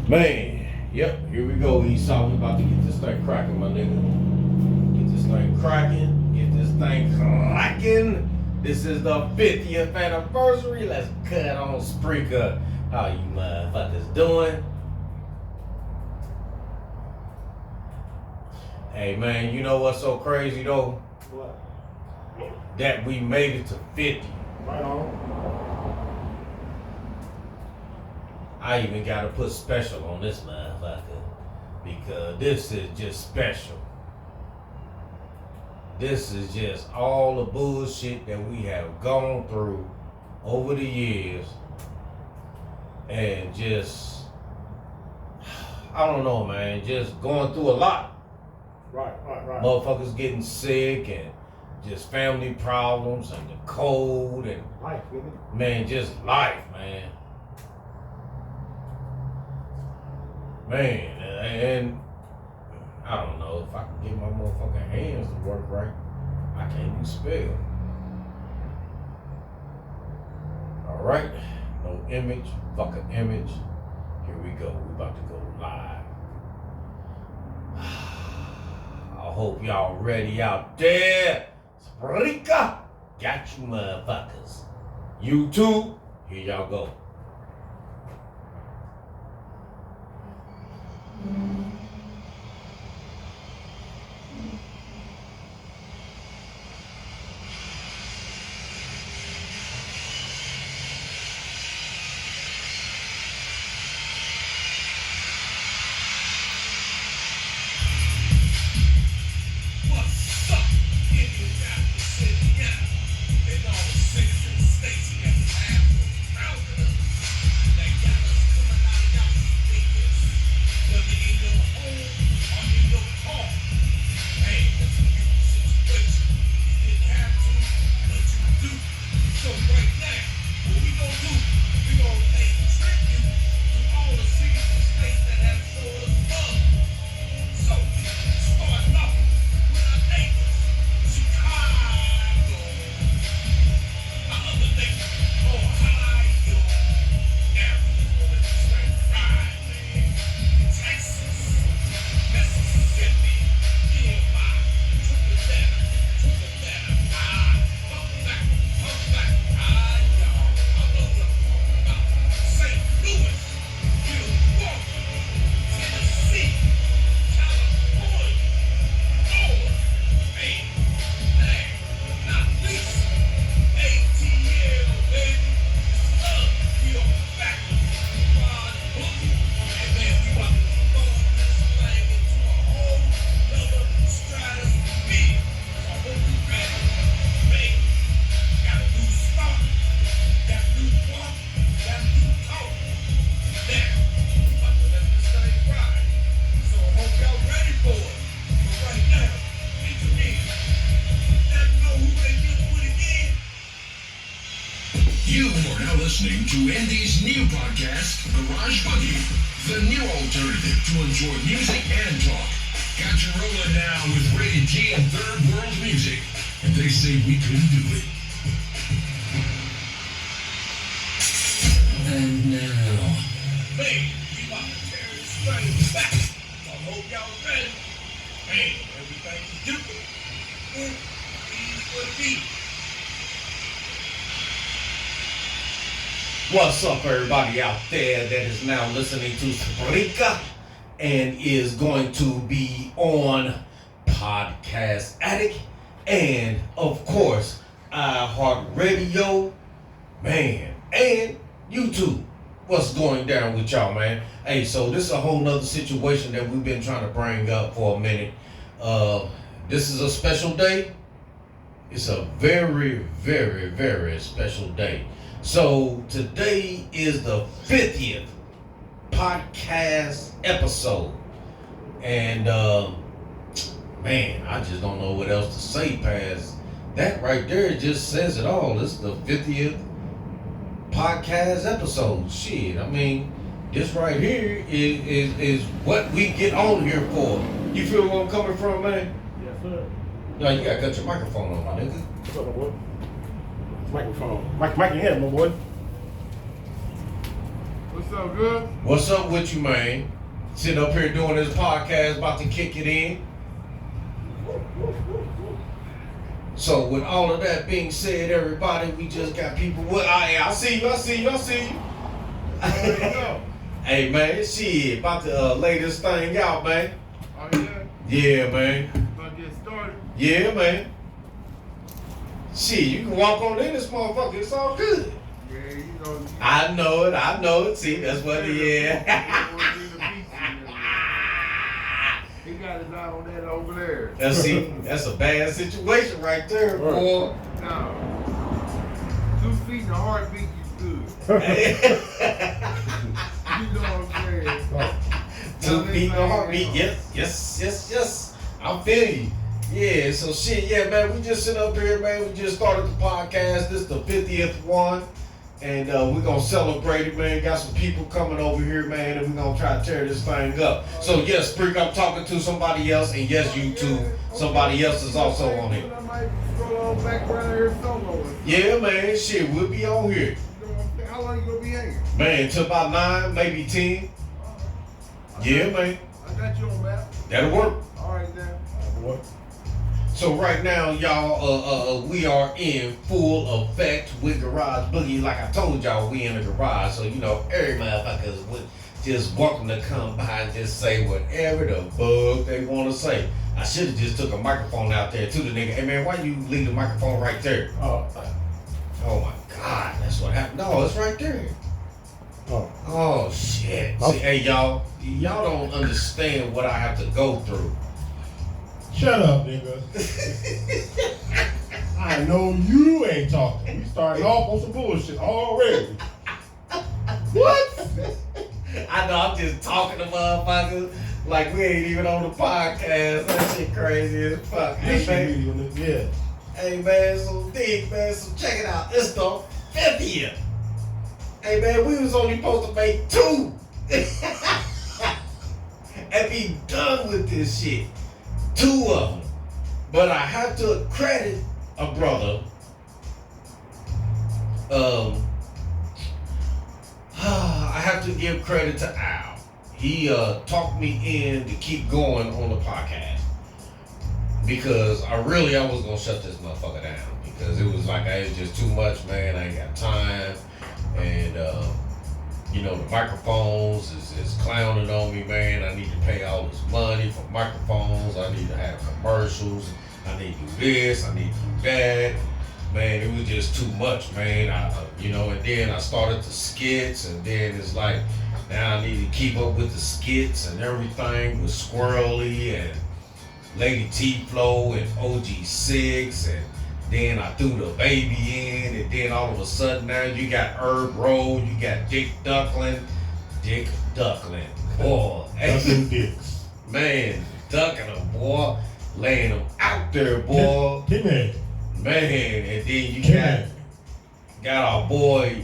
Man, yep, here we go. Esau, we about to get this thing cracking, my nigga. Get this thing cracking. Get this thing cracking. This is the 50th anniversary. Let's cut on Spreaker. How you motherfuckers doing? Hey, man, you know what's so crazy, though? What? That we made it to 50. Right on. I even gotta put special on this motherfucker because this is just special. This is just all the bullshit that we have gone through over the years and just, I don't know, man, just going through a lot. Right. Motherfuckers getting sick and just family problems and the cold and Life, nigga. man, just life, man. Man, and I don't know if I can get my motherfucking hands to work right. I can't even spell. All right, no image, fucking image. Here we go. We about to go live. I hope y'all ready out there. Spreaker, got you motherfuckers. YouTube, here y'all go. Listening to Andy's new podcast, Garage Boogie, the new alternative to enjoy music and talk. Got you rolling now with Rated G and Third World Music, and they say we couldn't do it. And now, man, we about to tear this thing back. I hope y'all ready. Man, everything's different. It would be. What's up, everybody out there that is now listening to Spreaker and is going to be on Podcast Addict and, of course, iHeartRadio, man, and YouTube. What's going down with y'all, man? Hey, so this is a whole nother situation that we've been trying to bring up for a minute. This is a special day. It's a very, very, very special day. So today is the 50th podcast episode. And man, I just don't know what else to say past that right there. It just says it all. It's the 50th podcast episode. Shit, I mean, this right here is what we get on here for. You feel where I'm coming from, man? Yes, sir. No, you gotta cut your microphone on, my nigga. What's up, my boy? Microphone. Mic in here, my boy. What's up, good? What's up with you, man? Sitting up here doing this podcast, about to kick it in. So with all of that being said, everybody, we just got people. I see you. There you go. Hey, man, shit, about to lay this thing out, man. Oh, yeah? Yeah, man. About to get started? Yeah, man. Shit, you can walk on in this motherfucker. It's all good. Yeah, you know. I know it. See, that's what it is. He got his eye on that over there. That's a bad situation right there, boy. No. 2 feet and a heartbeat is good. You know what I'm saying? 2 feet no heartbeat. Yes. I'm feeling you. Yeah, so shit, yeah, man, we just sit up here, man. We just started the podcast. This is the 50th one. And we're going to celebrate it, man. Got some people coming over here, man, and we're going to try to tear this thing up. So, yes, Spreak, I'm talking to somebody else, and yes, you too. Somebody else is also on it. I might scroll on back around here solo. Yeah, man, shit, we'll be on here. You know what I'm saying? How long you going to be hanging? Man, until about 9, maybe 10. Yeah, man. I got you on map. That'll work. All right, then. So right now, y'all, we are in full effect with Garage Boogie. Like I told y'all, we in the garage. So, you know, every motherfuckers would just welcome to come by and just say whatever the fuck they want to say. I should have just took a microphone out there to the nigga. Hey, man, why you leave the microphone right there? Oh my God, that's what happened. No, it's right there. Oh, shit. See, hey, y'all don't understand what I have to go through. Shut up, nigga. I know you ain't talking. We starting off on some bullshit already. What? I know, I'm just talking to motherfuckers like we ain't even on the podcast. That shit crazy as fuck. Hey, man. Yeah. Hey, man, so deep, man. So check it out. It's the 50th. Hey, man, we was only supposed to make 2. And be done with this shit. 2 of them. But I have to credit a brother. I have to give credit to Al. He talked me in to keep going on the podcast. Because I was gonna shut this motherfucker down. Because it was like, it's just too much, man. I ain't got time. And you know, the microphones is clowning on me, man. I need to pay all this money for microphones. I need to have commercials. I need to do this. I need to do that. Man, it was just too much, man. You know, and then I started the skits, and then it's like, now I need to keep up with the skits and everything with Squirrely and Lady T-Flow and OG6, and then I threw the baby in, and then all of a sudden now you got Herb Road, you got Dick Duckling, boy. Ducking dicks. Man, ducking them, boy. Laying them out there, boy. Man, and then you got our boy,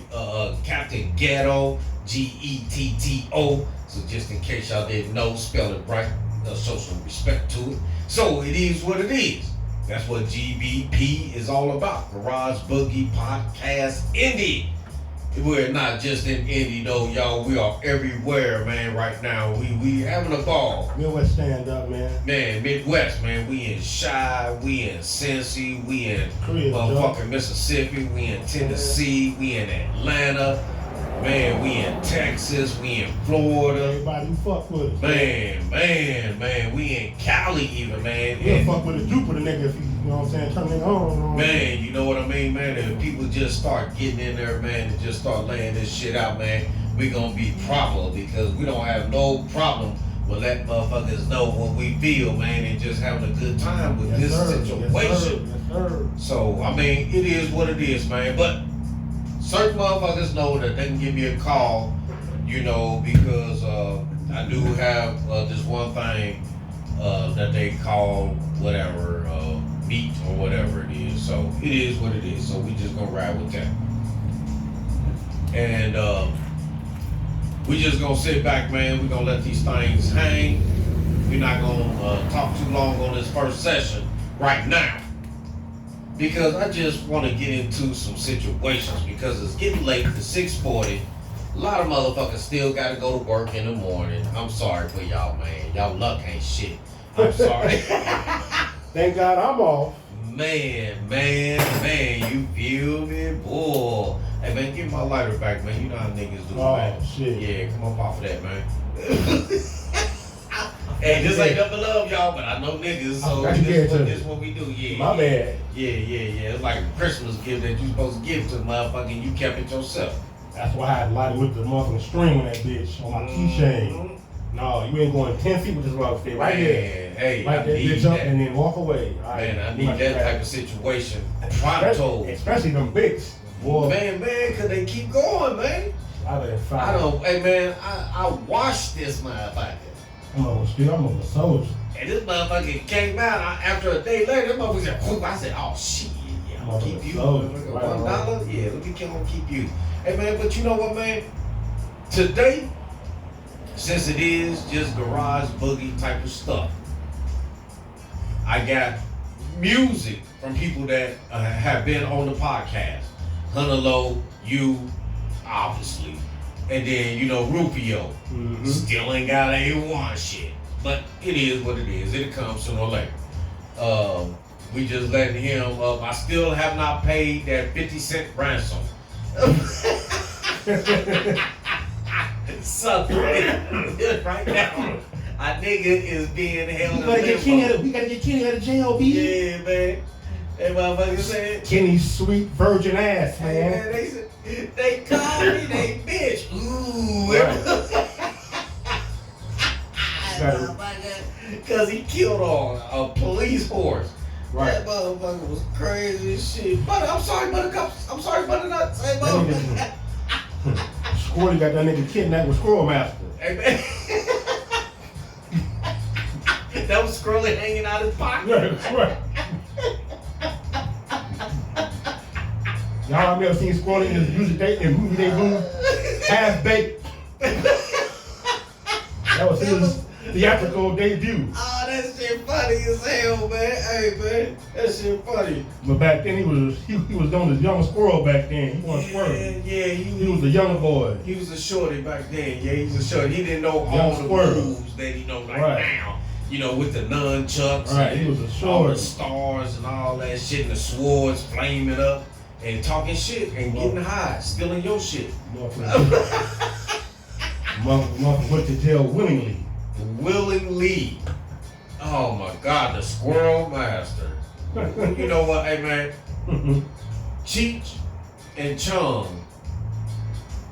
Captain Ghetto, Getto. So just in case y'all didn't know, spell it right, show some respect to it. So it is what it is. That's what GBP is all about. Garage Boogie Podcast Indie. We're not just in Indie though, y'all. We are everywhere, man, right now. We having a ball. Midwest stand up, man. Man, Midwest, man. We in Chi, we in Cincy, we in motherfucking Mississippi, we in Tennessee, we in Atlanta. Man, we in Texas, we in Florida. Everybody who fuck with us. Man, we in Cali even, man. We'll fuck with a Jupiter nigga if you know what I'm saying, turn it on. Man, you know what I mean, man? If people just start getting in there, man, and just start laying this shit out, man, we gonna be proper because we don't have no problem with letting motherfuckers know what we feel, man, and just having a good time with this situation. Yes, sir. So, I mean, it is what it is, man. But certain motherfuckers know that they can give me a call, you know, because I do have this one thing that they call whatever, meat or whatever it is. So it is what it is. So we just gonna ride with that. And we just gonna sit back, man. We gonna let these things hang. We're not gonna talk too long on this first session right now. Because I just want to get into some situations because it's getting late. It's 6:40, A lot of motherfuckers still gotta go to work in the morning. I'm sorry for y'all, man. Y'all luck ain't shit. I'm sorry. Thank God I'm off. Man, you feel me? Boy. Hey, man, give my lighter back, man. You know how niggas do, man. Oh, shit. Yeah, come up off of that, man. Hey, this ain't nothing but love, y'all, but I know niggas, so this is what we do. Yeah. My bad. Yeah. It's like a Christmas gift that you supposed to give to the motherfucker and you kept it yourself. That's why I had to light it with the motherfucking string on that bitch on my keychain. No, you ain't going 10 feet with this motherfucker. Right here. Hey, light I that need bitch up that. and then walk away. Man, I need that type of situation. Pronto. Especially them bigs. Boy. Man, cause they keep going, man. I don't, hey man, I watched this motherfucker. I'm a soldier. And this motherfucker came out after a day later. This motherfucker said, "Whoop." I said, "Oh shit, yeah, I'm gonna keep you. $1? Yeah, let me keep you." Hey man, but you know what, man? Today, since it is just garage boogie type of stuff, I got music from people that have been on the podcast. Hunter Low, you, obviously. And then, Rufio. Mm-hmm. Still ain't got A1 shit. But it is what it is. It'll come sooner or later. We just letting him up. I still have not paid that 50-cent ransom. So, right now, our nigga is being held we gotta get Kenny out of jail, B. Yeah, man. That motherfucker said. Kenny's sweet virgin ass, Hey, man, they call me they bitch. Ooh. Because he killed on a police horse. Right. That motherfucker was crazy as shit. But I'm sorry, Buttercups. I'm sorry, Butternut. Say, motherfucker. Squirrely got that nigga kidnapped with Squirrel Master. Hey, man. That was Squirrely hanging out his pocket. Right. Y'all never seen Squirrely in his music movie room? Half baked. That was his theatrical debut. Oh, that shit funny as hell, man. Hey, man, that shit funny. But back then he was known as Young Squirrel back then. He wasn't Squirrel. Yeah, He was a young boy. He was a shorty back then. Yeah, he was a shorty. He didn't know Young all the Squirrel. moves that he knows Right. now. With the nunchucks. Right, and he was a all the shorty. stars and all that shit, and the swords flaming up and talking shit and getting high, stealing your shit. Motherfucker went to jail willingly. Willingly. Oh my God, the Squirrel Master. You know what, hey man? Cheech and Chung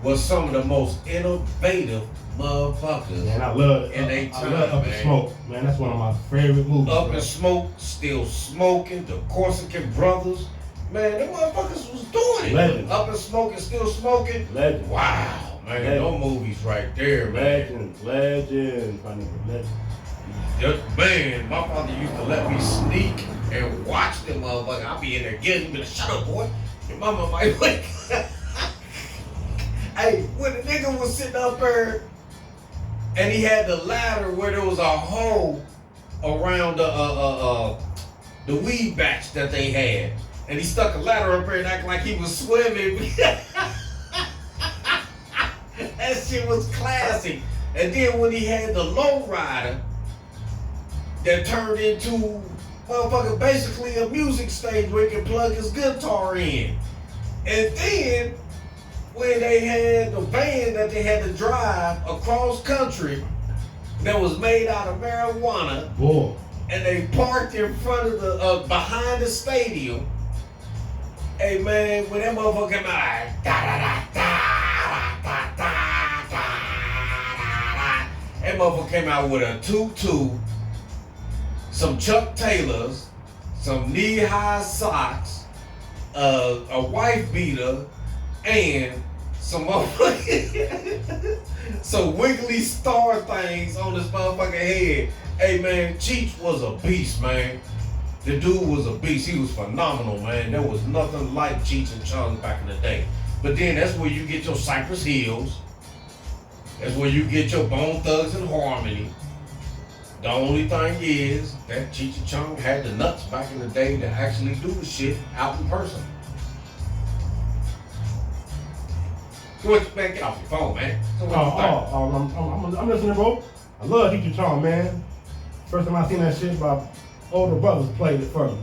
was some of the most innovative motherfuckers. Man, I love Up in man. Smoke. Man, that's one of my favorite movies. Up in Smoke, Still Smoking, the Corsican Brothers. Man, them motherfuckers was doing it. Legend. Up in Smoking, Still Smoking. Legend. Wow, man, Legend. those movies right there, man. Legend. My nigga, legend. Man, my father used to let me sneak and watch them motherfuckers. I'll be in there getting, he'd be like, shut up, boy. Your mama might wake. Hey, when the nigga was sitting up there and he had the ladder where there was a hole around the weed batch that they had. And he stuck a ladder up there and acted like he was swimming. That shit was classic. And then when he had the low rider that turned into motherfucker basically a music stage where he could plug his guitar in. And then when they had the van that they had to drive across country that was made out of marijuana. Boy. And they parked in front of the behind the stadium. Hey man, when that motherfucker came out, that motherfucker came out with a tutu, some Chuck Taylors, some knee-high socks, a wife beater, and some motherfucking some wiggly star things on his motherfucking head. Hey man, Cheech was a beast, man. The dude was a beast. He was phenomenal, man. There was nothing like Cheech and Chong back in the day. But then that's where you get your Cypress Hills. That's where you get your Bone Thugs and Harmony. The only thing is that Cheech and Chong had the nuts back in the day to actually do the shit out in person. So what, man, get off your phone, man. So what you think? I'm listening, bro. I love Teacher Charm, man. First time I seen that shit, my older brothers played it for me.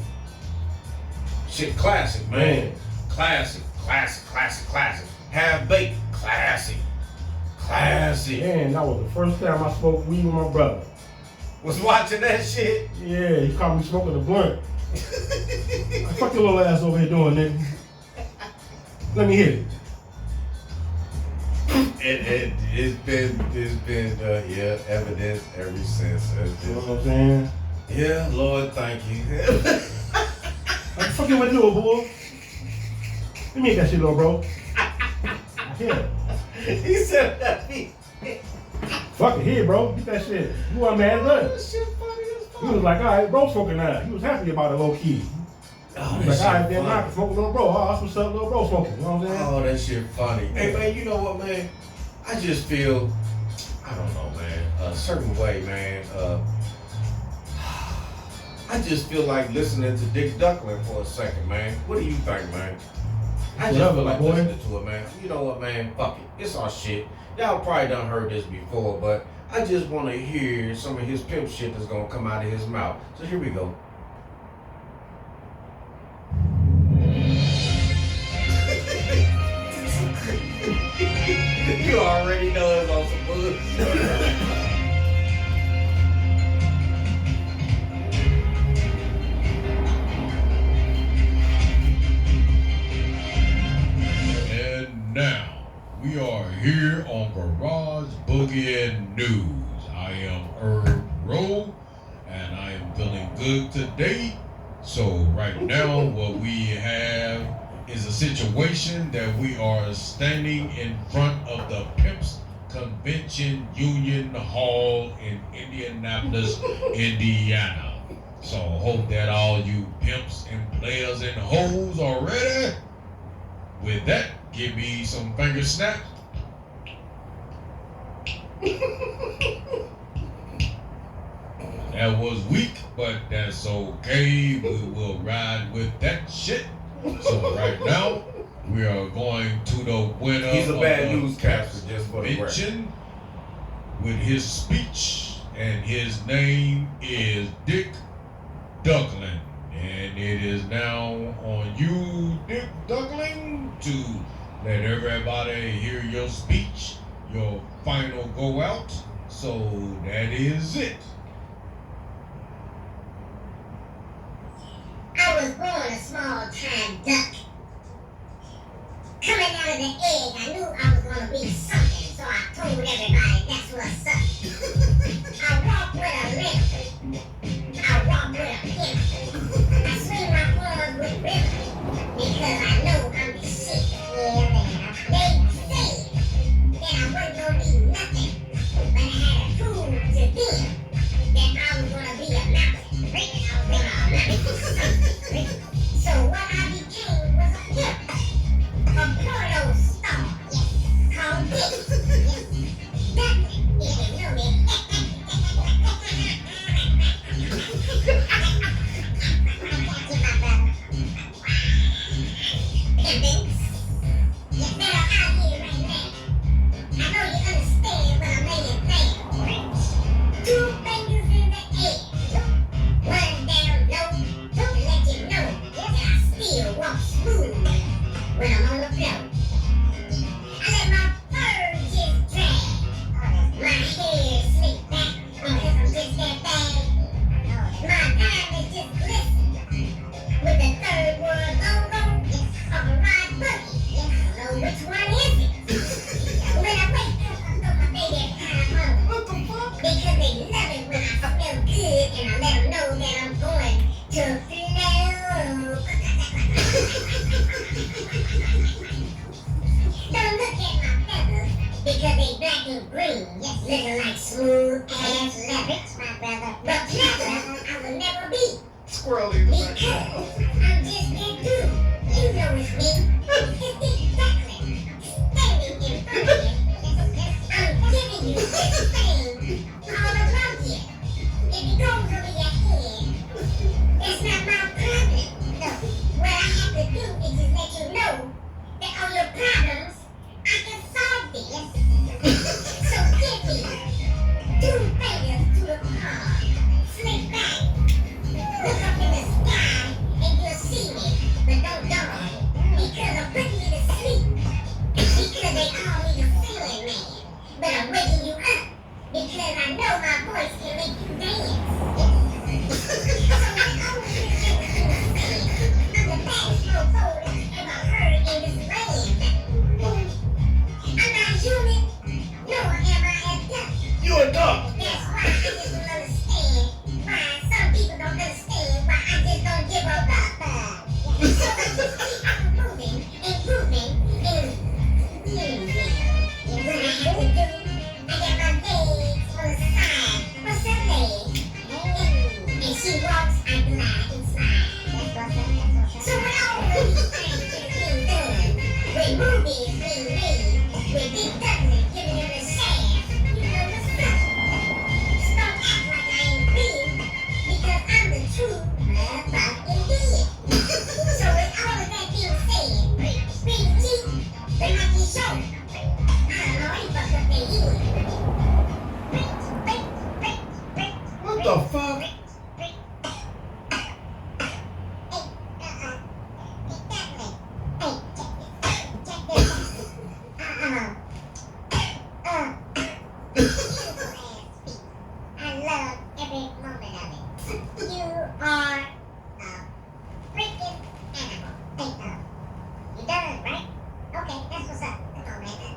Shit, classic, man. Classic. Half baked, classic. Man, that was the first time I smoked weed with my brother. Was watching that shit? Yeah, he caught me smoking a blunt. Like, fuck your little ass over here doing, nigga. Let me hit it. It's been evidence ever since. You know what I'm saying? Yeah, Lord, thank you. What the fuck you wanna do, boy? Let me hit that shit, little bro. Yeah. He said that. Fuck it, here, bro. Get that shit. You want mad at us? That shit funny as fuck. He was like, all right, bro smoking now. He was happy about it, low key. Oh, He was like, all right, then I can smoke with little bro. Oh, that's what's up, little bro smoking. You know what I'm saying? Oh, that shit funny. Hey, man, you know what, man? I just feel, I don't know, man, a certain way, man. I just feel like listening to Dick Duckling for a second, man. What do you think, man? I just feel like listening to it, man. You know what, man? Fuck it. It's our shit. Y'all probably done heard this before, but I just want to hear some of his pimp shit that's going to come out of his mouth. So here we go. You already know it's on some bullshit. And now, we are here on Garage Boogie and News. I am Herb Rowe, and I am feeling good today. So right now, what we have is a situation that we are standing in front of the Pimps Convention Union Hall in Indianapolis, Indiana. So hope that all you pimps and players and hoes are ready. With that, give me some finger snaps. That was weak, but that's okay. We will ride with that shit. So right now, we are going to the winner. He's a bad newscaster, just for the record. Convention with his speech, and his name is Dick Duckling. And it is now on you, Dick Duckling, to let everybody hear your speech, your final go out. So that is it. I was born a small-time duck. Coming out of the egg, I knew I was gonna be something, so I told everybody that's what's up. I walk with a limp. I walk with a pimp. I swing my arms with rhythm because I know I'm the shit. Yeah, they say that I wasn't gonna be nothing, but I had to prove to them that I was gonna be a mountain. I was gonna be something. So what I became was a pimp, a porno star, yes, called Dick. Duckling, if you know me. When I'm on the floor, I let my fur just drag. My hair slick back because I'm just that bad. My diamonds just glisten with the third world logo of a ride boogie. I don't know which one is it. When I wake up, I throw my baby kind of home. What the fuck? Because they love it when I smell good and I let them know that I'm going to flow. Don't look at my feathers because they black and green, yes, looking like smooth ass rabbits, my brother. But clever, I will never be. Squirrely. Because I'm just that dude. You know it's me. It's Dick Duckling. Standing in front of you. I'm giving you this thing all around you. If it goes over your head, it's not my problem. No, what I have to do is just let you know that all your problems, I can because I know my voice can make you dance. So when all of this shit is being said, I'm the baddest mofo ever heard in this land. I'm not human, nor am I a duck. You a duck. That's why I just don't understand why some people don't understand why I just don't give a fuck. So I just keep on moving and grooving and moving. And when I have to do, I got my legs on the side. What's up, leg? And she walks, I glide and slide. So when all of these things are being done, when movies being made, with Big Douglas giving him a shaft, you know what's up. Just don't act like I ain't real, because I'm the true motherfucking deal. So with all of that being said, Big G, the lucky show. I don't know, he fucked up their ear. What the fuck? I love every moment of it. You are a freaking animal. Think of. You done it, right? Okay, that's what's up. Come on, man.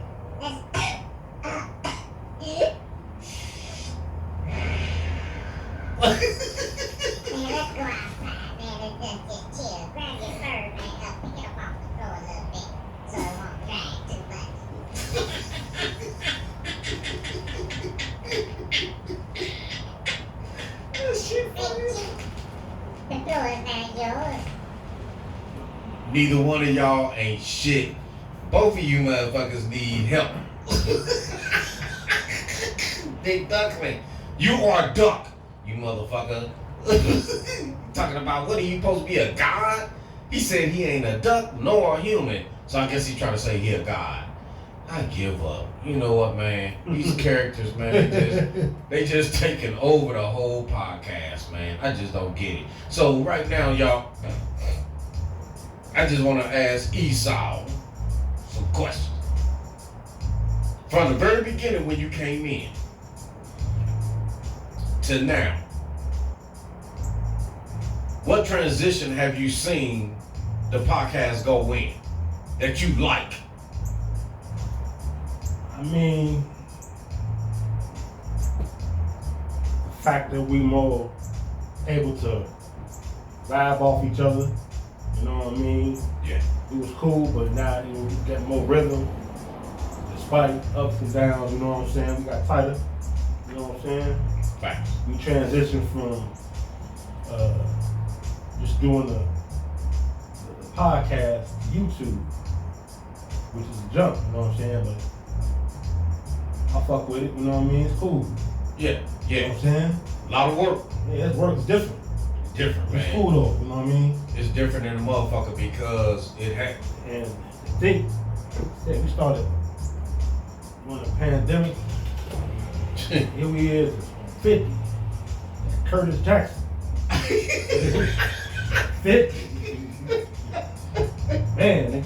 Let's man, let's go outside, man, and just chill. Grab your fur, man, up, pick it up off the floor a little bit, so it won't drag too much. The floor is not yours. Neither one of y'all ain't shit. Both of you motherfuckers need help. Big Duckling, you are a duck, you motherfucker. Talking about what are you supposed to be, a god? He said he ain't a duck nor a human. So I guess he's trying to say he a god. I give up. You know what, man? These characters, man, they just taking over the whole podcast, man. I just don't get it. So right now, y'all, I just want to ask Esau some questions. From the very beginning when you came in to now, what transition have you seen the podcast go in that you like? I mean, the fact that we more able to vibe off each other, you know what I mean? Yeah. It was cool, but now we got more rhythm, despite ups and downs, you know what I'm saying? We got tighter, you know what I'm saying? Facts. We transitioned from just doing the podcast to YouTube, which is a jump, you know what I'm saying? But I fuck with it, you know what I mean? It's cool. Yeah, You know yeah. what I'm saying? A lot of work. Yeah, it's work, it's different. It's different, It's man. cool though, you know what I mean? It's different than a motherfucker because it had. And I think that we started during the pandemic. Here we is, 50. That's Curtis Jackson. 50. Man,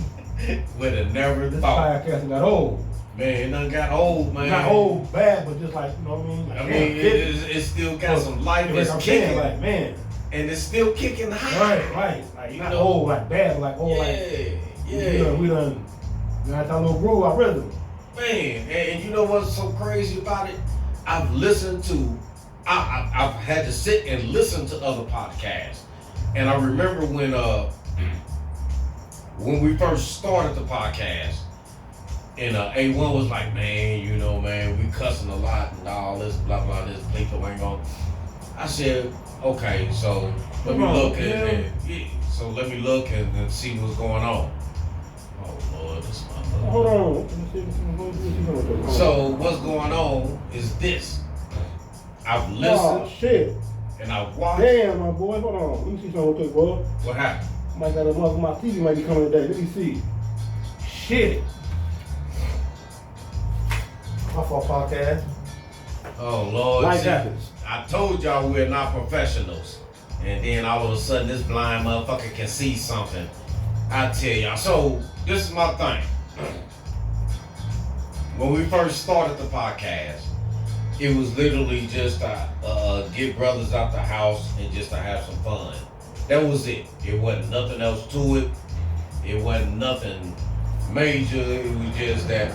Would have never this thought. podcast got old. Man, it done got old, man. Not old, bad, but just like, you know what I mean? Like, I man, mean, 50. it still got some life. Like It's I'm kicking, saying, like, man. and it's still kicking high. Right. Like, You not know? old, like bad, but like old, like. Yeah. We done, got a little groove, our rhythm. Man, and you know what's so crazy about it? I've listened to, I've had to sit and listen to other podcasts, and I remember when we first started the podcast, and A1 was like, man, you know, man, we cussing a lot and all this, blah blah, this people ain't gonna. I said, okay, so let me look so let me look and see what's going on. Oh Lord, this motherfucker. Hold on. So what's going on is this. I've Oh, listened shit. and I've watched. Damn, my boy. Hold on. Let me see something real quick, boy. What happened? Might got a mother, my TV might be coming today. Let me see. Shit. My fault, podcast. Oh Lord. Life see, happens. I told y'all we're not professionals. And then all of a sudden this blind motherfucker can see something. I tell y'all. So this is my thing. When we first started the podcast, It was literally just to get brothers out the house and just to have some fun. That was it. It wasn't nothing else to it. It wasn't nothing major. It was just that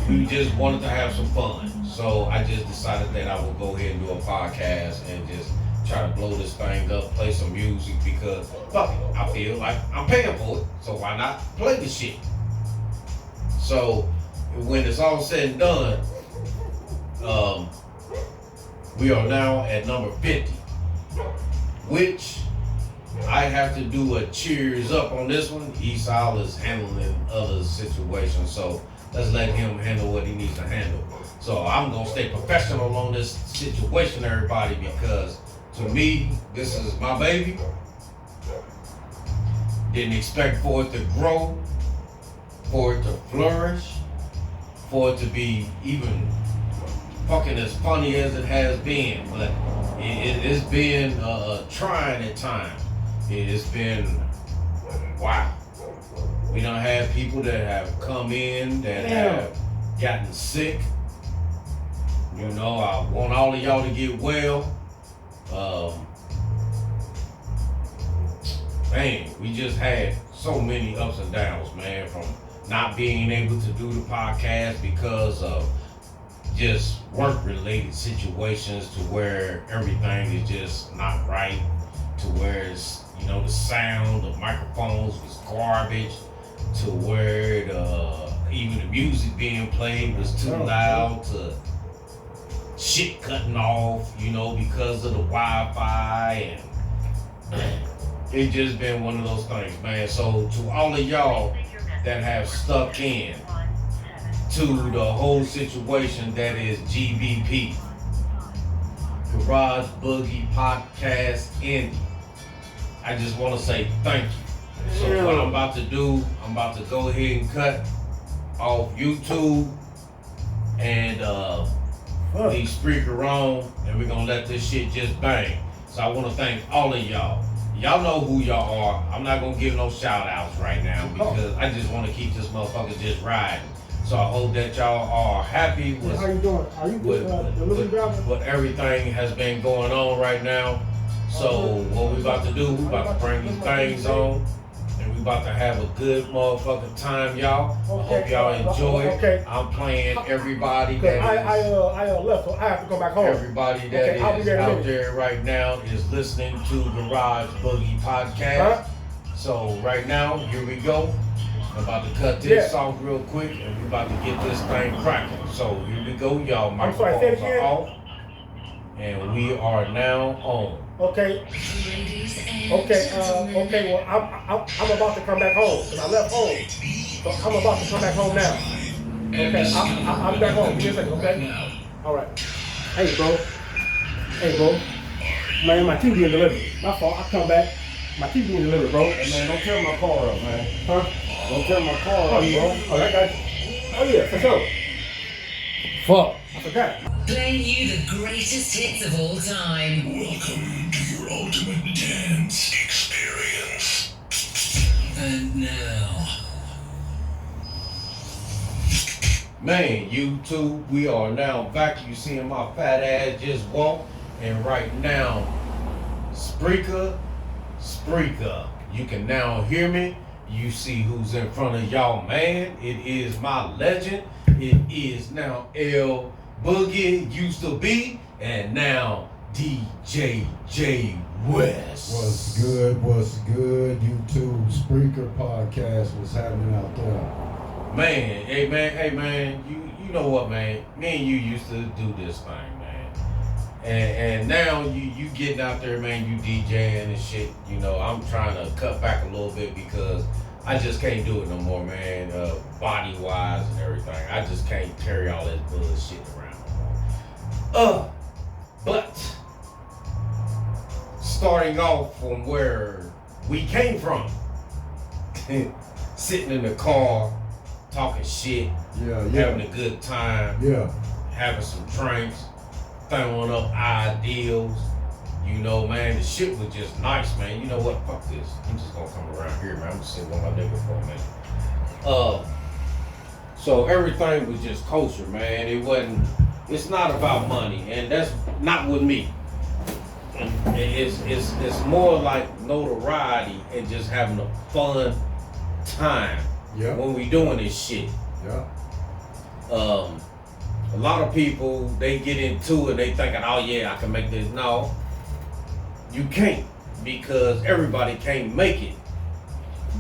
we just wanted to have some fun. So I just decided that I would go ahead and do a podcast and just try to blow this thing up, play some music, because fuck it, I feel like I'm paying for it, so why not play the shit? So when it's all said and done, we are now at number 50, which I have to do a cheers up on this one. Esau is handling other situations, so let's let him handle what he needs to handle. So I'm gonna stay professional on this situation, everybody, because to me, this is my baby. Didn't expect for it to grow, for it to flourish, for it to be even fucking as funny as it has been. But it's been trying at times. It's been, wow. We done had people that have come in that have gotten sick. You know, I want all of y'all to get well. Man, we just had so many ups and downs, man, from not being able to do the podcast because of just work-related situations, to where everything is just not right, to where it's, you know, the sound, the microphones was garbage, to where even the music being played was too loud, to shit cutting off, you know, because of the Wi-Fi, and it's just been one of those things, man. So to all of y'all that have stuck in to the whole situation that is GBP, Garage Boogie Podcast Indie, I just want to say thank you. So what I'm about to do, I'm about to go ahead and cut off YouTube and leave Spreaker on, and we're gonna let this shit just bang. So I want to thank all of y'all. Y'all know who y'all are. I'm not gonna give no shout outs right now because I just want to keep this motherfucker just riding. So I hope that y'all are happy with, how you doing? Are you with what everything has been going on right now. So what we about to do, we about to bring these things on, and we about to have a good motherfucking time, y'all. I hope y'all enjoy it. I'm playing everybody that I left, so I have to go back home. everybody that is out there right now is listening to Garage Boogie Podcast. So right now, here we go. I'm about to cut this off real quick, and we about to get this thing cracking. So here we go, y'all. Microphones are off, and we are now on. Okay. Well, I'm about to come back home because I left home, so I'm about to come back home now. Okay, I'll be back home. Give me a second, okay? All right. Hey, bro. Man, my TV being delivered. My fault. I come back. My TV being delivered, bro. Hey, man, don't tear my car up, man. Huh? Don't tear my car up, bro. Oh, that guy. Oh yeah, for sure. Fuck. I forgot. Playing you the greatest hits of all time. Welcome to your ultimate dance experience. And now, Man, YouTube, we are now back. You seeing my fat ass just walk, and right now, Spreaker, you can now hear me. You see who's in front of y'all, man. It is my legend. It is now L Boogie, used to be, and now DJ J West. What's good, YouTube Spreaker Podcast? What's happening out there? Man, hey man, you know what, man? Me and you used to do this thing, man. And now you getting out there, man, you DJing and shit. You know, I'm trying to cut back a little bit because I just can't do it no more, man. Body wise and everything. I just can't carry all that bullshit around no more. But starting off from where we came from, sitting in the car, talking shit, having a good time, having some drinks, throwing up ideals. You know, man, the shit was just nice, man. You know what? Fuck this. I'm just gonna come around here, man. I'm just sitting on my nigga for a minute. So everything was just kosher, man. It's not about money, and that's not with me. It's more like notoriety and just having a fun time when we doing this shit. Yeah. A lot of people, they get into it, they thinking, oh yeah, I can make this. No, you can't, because everybody can't make it.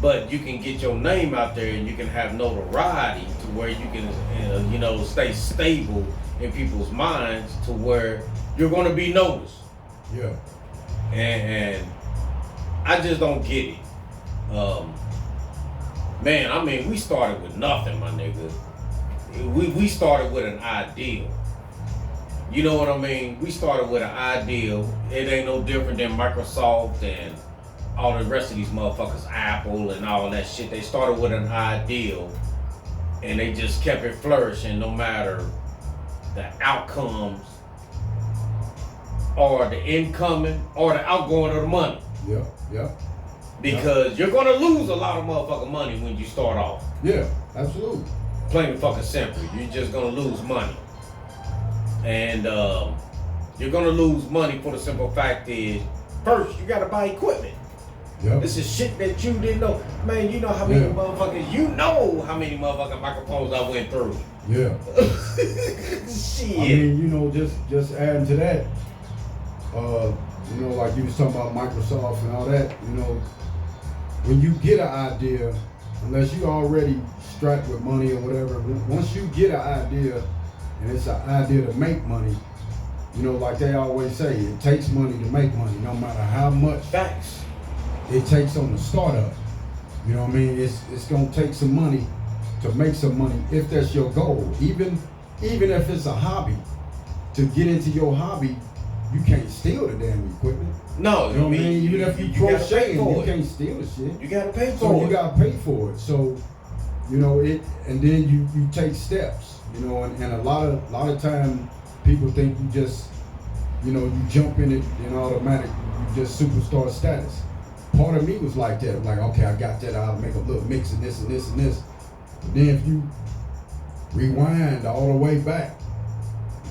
But you can get your name out there and you can have notoriety to where you can, stay stable in people's minds to where you're going to be noticed. Yeah. And I just don't get it. Man, I mean, we started with nothing, my nigga. We started with an ideal. You know what I mean? We started with an ideal. It ain't no different than Microsoft and all the rest of these motherfuckers, Apple and all that shit. They started with an ideal and they just kept it flourishing no matter the outcomes or the incoming or the outgoing of the money. Yeah, yeah. Because you're gonna lose a lot of motherfucking money when you start off. Yeah, absolutely. Plain and fucking simple. You're just gonna lose money. And you're gonna lose money for the simple fact is, first, you gotta buy equipment. Yep. This is shit that you didn't know. Man, you know how many motherfucking microphones I went through. Yeah. Shit. I mean, just adding to that, like you was talking about Microsoft and all that, when you get an idea, unless you already strapped with money or whatever, once you get an idea, and it's an idea to make money, like they always say, it takes money to make money, no matter how much Facts. it takes on the startup. You know what I mean? It's gonna take some money to make some money if that's your goal. Even if it's a hobby, to get into your hobby, you can't steal the damn equipment. No, You know what I mean? Even if you crocheting, you it. can't steal the shit. You gotta pay So for you it. gotta pay for it. So, it, and then you take steps, and a lot of time people think you just, you jump in it and automatic, you just superstar status. Part of me was like that, like, okay, I got that, I'll make a little mix of this and this and this. But then if you rewind all the way back,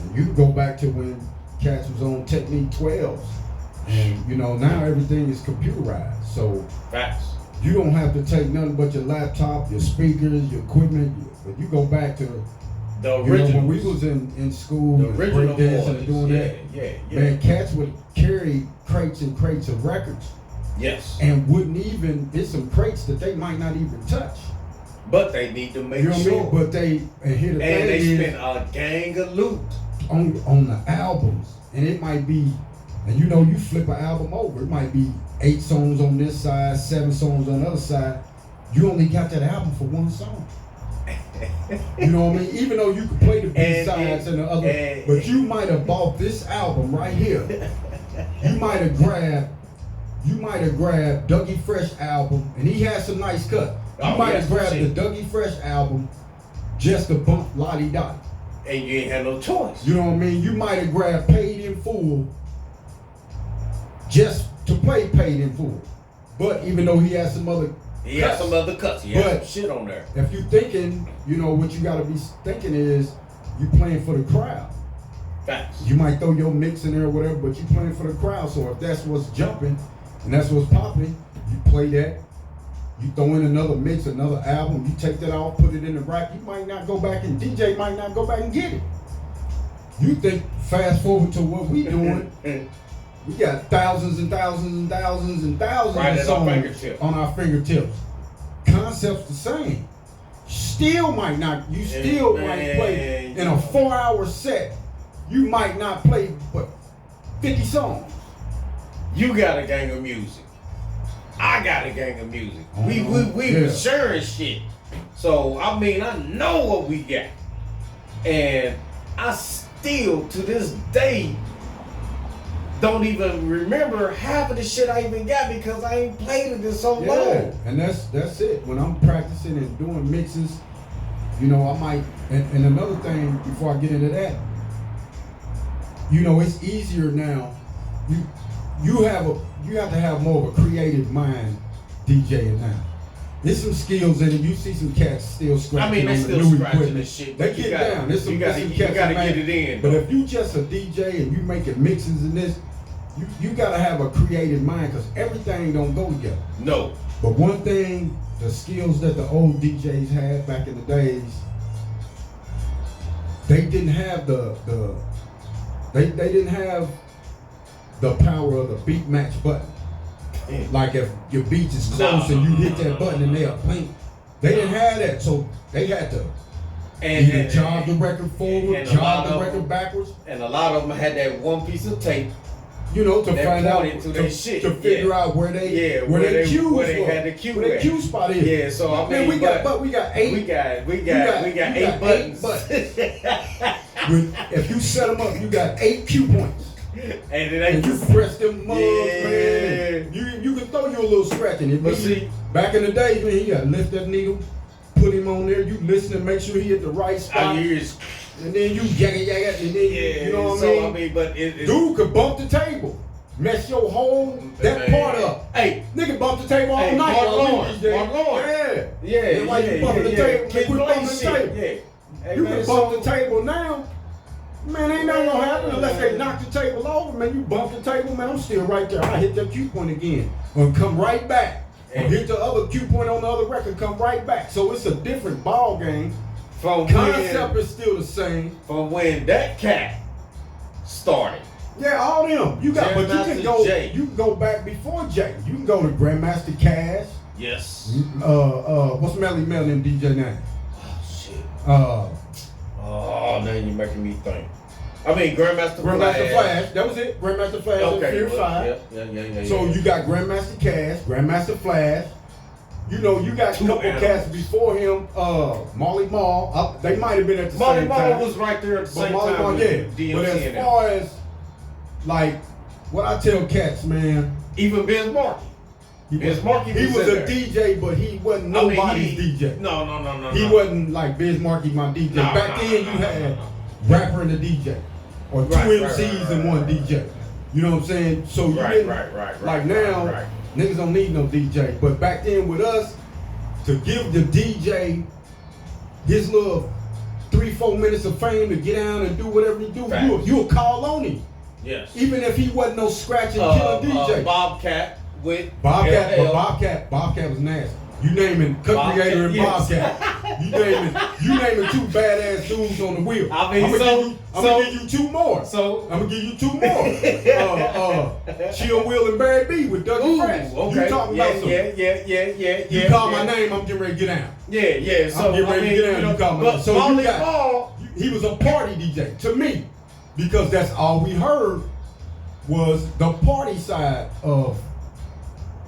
and you go back to when cats was on Technique 12s, and now everything is computerized. So Facts. you don't have to take nothing but your laptop, your speakers, your equipment. But you go back to The original. when we was in school, The original breakdancing boys. and doing that. Yeah. Man, cats would carry crates and crates of records Yes. and wouldn't even. It's some crates that they might not even touch. But they need to make You know what I sure. mean? But here the And thing they is, spend a gang of loot. on the albums, and it might be, and you flip an album over, it might be 8 songs on this side, 7 songs on the other side. You only got that album for one song. You know what I mean? Even though you could play the B-sides and the other, but you might have bought this album right here. You might have grabbed Dougie Fresh album, and he had some nice cut. You might have grabbed the Dougie Fresh album just to bump Lottie Dottie. And you ain't had no choice. You know what I mean? You might have grabbed Paid in Full just to play Paid in Full. But even though he had some other He had some other cuts. He had some shit on there. If you thinking, what you gotta be thinking is you playing for the crowd. Facts. You might throw your mix in there or whatever, but you playing for the crowd. So if that's what's jumping and that's what's popping, you play that. You throw in another mix, another album, you take that off, put it in the rack, you might not go back and DJ might not go back and get it. You think fast forward to what we doing, we got thousands and thousands and thousands and thousands Right of at our songs fingertips. on our fingertips. Concept's the same. Still might not play in a 4-hour set, you might not play but 50 songs. You got a gang of music. I got a gang of music. We Yeah. was sharing shit. So I know what we got. And I still to this day don't even remember half of the shit I even got because I ain't played it in so long. And that's it. When I'm practicing and doing mixes, I might and another thing before I get into that, it's easier now. You have to have more of a creative mind DJing now. There's some skills in it. You see some cats still scratching. I mean, they on still the new scratching equipment. this shit. They but you get gotta- down. There's some, you there's gotta, some you cats gotta that get it in. But though. if you just a DJ and you making mixes and this, you gotta have a creative mind because everything don't go together. No. But one thing, the skills that the old DJs had back in the days, they didn't have they didn't have the power of the beat match button. Like if your beat is close and you hit that button and they'll blink. They didn't have that, so they had to either jog the record forward, and a lot jog the of record them- backwards. And a lot of them had that one piece of tape. You know, to That find out, pointed to their shit, to figure yeah. out where they, Yeah, where their cues where they were, had the cue where their at. cue spot is. Yeah, so I Man, mean, we got eight. we got eight buttons. If you set them up, you got 8 cue points. And it And ain't you press them mugs, Yeah. man. You can throw you a little scratch in it. But see- back in the days when he got lift that needle, put him on there, you listen and make sure he hit the right spot. I use. And then you yaga, and then you know what so I mean? but it Dude could bump the table. Mess your whole that Man. part up. Hey, Nigga bump the table all Hey, night. Mark while we Lawrence, DJ. Mark Lawrence. Yeah. Then why you bumping the table? Kid Quit play bumping the shit. table. Yeah. Hey, You man, can so- bump the table now. Man, ain't nothing gonna happen unless they knock the table over, man. You bump the table, man, I'm still right there. I hit that cue point again. And come right back. And hit the other cue point on the other record, come right back. So it's a different ball game. From Concept when, is still the same. from when that cat started. Yeah, all them. You got, but you can Grandmaster go. Jay. You can go back before Jay. You can go to Grandmaster Cash. Yes. What's Melly Mel and DJ name? Oh shit. Uh, Oh, now you're making me think. I mean, Grandmaster Grandmaster Flash. That was it. Grandmaster Flash. and Okay. Fear well, 5. Yeah. So you got Grandmaster Cash, Grandmaster Flash. You know, you got a Two couple animals. cats before him. Molly Mall. They might have been at the Molly same Mall time. was right there at the But same Molly time. Mall, with yeah. DMC But as and them. far as like what I tell cats, man, Even Biz Markie. Biz Markie he was was in a there. DJ, but he wasn't I mean, nobody's DJ. No. He wasn't like Biz Markie, my DJ. No, Back no, then, no, you no, had no. rapper and a DJ, or two Right, MCs and one DJ. You know what I'm saying? So you didn't like now. right. Niggas don't need no DJ, but back then with us, to give the DJ his little 3-4 minutes of fame to get down and do whatever he do, Facts. you'll call on him, Yes. even if he wasn't no scratching killer DJ. Bobcat with Bobcat, LL. but Bobcat was nasty. You naming Cut Bobcat, Creator and yes. Bobcat. You naming 2 badass dudes on the wheel. I mean, I'm gonna give you 2 more. So I'm gonna give you 2 more. Chill Will and Barry B with Dougie ooh, Fresh. okay. You talking about some? Yeah. You call my name, I'm getting ready to get down. Yeah. So I'm getting ready to get down. You call my name. but So you Molly got. Mall. He was a party DJ to me, because that's all we heard was the party side of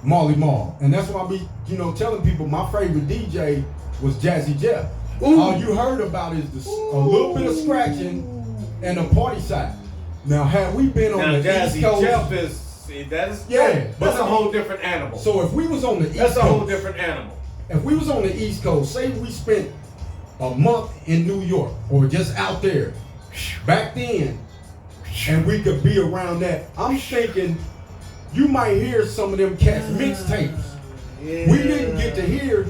Molly Mall, and that's why I be telling people my favorite DJ was Jazzy Jeff. Ooh. All you heard about is a little bit of scratching and a party side. Now, had we been on Now the East Jazzy Coast, Jeff is see, that's Yeah, that's but a whole different animal. so if we was on the East that's a Coast, whole different animal. if we was on the East Coast, say we spent a month in New York or just out there back then, and we could be around that, I'm thinking you might hear some of them cats mixtapes. Yeah. We didn't get to hear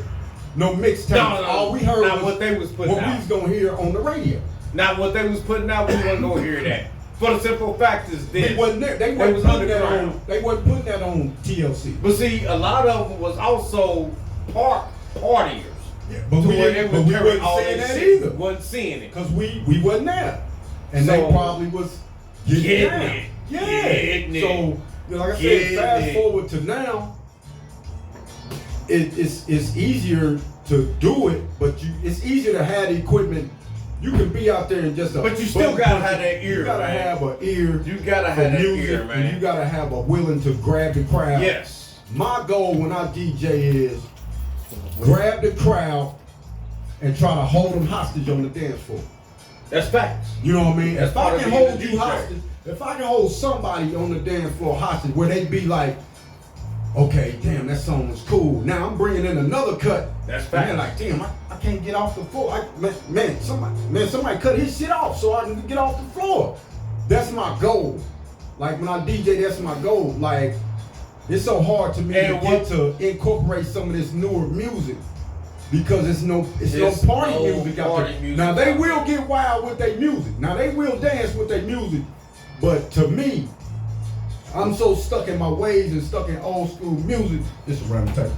no mixtapes. No. All we heard Not was what they was putting what out. we was gonna hear on the radio. Not what they was putting out. We wasn't gonna hear that. For the simple fact is this. They wasn't there. They was wasn't putting that underground. on. They wasn't putting that on TLC. But see, a lot of them was also partiers. But To we where didn't, they but was we carrying wasn't all seeing that that shit. either. Wasn't seeing it. Cause we wasn't there, and they So- probably was getting Getting down. it. Yeah. Getting it. So like I said, Getting fast it. forward to now, it's easier to do it, but it's easier to have the equipment. You can be out there and just. But you still gotta have that ear, You gotta man. have an ear. You gotta for have that music, ear, and man. you gotta have a willing to grab the crowd. Yes. My goal when I DJ is grab the crowd and try to hold them hostage on the dance floor. That's facts. You know what I mean? That's If part I of can being hold a you DJ. hostage, if I can hold somebody on the dance floor hostage where they be like, okay, damn, that song was cool. Now I'm bringing in another cut. That's And they're facts. like, damn, I can't get off the floor. Somebody cut his shit off so I can get off the floor. That's my goal. Like when I DJ, that's my goal. Like it's so hard to me And to get to incorporate some of this newer music because it's no It's party no music out party there. music Now they out will there. get wild with their music. Now they will dance with their music, but to me, I'm so stuck in my ways and stuck in old school music. It's a random type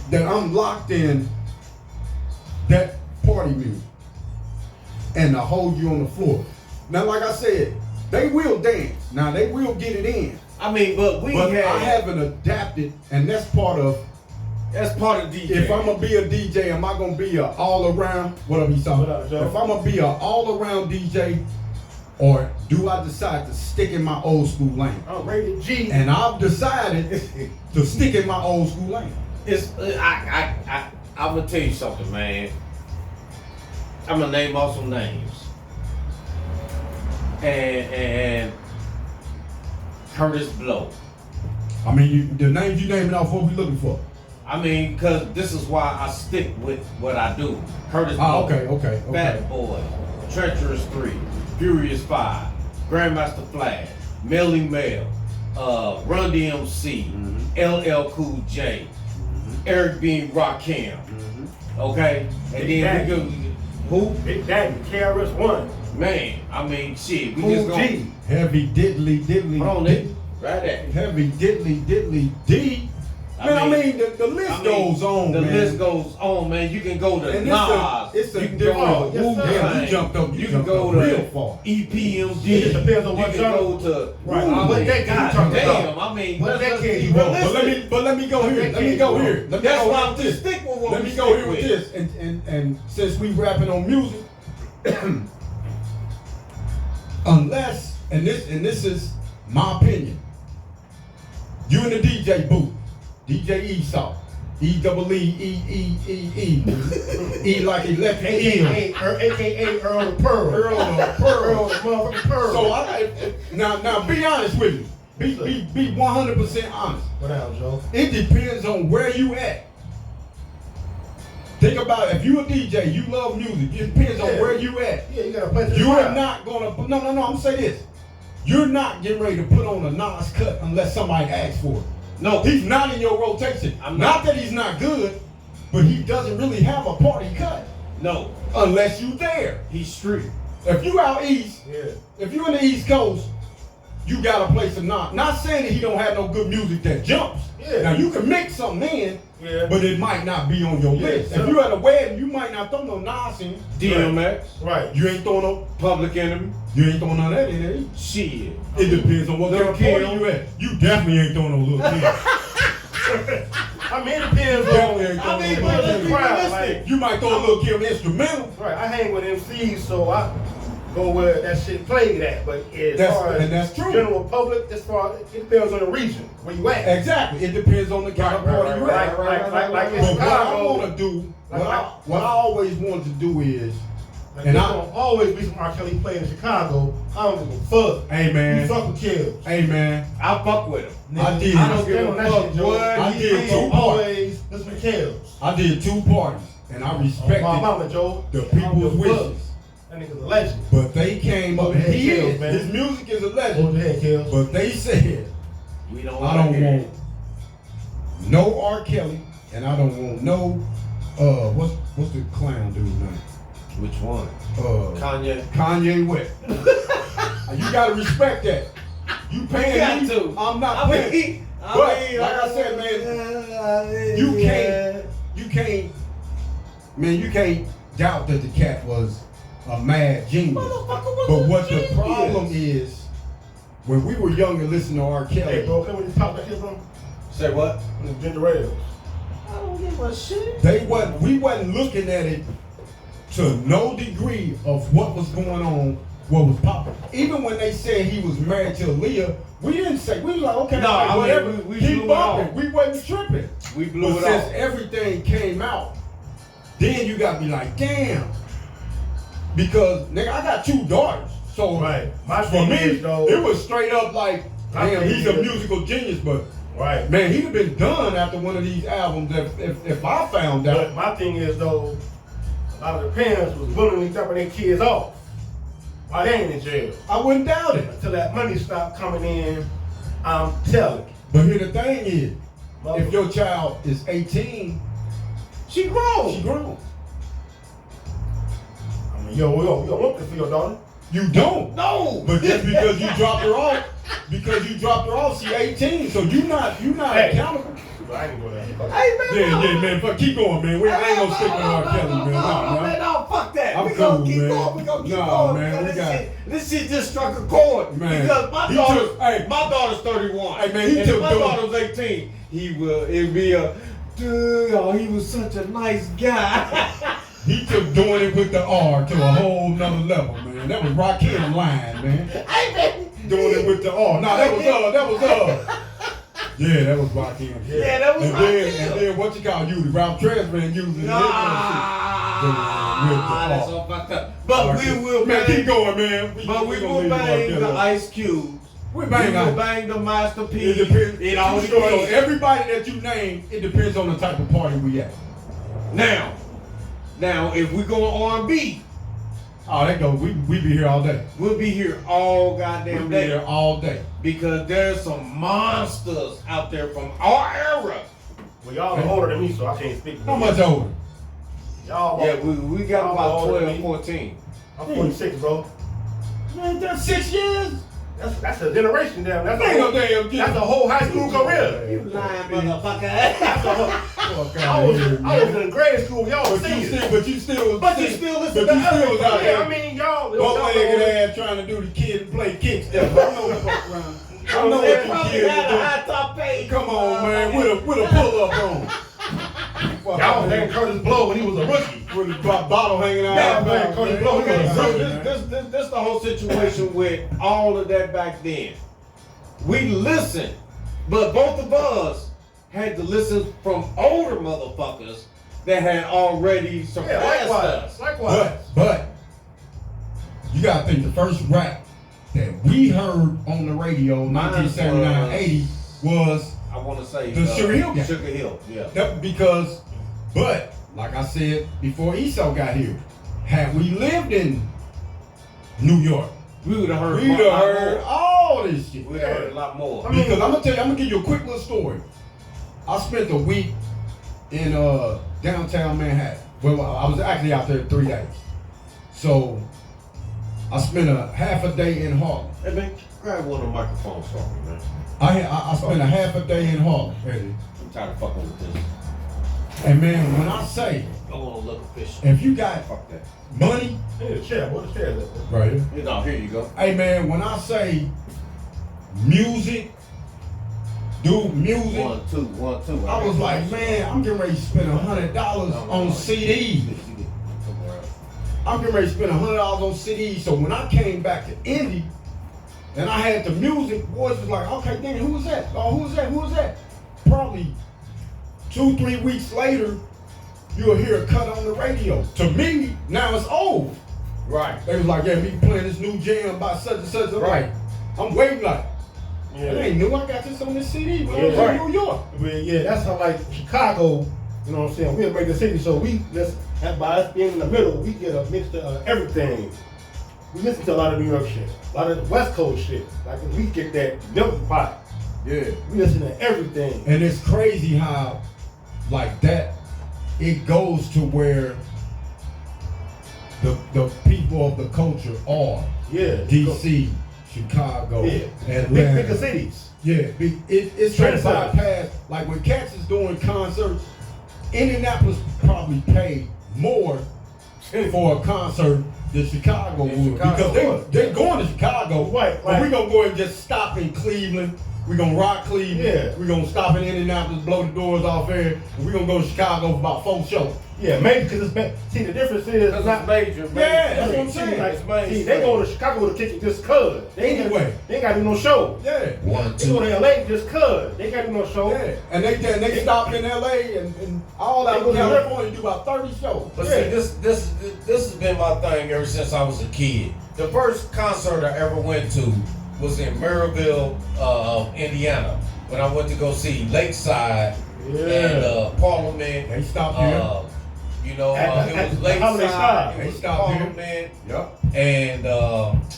that I'm locked in that party music and to hold you on the floor. Now, like I said, they will dance. Now they will get it in. I mean, but I haven't adapted, and that's part of. that's part of DJ. If I'm gonna be a DJ, am I gonna be a all around? What up, Esau? What up, Joe? If I'm gonna be a all around DJ, or do I decide to stick in my old school lane? I'm rated G. And I've decided to stick in my old school lane. It's I'm gonna tell you something, man. I'm gonna name off some names. And Curtis Blow. I mean, the names you naming off, what we looking for? I mean, cause this is why I stick with what I do. Curtis Ah, Blow. okay. Bad Boy, Treacherous 3, Furious 5, Grandmaster Flash, Melly Mel, Run DMC, LL Cool J, Eric B. Rakim. Okay? And Big then Daddy. we go, who? Big Daddy, KRS-One. Man, I mean, shit, we Cool just gonna... G. Heavy diddly. Hold on, nigga. Right there. Heavy diddly D. Man, I mean, the list goes on, The man. list goes on, man. You can go to And Nas. it's a you can different. go to Yes, sir. Wu-Tang. Yeah, you jumped up. You can go real to far. EPMD. It depends on you what can genre. go to Right. I mean, What decade you God talking damn, about? I mean, What let's decade be you want? realistic. But let me go here. Let me go here. Let me That's go why here I'm with just this. stick with what Let we me go stick here with with. this. And since we rapping on music, unless and this is my opinion, you in the DJ booth, DJ Esau, E-double-E-E-E-E-E, E like electric eel. AKA Earl the Pearl. Earl the Pearl. Earl the motherfucking Pearl. So now be honest with me. Be 100% honest. What now, Joe? It depends on where you at. Think about it. If you a DJ, you love music. It depends on Yeah. where you at. Yeah, you gotta play this. You're crowd. not gonna. No. I'm gonna say this. You're not getting ready to put on a Nas cut unless somebody asks for it. No, He's not in your rotation. I'm not not. that he's not good, but he doesn't really have a party cut no, unless you there. he's street. If you out east, Yeah. if you in the East Coast, you gotta play some Nas. Not saying that he don't have no good music that jumps. Yeah. Now you can mix something in, Yeah. but it might not be on your Yeah, list. so- If you at a wedding, you might not throw no Nas in. DMX, Right. You ain't throwing no. Public Enemy, You ain't throwing none of that in there. shit. It depends on what kind Lil' of party Kim. you at. You definitely ain't throwing no little kid. I mean, it depends Definitely on. ain't throwing I mean, no but little let's kid. be crowd, realistic. like- You might throw a little Kim instrumental. Right. I hang with MCs, so I go where that shit played at. But as far as And that's true. general public, as far it depends on the region where you at. Exactly. It depends on the kind of party you at. Like in But what I Chicago, want to do, Like- what I always wanted to do is, like and there's I- gonna always be some R. Kelly playing in Chicago. I don't give a fuck. hey You man, fuck with kills. hey man, I fuck with him. I did. I don't give Stand a on that fuck shit, Joe. what I he did did. too. Always listen to kills. I did 2 parties, and I respected My mama, Joe. the I don't people's give a fuck. wishes. That nigga's a legend. But they came up. Hold your head, He Kills, is. man. His music is a Hold legend. your head, kills. But they said, We don't I don't want no R. Kelly, and I don't want no what's the clown dude's name? Which one? Kanye. Kanye West. You gotta respect that. You paying got me, to. I'm not I paying. mean, But, like I said, man, you can't doubt that the cat was a mad genius. But what the problem is, when we were young and listening to R. Kelly, Hey, bro, can we just talk that shit, bro? Say what? On the ginger ale. I don't give a shit. we wasn't looking at it to no degree of what was going on, what was popping. Even when they said he was married to Aaliyah, we didn't say, we was like, okay, No, I mean, whatever. we Keep blew it bumping. off. We wasn't tripping. We blew But it since off. everything came out, then you got to be like, damn. Because, nigga, I got 2 daughters. So, Right. My for thing me, is, though, it was straight up like, My damn, thing he's a is- musical genius, but right. man, he'd have been done after one of these albums if I found But out. my thing is, though, a lot of the parents was willingly dropping their kids off while they ain't in jail. I wouldn't doubt it. Until that money stopped coming in, I'm telling you. But here the thing is, if your child is 18, She grown. she grown. I mean, yo, you don't want this for your daughter. You don't. No. But just because you dropped her off, she 18. So you not Hey. accountable. I ain't going Hey, there. man. Yeah, man. Fuck, keep going, man. I ain't gonna stick with R. Kelly, man. No, fuck that. I'm We gonna cool, keep man. going. We gonna keep Nah, going. man, because we got- this shit just struck a chord. Man, Because my he daughter's, took- hey. my daughter's 31. Hey, man, he and took if my doing- daughter's 18. It'd be a, dude, oh, he was such a nice guy. He took doing it with the R to a whole nother level, man. That was Rakim line, man. Hey, man. Doing it with the R. Nah, that was Yeah, that was Rakim. Yeah, that was and Rakim. then what you call you? The Ralph Tresman using That's all fucked up. But we will man, bang, keep going, man. but we gonna will leave R. bang Kelly the alone. Ice Cubes. We We bang will Ice. bang the Master P. It depends. It all So depends. everybody that you name, it depends on the type of party we at. Now, if we go on R&B, Oh, that go. We be here all day. we'll be here all We goddamn be day. here all day. Because there's some monsters out there from our era. Well, y'all are older than me, so I can't speak. How much older? Y'all Yeah, are. we got I'm about older 12, than me. 14. I'm 46, bro. Man, that's 6 years. That's a generation down. That's Ain't a no whole, damn kid. that's a whole high school career. You lying motherfucker. That's a whole, Fuck I outta was here, I was man. in grade school. Y'all was But you seniors. still, but you still, But you still listen but to you still was out Yeah, there. I mean, y'all. Bow-legged ass trying to do the kid and play kick stuff. I know the fuck around. I know They what you probably kids had a do. high top page. Come on, man, with a pull up on. Fuck Y'all out was here. playing Curtis Blow when he was a rookie. With a bottle hanging out. Yeah, of man, his Cody mouth, Blow, man. he So was this the whole situation with all of that back then. We listened, but both of us had to listen from older motherfuckers that had already Yeah, surpassed us. likewise. But you gotta think the first rap that we heard on the radio, Mine 1979, was- 80, was I want to say The Sugar Hill Gang. Sugar Hill, yeah. that because, but like I said before Esau got here, had we lived in New York, We would have heard. we'd have heard all this shit. We'd have heard a lot more. I mean- Because I'm gonna give you a quick little story. I spent a week in downtown Manhattan. Well, I was actually out there 3 days. So I spent a half a day in Harlem. Hey man, grab one of the microphones for me, man. I spent a half a day in Harlem, Eddie. I'm tired of fucking with this. And man, when I say, I want to look official. if you got Fuck that. money, Hey, the chair. What the chair is that? right here. You know, here you go. Hey man, when I say music, do music, 1, 2, 1, 2. I was like, man, I'm getting ready to spend $100 on CDs. I'm getting ready to spend $100 on CDs. So when I came back to Indy and I had the music, boys was like, okay, then who was that? Oh, who was that? Who was that? Probably 2-3 weeks later, you'll hear a cut on the radio. To me, now it's old. Right. They was like, yeah, me playing this new jam by such and such. I'm Right. like, I'm waiting like, Yeah. it ain't new. I got this on this CD when I was Yeah. in New York. Well, yeah, that's how like Chicago, you know what I'm saying? We're a major city, so by us being in the middle, we get a mixture of everything. We listen to a lot of New York shit, a lot of West Coast shit. Like we get that melting pot. Yeah. We listen to everything. And it's crazy how, like that, it goes to where the people of the culture are. Yeah. DC, Chicago, Yeah. Atlanta. Bigger cities. Yeah, it's trying to Trendsetters. bypass. Like when Cats is doing concerts, Indianapolis probably paid more for a concert than Chicago Than would. Chicago Because they going to Chicago. Right, But right. we gonna go and just stop in Cleveland. We gonna rock Cleveland. Yeah. We gonna stop in Indianapolis, blow the doors off there. And we gonna go to Chicago for about 4 shows. Yeah, maybe because it's see the difference is That's not not major, man. Yeah, that's what I'm saying. Like, It's mainstream. see, they go to Chicago to kick it just cuz. They ain't Anyway. they ain't got to do no show. Yeah. 1, They go 2. to LA just cuz. They ain't got to do no show. Yeah. And they stopped in LA and all out They of go to California do about 30 shows. But Yeah. see, this has been my thing ever since I was a kid. The first concert I ever went to was in Maryville, Indiana, when I went to go see Lakeside Yeah. and Parliament. They stopped here. You know, At- it at- was at Holiday Lakeside, Side. it They was stopped here. Parliament, Yep. and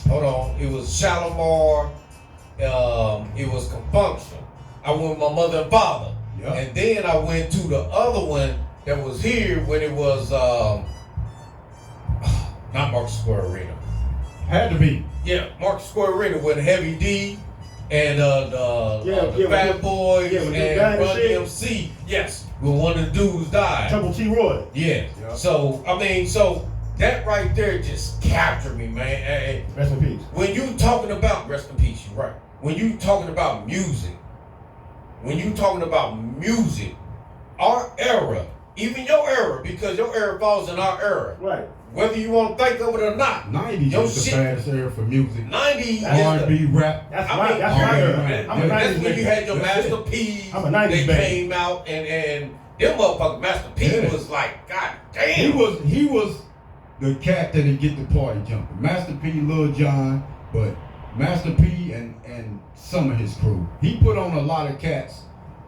hold on, it was Shalimar, it was Confunction. I went with my mother and father. Yeah. And then I went to the other one that was here when it was not Marcus Square Arena. Had to be. Yeah, Marcus Square Arena with Heavy D and the Fat Boys with and them guys and Run shit. DMC. Yes, when one of the dudes died. Trouble T. Roy. Yeah. Yeah. So I mean, so that right there just captured me, man. Hey, Rest in peace. when you talking about rest in peace, you're right. When you talking about music, our era, even your era, because your era falls in our era. Right. Whether you want to think of it or not. 90s Your was the shit- baddest era for music. 90s R&B, rap. That's I my mean, that's my R&B, era. man. I'm a That's 90s when you nigga. had your That's Master it. P. I'm a 90s They baby. came out and them motherfuckers, Master P Yeah. was like, God He damn. was the cat that'd get the party jumping. Master P, Lil Jon, but Master P and some of his crew. He put on a lot of cats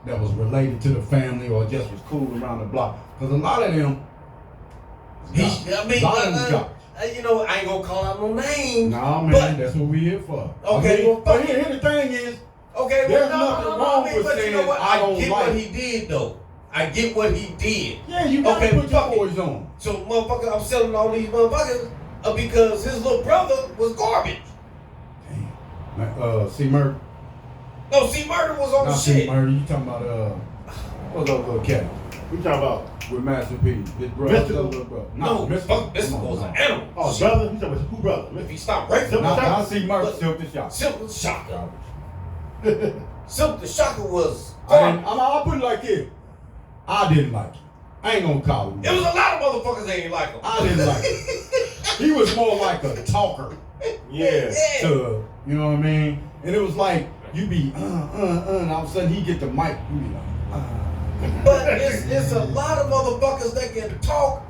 that was related to the family or just was cool around the block. Cause a lot of them, I mean, a lot of them got. you know, I ain't gonna call out no names. Nah, man, but- that's what we here for. Okay, I mean, well, but fuck here the thing is, Okay, There's well, nothing no, wrong I mean, with but you know saying what? I I don't get like what it. he did, though. I get what he did. yeah, you gotta Okay, put your fuck it. boys on. So, motherfucker, I'm selling all these motherfuckers because his little brother was garbage. C Murder. No, C Murder was on the Not C shit. Murder. You talking about what's up, little cat We talking about with Master P? His brother, Mystical? little brother. No, Mystical. fuck, this Come on, was no. an animal. oh Shit. brother. You talking about who brother? If he stopped raping, Now, Simple I see Murder But- silk the shot. Silk the Shocker. Silk the Shocker was I garbage. I'll put it like this. I didn't like it. I ain't gonna call him. There was a lot of motherfuckers that ain't like him. I didn't like it. He was more like a talker Yeah. to, you know what I mean? And it was like, you be, and all of a sudden he get the mic, you be like, But it's a lot of motherfuckers that can talk.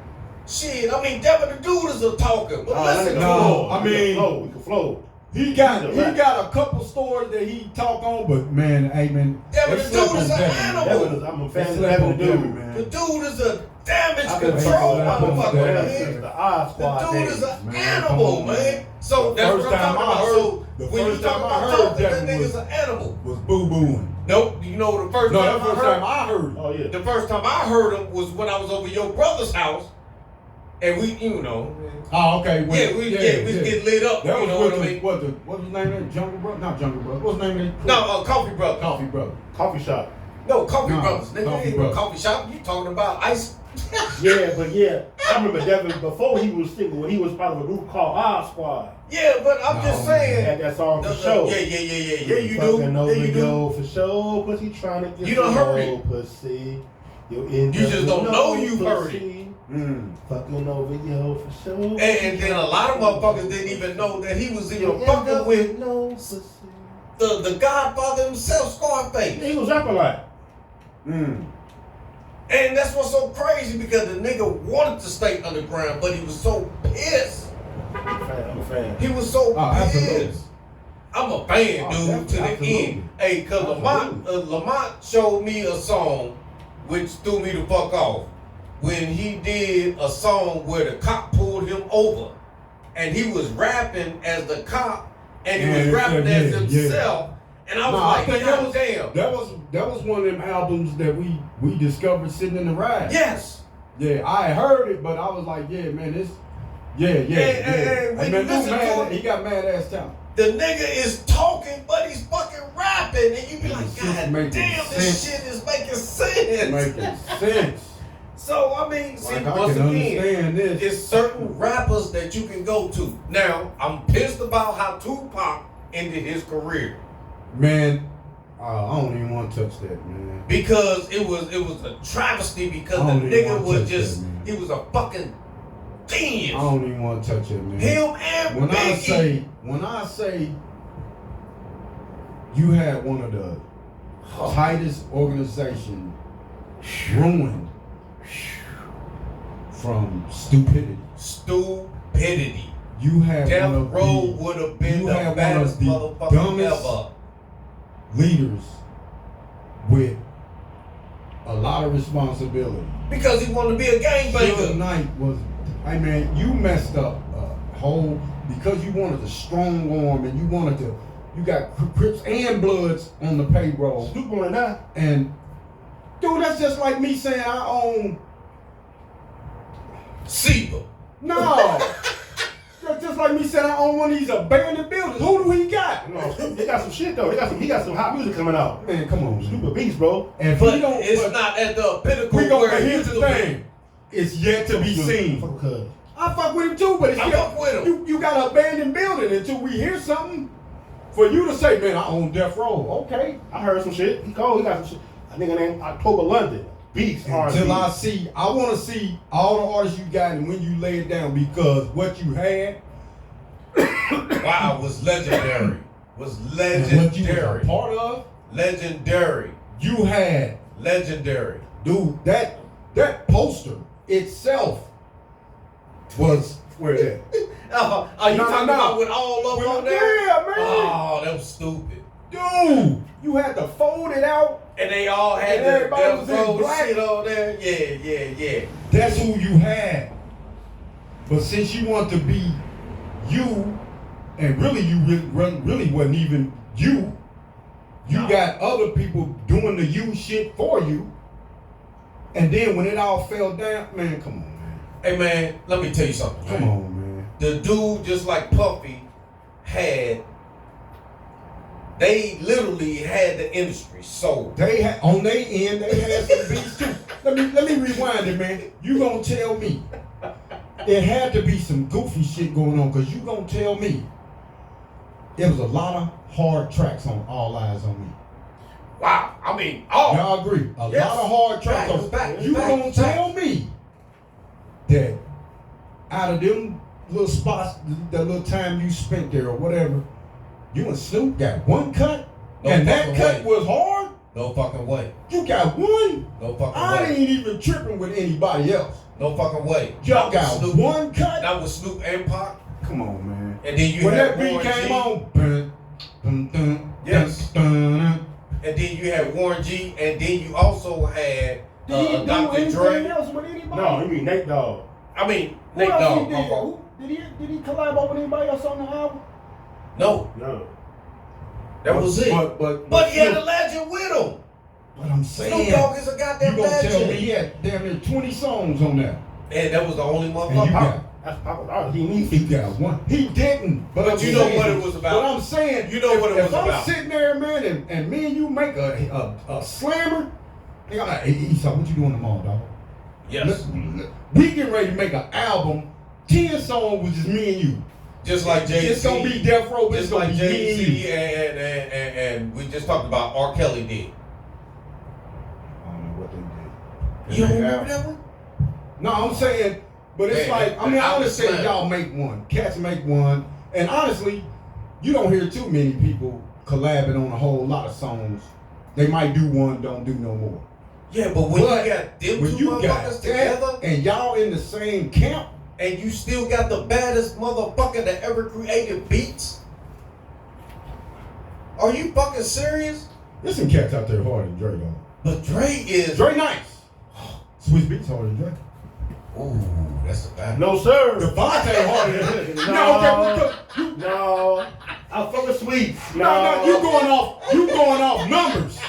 Shit, I mean, Devin the Dude is a talker. But listen, no, I we mean- can flow. He got a couple stories that he talk on, but man, hey man, Devin they the slept Dude on is an Devin, animal. man. Devin is, I'm a They fan of slept Devin on the Devin, Dude. man. the dude is a damage I been control thinking about motherfucker, that. man. The Oz The Squad dude is days. an man. animal, Come on, man. So The that's first what I'm time talking I about. heard- So the when you first talk time I about heard talking, that Devin nigga's was- an animal. Was boo booing. Nope. You know the first No, time that first I heard time I heard it. Oh yeah. the first time I heard him was when I was over your brother's house, and we, you know, Oh, okay. we get lit up. That You was know what I with mean? what was his name? There? Jungle Brother? Not Jungle Brother. What's his name? There? No, Coffee Brother. Coffee Brother. Coffee shop. No, Coffee No, Brothers. Nigga, Coffee ain't no Brothers. coffee shop. You talking about ice? Yeah, but yeah, I remember Devin before he was single when he was part of a group called Oz Squad. Yeah, but I'm just No, They saying. had that song No, for no, show. Yeah, you do. Fucking over Yeah, you do. yo for show, pussy trying to get You done some heard it. old pussy. You just don't know you've heard it. Fucking over yo for show. And then a lot of motherfuckers didn't even know that he was even fucking with no pussy. the Godfather himself, Scarface. He was rapping like. And that's what's so crazy because the nigga wanted to stay underground, but he was so pissed. I'm a fan. He was so Oh, pissed. absolutely. I'm a fan, Oh, dude, to the absolutely. end. Hey, cause Lamont showed me a song which threw me the fuck off. When he did a song where the cop pulled him over and he was rapping as the cop and he was Yeah, rapping yeah, as yeah. himself. And I was Nah, I like, think God damn. that was one of them albums that we discovered sitting in the ride. Yes. Yeah, I heard it, but I was like, yeah, man, this, yeah. And Hey, when man, you dude, listen to man, it- he got mad ass talent. The nigga is talking, but he's fucking rapping. And you be like, It's just God making damn, this sense. shit is making sense. Making sense. So, I mean, see, Like, I once can again, understand this. it's certain rappers that you can go to. Now, I'm pissed about how Tupac ended his career. Man, I don't even want to touch that, man. Because it was a travesty because I the don't even nigga wanna was touch just, that, man. he was a fucking I genius. don't even want to touch it, man. Him and When Biggie. I say you had one of the tightest organizations ruined from stupidity. Stupidity. You had Death one of Row the, would have been you the had one baddest of the motherfucker dumbest ever. leaders with a lot of responsibility. Because he wanted to be a Suge gangbanger. Knight was, I mean, you messed up a whole because you wanted a strong arm and you wanted to You got Crips and Bloods on the payroll. Snoop on it now. And dude, that's just like me saying I own. Seba. No. That's just like me saying I own one of these abandoned buildings. Who do he got? No, Snoop, they got some shit though. He got some hot music coming out. Man, come on, Snoop man. a beast, bro. And But we don't. it's not at the pinnacle We where but it here's used the to thing. It's yet to be seen. Fuck with Cuz. I fuck with him too, but it's I yet, fuck with him. You got an abandoned building until we hear something. For you to say, man, I own Death Row. Okay. I heard some shit. He called. He got some shit. A nigga named October London. Beast. Until I R&B. want to see all the artists you got and when you lay it down because what you had Wow, was legendary. Was and what you legendary. was a part of, Legendary. you had, Legendary. dude, that poster itself was where it at? Are you No, talking no. about with all of them on there? Yeah, man. Oh, that was stupid. Dude, you had to fold it out. And they all had And the everybody was in Death Row black. shit on there. Yeah. That's who you had. But since you want to be you, and really you really wasn't even you, you got other people doing the you shit for you. And then when it all fell down, man, come on, man. Hey man, let me tell you something. Come man. on, man. The dude, just like Puffy, they literally had the industry sold. They had on their end, they had some beats too. Let me rewind it, man. You gonna tell me it had to be some goofy shit going on, cause you gonna tell me there was a lot of hard tracks on All Eyes on Me. Wow, I mean, oh, Y'all agree? A Yes. lot of hard tracks. Facts, on facts, You facts, gonna facts. tell me that out of them little spots, the little time you spent there or whatever, you and Snoop got one cut, No and that fucking cut way. was hard. no fucking way. You got one. No fucking I way. ain't even tripping with anybody else. No fucking way. Y'all Not got with Snoop. one cut. That was Snoop and Pac. Come on, man. And then you When had that beat Warren came G. on, dun, dun, dun, Yes. dun, dun. And then you had Warren G. And then you also had Did he do Dr. anything Dre. else with anybody? No, you mean Nate Dogg. I mean, Who Nate else Dogg. he my did? fault. Did he collab with anybody else on the album? No, No. that was it. But he had a legend with him. But I'm Snoop saying, Dogg is a you goddamn gonna legend. tell me he had damn near 20 songs on there, And that was the only and you motherfucker. got That's Papa. He needs. he got one. He didn't. But I'm you know saying- what it was about. But I'm saying, You know what it if was I'm about. sitting there, man, and me and you make a slammer, they got, hey, Esau, what you doing tomorrow, dog? Yes. We getting ready to make an album. 10 songs with just me and you. Just like Jay-Z. It's gonna be Death Row, but it's Just gonna like be me and you. Jay-Z and we just talked about R. Kelly did. I don't know what they did. You don't remember that one? No, I'm saying, but it's Man, like, I mean, I the understand album y'all make one. Cats make one. And honestly, you don't hear too many people collabing on a whole lot of songs. They might do one, don't do no more. Yeah, but when But you got them when two you got motherfuckers together that, and y'all in the same camp, and you still got the baddest motherfucker that ever created beats, are you fucking serious? there's some cats out there harder than Dre, though. But Dre is. Dre nice. Swiss Beats harder than Dre. Ooh, that's a bad. No, sir. Devontae harder than Dre. No. No, No. I fuck with Sweets. no, you going off numbers.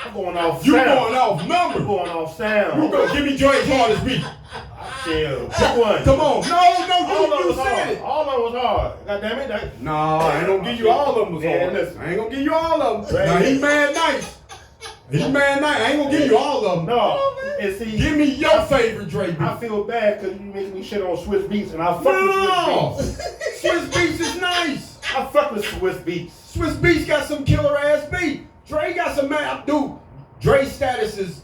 I'm going off You sound. going off I'm numbers. going off sound. You go give me Dre's hardest beat. Chill. Pick one. Come on. No, All of you them was said hard. it. All of them was hard. God damn it. That, No, I ain't gonna give you all of them. Man, hard. listen. I ain't gonna give you all of them. Right. Now he mad nice. He mad nice. I ain't gonna give you all of them. no. And see, Give me your favorite Dre beat. I feel bad because you making me shit on Swiss Beats and I fuck No. with Swiss Beats. Swiss Beats is nice. I fuck with Swiss Beats. Swiss Beats got some killer ass beat. Dre got some mad. Dude, Dre's status is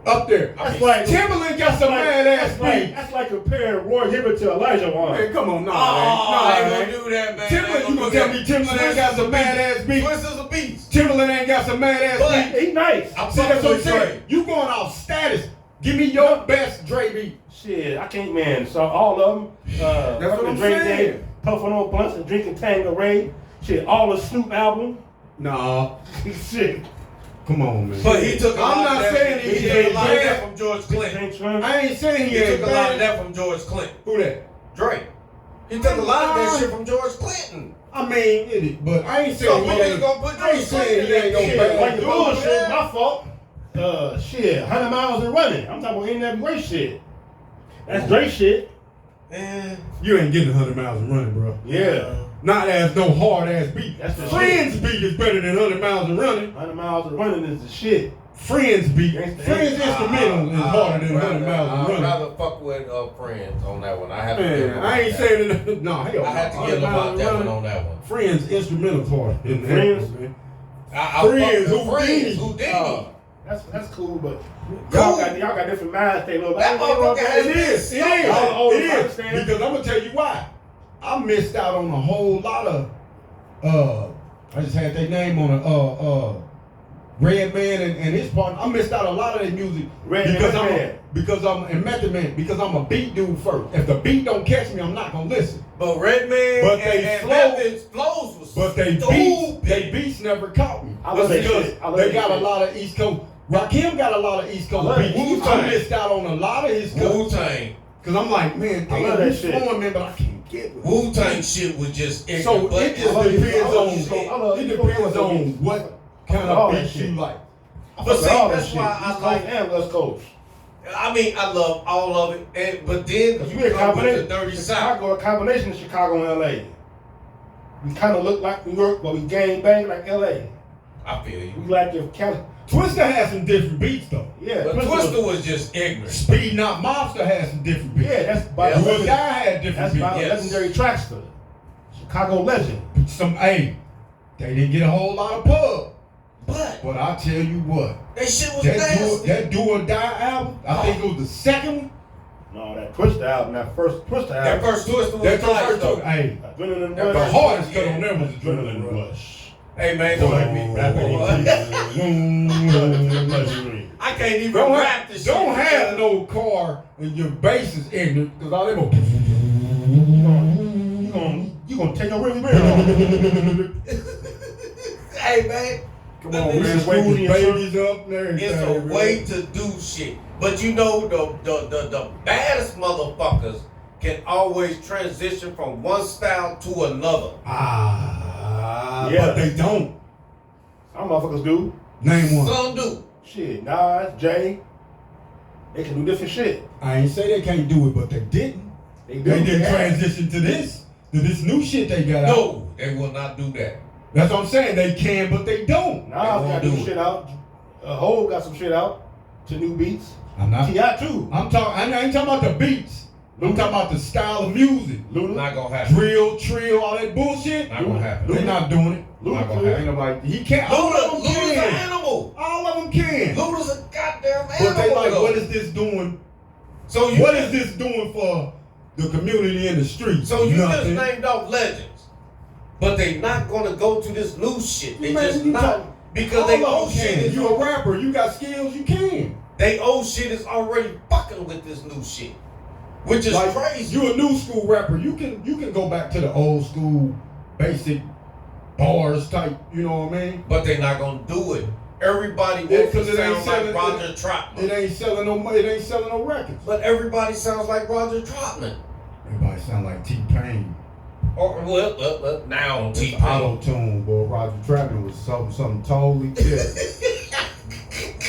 up there. That's like Timberland got some mad ass beat. That's like comparing Roy Hibbert to Elijah Wan. Man, come on, Oh, I I ain't ain't gonna do that, man. Timberland, you gonna tell me Timberland ain't got some mad ass beat? Swiss is a beast. Timberland ain't got some mad ass But- beat. He nice. I'm See, that's what I'm with saying. Dre. You going off status. Give me your best Dre beat. Shit, I can't, man. So all of them, That's what fucking I'm Dre saying. Day, puffing on blunts and drinking Tanqueray. Shit, all the Snoop album. Nah, Shit. come on, man. But he took a I'm lot not of that. saying He he took ain't a lot of bad. that from George Clinton. Ain't Trump. I ain't saying He he ain't took a lot of bad. that from George Clinton. Who that? Dre. He took a lot of that shit from George Clinton. I mean, but I ain't saying So he Boogie's ain't. gonna put I ain't saying he ain't Shit, gonna like bang the bullshit, my fault. Shit, 100 miles and running. I'm talking about NWA shit. That's Drake shit. You ain't getting 100 miles and running, bro. Yeah. Not as no hard ass beat. That's the Friends beat is better than 100 miles and running. 100 miles and running is the shit. Friends beat. Gangsta Friends instrumental is harder than 100 miles and I'd running. rather fuck with Friends on that one. I have to give Man, him I ain't that. saying that. No, hell, I had to 100 give him miles about and that one running. on that one. Friends instrumental harder than Friends? man. Friends, Houdini. Houdini. That's cool, but y'all got different minds. They look. That motherfucker has It is. It is. Oh, It I is. understand. Because I'm gonna tell you why. I missed out on a whole lot of. I just had their name on a Red Man and his partner. I missed out a lot of their music because I'm a beat dude first. If the beat don't catch me, I'm not gonna listen. But Redman But they and flow- Method's flows was But they beats never caught me. I love That's that because shit. I love they that got a shit. lot of East Coast. Rakim got a lot of East I Coast love beats. Wu-Tang. I missed out on a lot of his Wu Coast. Tang. Cause I'm like, man, I love damn, that he's shit. flowing, man, but I can't get with it. Wu Tang shit was just ignorant. So but it just I love depends it. on It what kind all of that beats you shit. like. But see, all that that's shit. why East I Coast like. and West Coast. I mean, I love all of it, but then Cause you we a come with the combination. dirty South. Chicago, a combination of Chicago and LA. We kind of look like New York, but we gang bang like LA. I feel you. We like your Cali. Twister has some different beats though. Yeah, But Twister was just ignorant. Speed Not Monster has some different beats. Yeah, that's by Yeah. the Do or Die had different That's by the Yes. legendary trackster, Chicago legend. beats. They didn't get a whole lot of pub. But But I tell you what, that shit was that nasty. Do or Die album, I think it was the second one. No, that Twister album, that first Twister That album. first Twister was That's the nice first though. one. Hey, Adrenaline That the Rush. hardest cut on them was Adrenaline Adrenaline Rush. Rush. Hey man, don't let me rap Adrenaline I can't even Don't rap this shit. don't have no car and your bass is ignorant because all them You gonna take your really big Hey man, Come on, This man, is wake cool, the yes, sir. babies up and everything. it's a man. way to do shit. But you know the baddest motherfuckers can always transition from one style to another. Yeah. But they don't. Some motherfuckers do. Name one. Some do. Shit, Nas, Jay, they can do different shit. I ain't say they can't do it, but they didn't. They do. They didn't Yeah. transition to this new shit they got out. No, they will not do that. That's what I'm saying. They can, but they don't. Nas They won't got do new it. shit out. Hov got some shit out to new beats. I'm not. T.I. too. I ain't talking about the beats. I'm talking about the style of music. Luda. Not gonna happen. Drill, trill, all that bullshit. Not gonna happen. They're not doing it. Not gonna Ain't happen. nobody. He can't. All of them Luda's an can. animal. All of them can. Luda's a goddamn But animal. they like, though. what is this doing? So you What is this doing for the community in the streets? So you just Nothing. named off legends, but they not gonna go to this new shit. They Man, just you not talk- because all they of old them shit can. is You a rapper. You got skills. You can. they old shit is already fucking with this new shit, which is Like, crazy. you a new school rapper. You can go back to the old school basic bars type. You know what I mean? But they not gonna do it. Everybody Yeah, wants 'cause to it ain't sound like selling- Roger It Troutman, ain't selling no. It ain't selling no records. but everybody sounds like Roger Troutman. Everybody sound like T-Pain. Or well, now on T-Pain. Auto tune, boy. Roger Trapping was something totally different.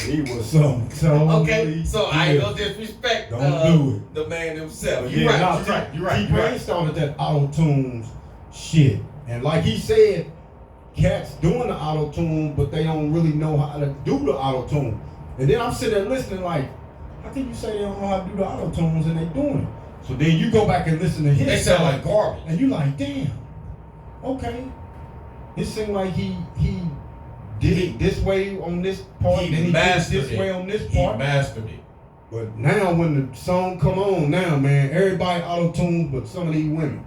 He was something totally Okay, so I ain't gonna different. disrespect Don't do it. the man himself. But You're right. nah, You're right. You're right. You're T-Pain right. started that auto tunes shit, and like he said, cats doing the auto tune, but they don't really know how to do the auto tune. And then I'm sitting there listening, like, how can you say they don't know how to do the auto tunes and they doing it? So then you go back and listen to his They sound stuff, like garbage. and you like, damn, okay. It seemed like he did it this way on this part, He then he did it mastered this it. way on this He part. mastered it. But now when the song come on now, man, everybody auto-tunes but some of these women.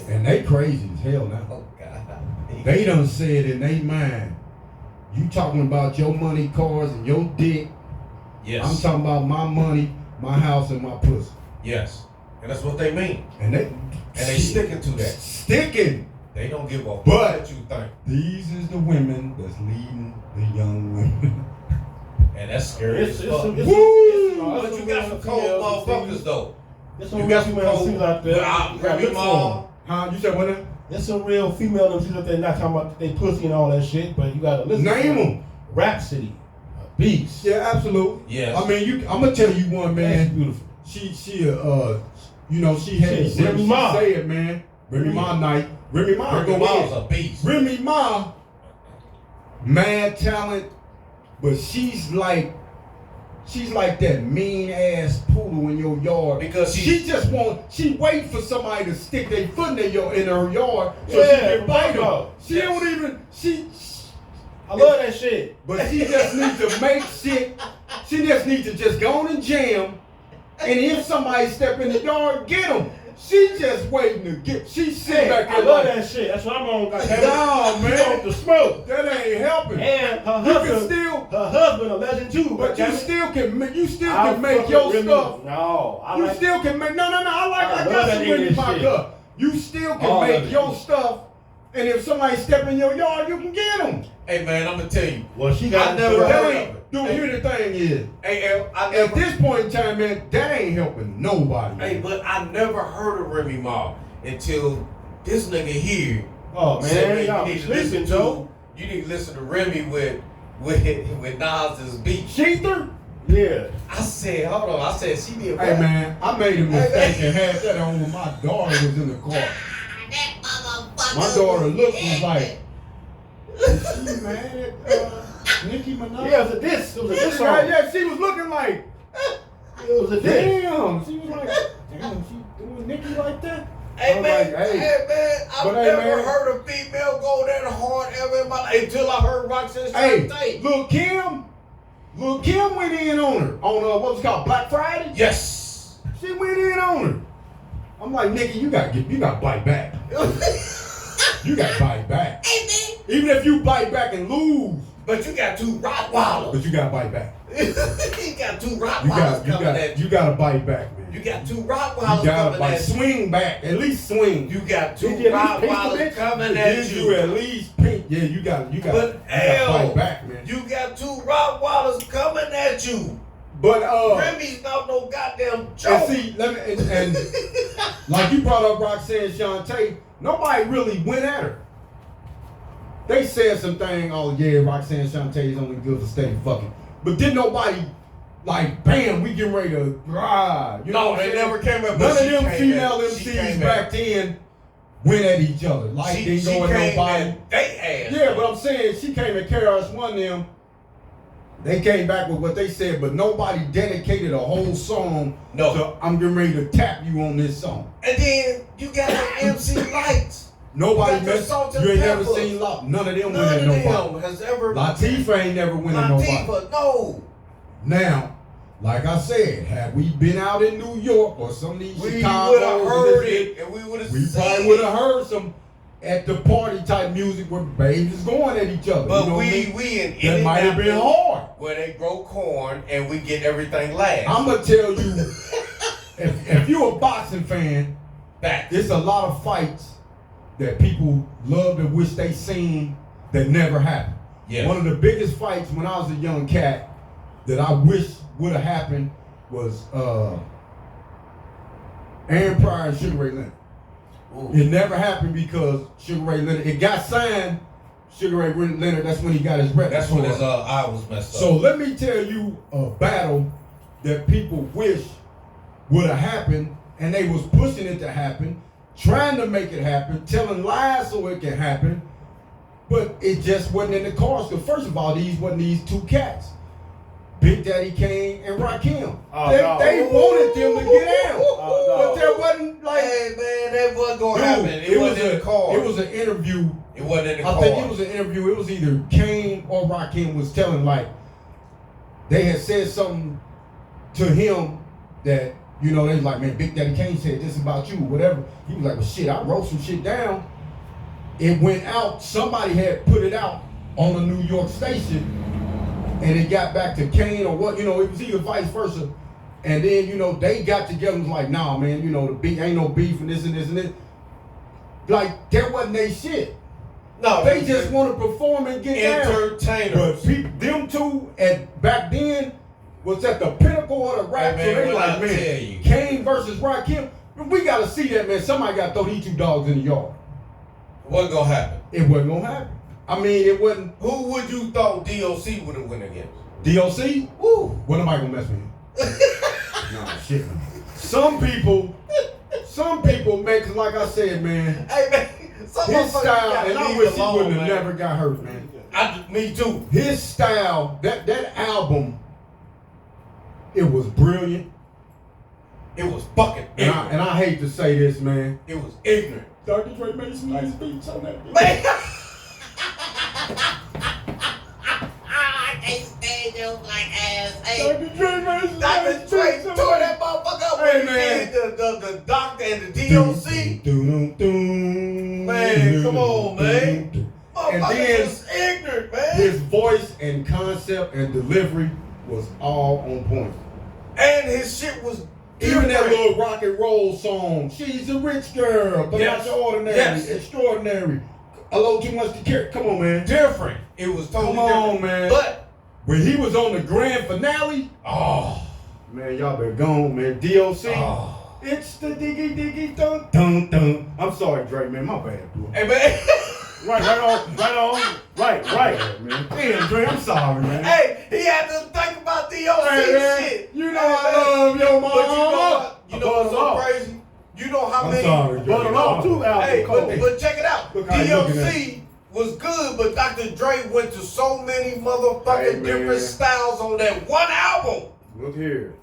And they crazy as hell now. Oh God. They done said in their mind, you talking about your money, cars, and your dick. Yes. I'm talking about my money, my house, and my pussy. Yes. And that's what they mean. And they sticking to that. Sticking. They don't give a fuck But- what you think. These is the women that's leading the young women. And that's scary as fuck. Woo! But you got some cold motherfuckers though. There's You some got real some females cold. out there. Well, You got Remy good Ma. form. Huh? You said what now? There's some real female MCs that they're not talking about they pussy and all that shit, but you gotta listen. Name them. Rhapsody, a beast. Yeah, absolutely. Yes. I mean, I'm gonna tell you one, That's man. beautiful. She you know, she had Shit, she Remy Ma. say it, man. Remy Ma night. Remy Ma Remy go Ma's in. a beast. Remy Ma, mad talent, but she's like that mean ass poodle in your yard Because she wait for somebody to stick their foot in her yard so Yeah, she can bite them. bro. She don't even I love that shit. but she just needs to make shit. She just needs to just go on and jam. And if somebody step in the yard, get them. She just waiting to get. She sit back I there love like, that shit. That's what I'm on. Goddamn. No, man. You want the smoke. that ain't helping. And her You husband, can still, her husband a legend too. but you goddammit. still can make. You still I can make fuck your with Remy. stuff. No, I You like still can make. No. I I got love some that in English my shit. cup. You still can All of make it. your stuff. And if somebody step in your yard, you can get them. Hey man, I'm gonna tell you. Well, she got. I never to- heard of it. Dude, here the thing is. Hey, I At never. this point in time, man, that ain't helping nobody. Hey, but I never heard of Remy Ma until this nigga here Oh said, man, y'all you need to listen sleeping, Joe. to. You need to listen to Remy with Nas's beat. Sheether? Yeah. I said, hold on. I said she did. Hey what? man, I made a mistake man. and had that on when my daughter was in the car. That motherfucker. My daughter looked was like, is she mad at Nicki Minaj? Yeah, it was a diss. It was a diss song. Yeah, she was looking like, It was a diss. damn. She was like, damn, she doing Nicki like that? Hey I'm man, like, hey. man, I've But hey, never man. heard a female go that hard ever in my life until I heard Roxanne Hey, Shante. Lil' Kim went in on her on what was called Black Friday. Yes. She went in on her. I'm like, Nicki, you gotta bite back. You gotta bite back. Hey, man. Even if you bite back and lose, But you got two Rottweilers. but you gotta bite back. You got two You Rottweilers coming at you. gotta bite back, man. You got two You Rottweilers gotta coming bite. at you. Swing back. At least swing. You got two Did you at least pinch the Rottweilers bitch? coming at Did you. you at least pink? Yeah, you got But hell, bite back, man. you got two Rottweilers coming at you. But Remy's not no goddamn and joke. see, let me and like you brought up Roxanne Shante, nobody really went at her. They said some thing, oh yeah, Roxanne Shante is only good for steady fucking. But didn't nobody like, bam, we getting ready to ride. You know No, what I'm they saying? never came at. None but of them she female came at- she MCs came back at- then went at each other. Like She didn't go at came nobody. at they ass. Yeah, but I'm saying she came at KRS-One them. They came back with what they said, but nobody dedicated a whole song No. to I'm getting ready to tap you on this song. And then you got the MC Lights. Nobody You got the messed. Salt and You ain't never Peppers. seen none of them None win at of nobody. them has ever. Latifah ain't never win at nobody. Latifah, no. Now, like I said, had we been out in New York or some of these We Chicago, would have heard it, and we would have we seen probably would it. have heard some at the party type music where babes is going at each other. But you know what I we mean? in That might have been hard. where they grow corn and we get everything last. I'm gonna tell you, if you're a boxing fan, back. there's a lot of fights that people love to wish they seen that never happened. Yeah. One of the biggest fights when I was a young cat that I wish would have happened was Aaron Pryor and Sugar Ray Leonard. Ooh. It never happened because Sugar Ray Leonard, it got signed. Sugar Ray Leonard, that's when he got his rep. That's when his eye was messed up. So let me tell you a battle that people wish would have happened, and they was pushing it to happen, trying to make it happen, telling lies so it can happen, but it just wasn't in the cards. Because first of all, these wasn't these two cats, Big Daddy Kane and Rakim. Oh, they, no. they wanted them to get out, Oh, no. but there wasn't like. hey man, that wasn't gonna Dude, happen. It wasn't in the cards. It was an interview. It wasn't in the I cards. think it was an interview. It was either Kane or Rakim was telling like they had said something to him that, you know, they was like, man, Big Daddy Kane said this about you, whatever. He was like, well, shit, I wrote some shit down. It went out. Somebody had put it out on a New York station, and it got back to Kane or what, you know, it was either vice versa. And then, you know, they got together and was like, nah, man, you know, the beef ain't no beef and this and this and this. Like, that wasn't they shit. no, They just want to perform and get down. entertainers. But them two back then was at the pinnacle of the rap. Hey, man, so they what like, I tell man, you. Kane versus Rakim. We gotta see that, man. Somebody gotta throw these two dogs in the yard. What gonna happen? It wasn't gonna happen. I mean, it wasn't. Who would you thought DOC would have went against? DOC? Woo. What am I gonna mess with him? Nah, shit. Some people, man, 'cause like I said, man, Hey man, some his motherfuckers style, gotta and I leave wish it he alone, wouldn't have man. never got hurt, man. Me too. His style, that album, it was brilliant. It was fucking And ignorant. I hate to say this, man. It was ignorant. Dr. Dre made some nice beats on that. Man. I can't stand you like ass. Hey, Dr. Dre made some Dr. nice Dre beats on tore that. that motherfucker up Hey, when man. he did the doctor and the DOC. Man, come on, man. And Motherfucker then was ignorant, man. his voice and concept and delivery was all on point. And his shit was Even that different. little rock and roll song, she's a rich girl, but Yes. not ordinary, Yes. extraordinary. A little too much to carry. Come on, man. different. It was totally Come on, different. man. But When he was on the grand finale, oh, man, y'all been gone, man. DOC, it's the diggy dun dun dun. I'm sorry, Drake, man. My bad, bro. hey man. Right on. Right. Man. Damn, Dre, I'm sorry, man. Hey, he had to think about DOC Hey, man, shit. you know Hey, I man. love your mama. But you know what? You know what's so Above it all. crazy? You know how I'm many? sorry, Dre. But along too, album Hey, cold. but check it out. Look how you looking at DOC was good, but Dr. Dre went to so many motherfucking Hey, man. different styles on that one album. Look here.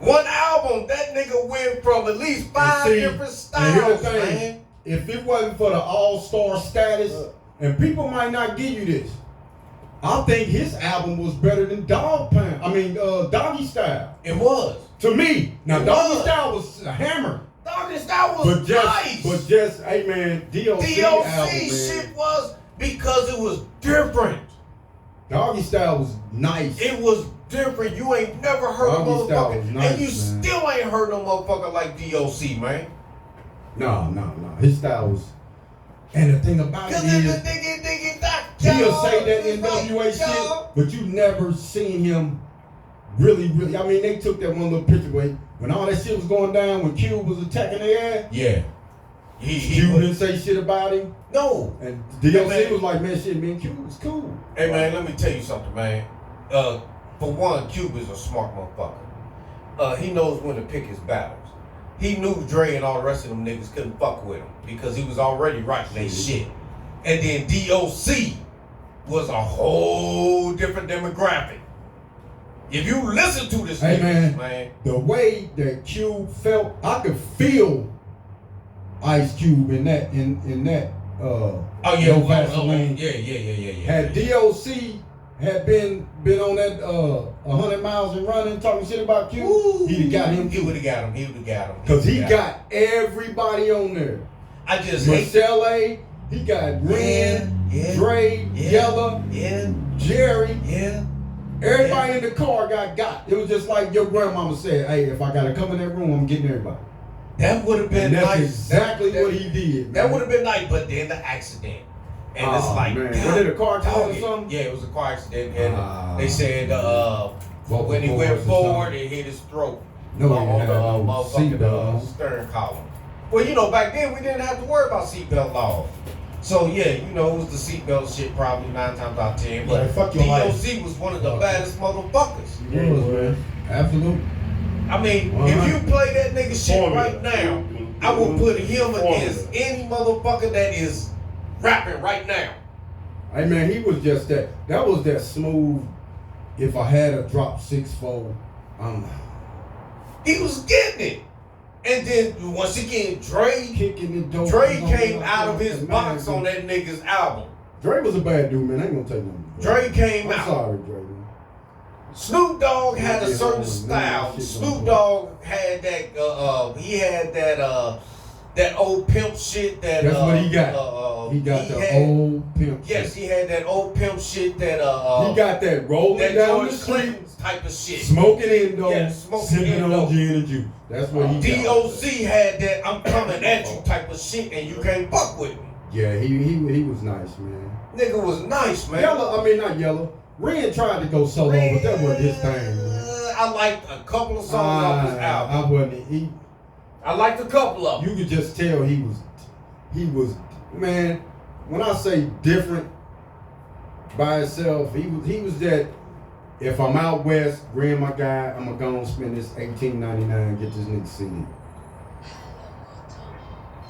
One album, that nigga went from at least 5 And see, different and here's the styles, thing. man. If it wasn't for the all-star status, and people might not give you this, I think his album was better than Doggy Style. It was. To me. Now, It Doggy was. Style was a hammer. Doggy Style was But just, nice. hey man, DOC DOC album, man. shit was because it was different. Doggy Style was nice. It was different. You ain't never heard a Doggy Style motherfucker. was nice, and you man. still ain't heard no motherfucker like DOC, man. No. His style was. And the thing about it Cause it's is, a diggy doc. he'll say that NWA shit, but you never seen him really. I mean, they took that one little picture when all that shit was going down, when Cube was attacking their ass. Yeah. Cube didn't say shit about him. No. And DOC man. was like, man, shit, man, Cube was cool. Hey man, let me tell you something, man. For one, Cube is a smart motherfucker. He knows when to pick his battles. He knew Dre and all the rest of them niggas couldn't fuck with him because he was already writing their shit. And then DOC was a whole different demographic. If you listen to this Hey, nigga, man. The way that Cube felt, I could feel Ice Cube in that oh yeah, No Vaseline. yeah. Had DOC had been on that 100 miles and running talking shit about Cube, Ooh, he'd have got him He too. would have got him. He would have got him. Cause he got everybody on there. I just hate. Michelle A, he got Ren, Yeah. Dre, Yeah. Yella, Yeah, Jerry. yeah. Everybody in the car got. It was just like your grandmama said, hey, if I gotta come in that room, I'm getting everybody. That would have been And that's nice. exactly what he did. That man. would have been nice, but then the accident. And it's Oh, like, man. God, Was it a car accident or dog, something? Yeah, it was a car accident. And they said when he Vocal went cords or forward, something. it hit his throat. No, he on had the no motherfucking seatbelt. stern column. Well, you know, back then we didn't have to worry about seatbelt laws. So yeah, you know, it was the seatbelt shit probably 9 times out of 10. But Yeah, fuck your DOC was one of the baddest motherfuckers. He was, man. Absolutely. I mean, if you play that nigga shit right now, I will put him against any motherfucker that is rapping right now. Hey man, he was just that. That was that smooth. If I had a drop 6-4, He was getting it. And then once again, Dre kicking the door. Dre came out of his box on that nigga's album. Dre was a bad dude, man. I ain't gonna take nothing. Dre came I'm out. sorry, Dre. Man. Snoop Dogg had a Yeah, certain man, style. shit Snoop going Dogg had that. He had that old pimp shit. That That's what he got. He got the old pimp. Yes, shit. he had that old pimp shit. That He got that rolling that down the George street, Clinton type of shit. smoking Indo, Yeah, smoking sipping Indo. on gin and juice. That's what he got. DOC had that I'm coming at you type of shit, and you can't fuck with me. Yeah, he was nice, man. Nigga was nice, man. Not Yellow. Ren tried to go solo, but that wasn't his thing, man. I liked a couple of songs off his album. I wasn't. I liked a couple of them. You could just tell he was, man. when I say different by itself, he was that. If I'm out west, bring my guy, I'm gonna go and spend this $18.99, get this nigga CD.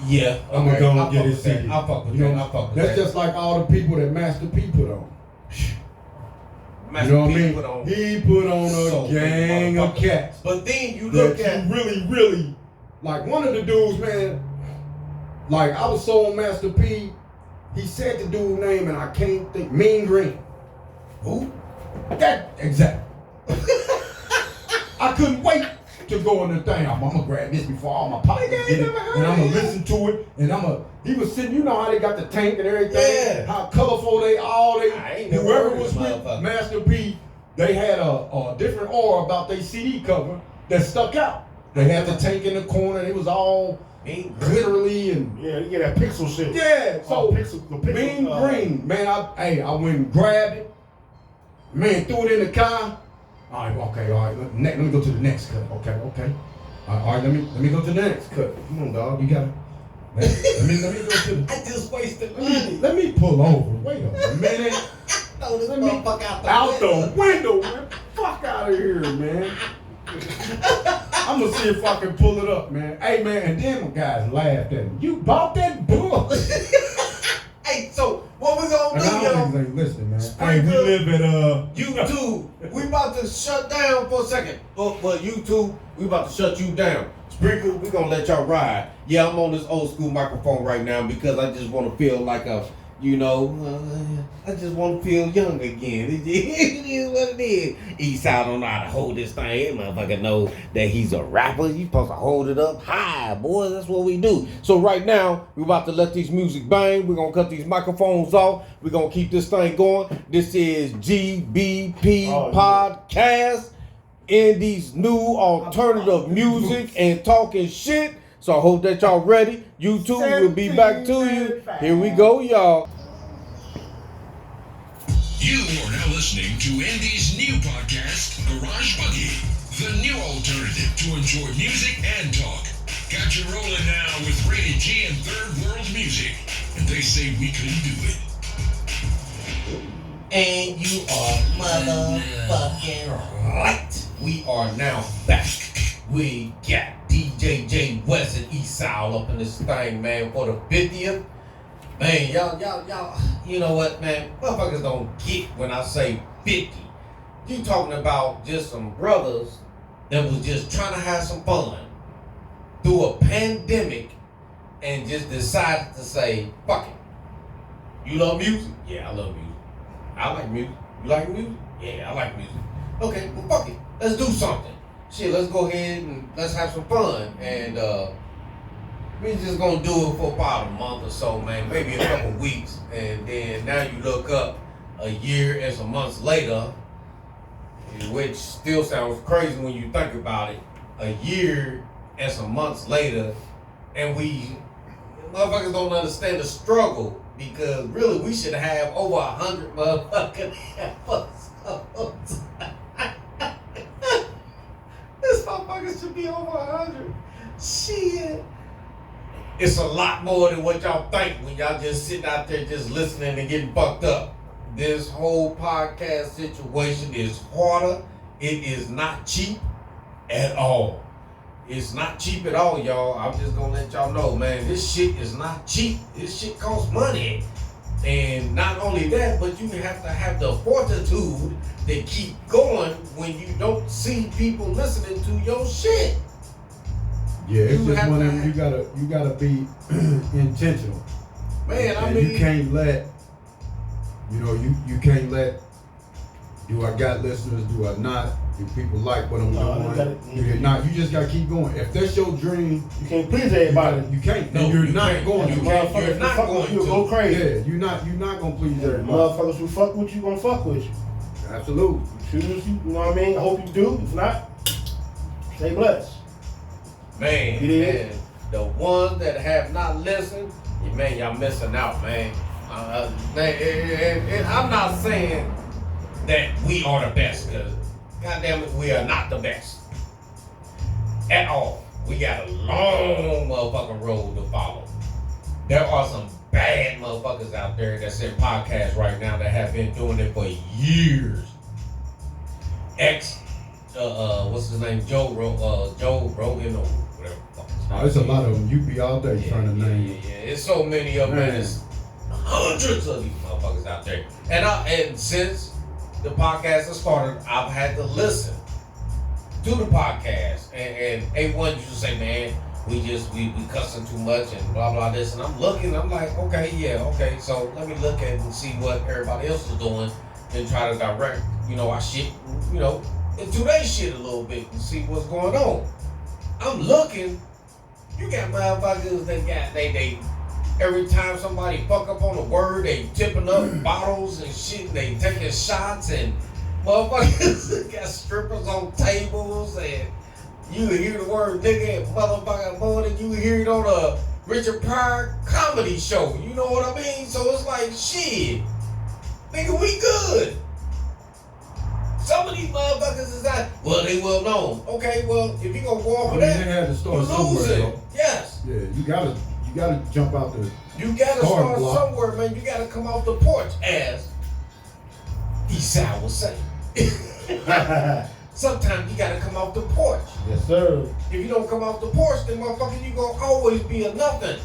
Yeah, I'm gonna go and get his that. CD. I fuck with You that. know, I fuck with that's that. just like all the people that Master P put on. Master You know what I P mean? put on He put on a so many gang of motherfuckers. cats. But then you look That at you really, like one of the dudes, man, like I was so on Master P, he said the dude's name and I can't think, Mean Green. who? That, exactly. I couldn't wait to go in the thing. I'm gonna grab this before all my partners Nigga, I get ain't it, never heard and I'm gonna of it. listen to it, and he was sitting, you know how they got the tank and everything, Yeah. how colorful they I ain't never whoever heard was of with motherfucker. Master P, they had a different aura about their CD cover that stuck out. They had the tank in the corner, it was all Mean glitterly and Yeah, you get that pixel shit. yeah, so the pixel, Mean Green, man, I went and grabbed it, man, threw it in the car. All right, let me go to the next cut. Okay. All right, let me go to the next cut. Come on, dog, you gotta. Let me go to the. I just wasted money. Let me pull over. Wait a minute. Throw this Let me motherfucker out the window, man. Fuck out of here, man. I'm gonna see if I can pull it up, man. Hey, man, and then my guys laughed at me. You bought that bull? Hey, so what we gonna And do, I y'all? don't even listen, man. Hey, we live at YouTube, we about to shut down for a second. But YouTube, we about to shut you down. Spreaker, we gonna let y'all ride. Yeah, I'm on this old school microphone right now because I just want to feel like I just want to feel young again. It is what it is. Eastside don't know how to hold this thing. That motherfucker know that he's a rapper. You supposed to hold it up high, boy. That's what we do. So right now, we about to let these music bang. We're going to cut these microphones off. We're going to keep this thing going. This is GBP Podcast. Indies new alternative music and talking shit. So I hope that y'all ready. YouTube will be back to you. Here we go, y'all. You are now listening to Andy's new podcast, Garage Boogie, the new alternative to enjoy music and talk. Got you rolling now with Rated G and Third World Music, and they say we can do it. And you are motherfucking right. We are now back. We got DJ J West and Eastside up in this thing, man, for the 50th. Man, y'all, you know what, man? Motherfuckers don't get when I say 50. You talking about just some brothers that was just trying to have some fun through a pandemic and just decided to say, fuck it. You love music? Yeah, I love music. I like music. You like music? Yeah, I like music. Okay, well, fuck it. Let's do something. Shit, let's go ahead and let's have some fun. And we just gonna do it for about a month or so, man. Maybe a couple weeks. And then now you look up a year and some months later, which still sounds crazy when you think about it. A year and some months later, and motherfuckers don't understand the struggle because really we should have over 100 motherfucking episodes. This motherfucker should be over 100. Shit. It's a lot more than what y'all think when y'all just sitting out there just listening and getting fucked up. This whole podcast situation is harder. It is not cheap at all. It's not cheap at all, y'all. I'm just gonna let y'all know, man, this shit is not cheap. This shit costs money. And not only that, but you have to have the fortitude to keep going when you don't see people listening to your shit. Yeah, it's You just have one of to them. You gotta be intentional. Man, I And mean, you can't let. You can't let. Do I got listeners? Do I not? Do people like what I'm doing? Do they not? You just gotta keep going. If that's your dream, You can't please everybody. you can't. No, And you're you not can't. going You to. can't. You're Motherfuckers not who fuck going with you to. go crazy. Yeah, you're not gonna please everybody. Motherfuckers who fuck with you gonna fuck with you. Absolutely. Choose you know what I mean? I hope you do. If not, stay blessed. man, It is. man, the ones that have not listened, man, y'all missing out, man. And I'm not saying that we are the best, because goddamn it, we are not the best at all. We got a long motherfucking road to follow. There are some bad motherfuckers out there that's in podcasts right now that have been doing it for years. What's his name? Joe Rogan or whatever. There's a lot of them. You be all day trying to name. Yeah. It's so many of them. Man. There's hundreds of these motherfuckers out there. And since the podcast has started, I've had to listen to the podcast. And A1 used to say, man, we cussing too much and blah blah this. And I'm looking, I'm like, okay. So let me look at and see what everybody else is doing and try to direct, our shit, into their shit a little bit and see what's going on. I'm looking. You got motherfuckers that they every time somebody fuck up on a word, they tipping up bottles and shit, and they taking shots, and motherfuckers got strippers on tables, and you hear the word nigga and motherfucker more than you hear it on a Richard Pryor comedy show. You know what I mean? So it's like, shit, nigga, we good. Some of these motherfuckers is not, well, they well known. Okay, well, if you gonna go off of that, they had to start you somewhere, losing. though. Yes. Yeah, you gotta jump out the. You gotta start block. somewhere, man. You gotta come off the porch, as Eastside would say. Sometimes you gotta come off the porch. Yes, sir. If you don't come off the porch, then motherfucker, you gonna always be a nothing.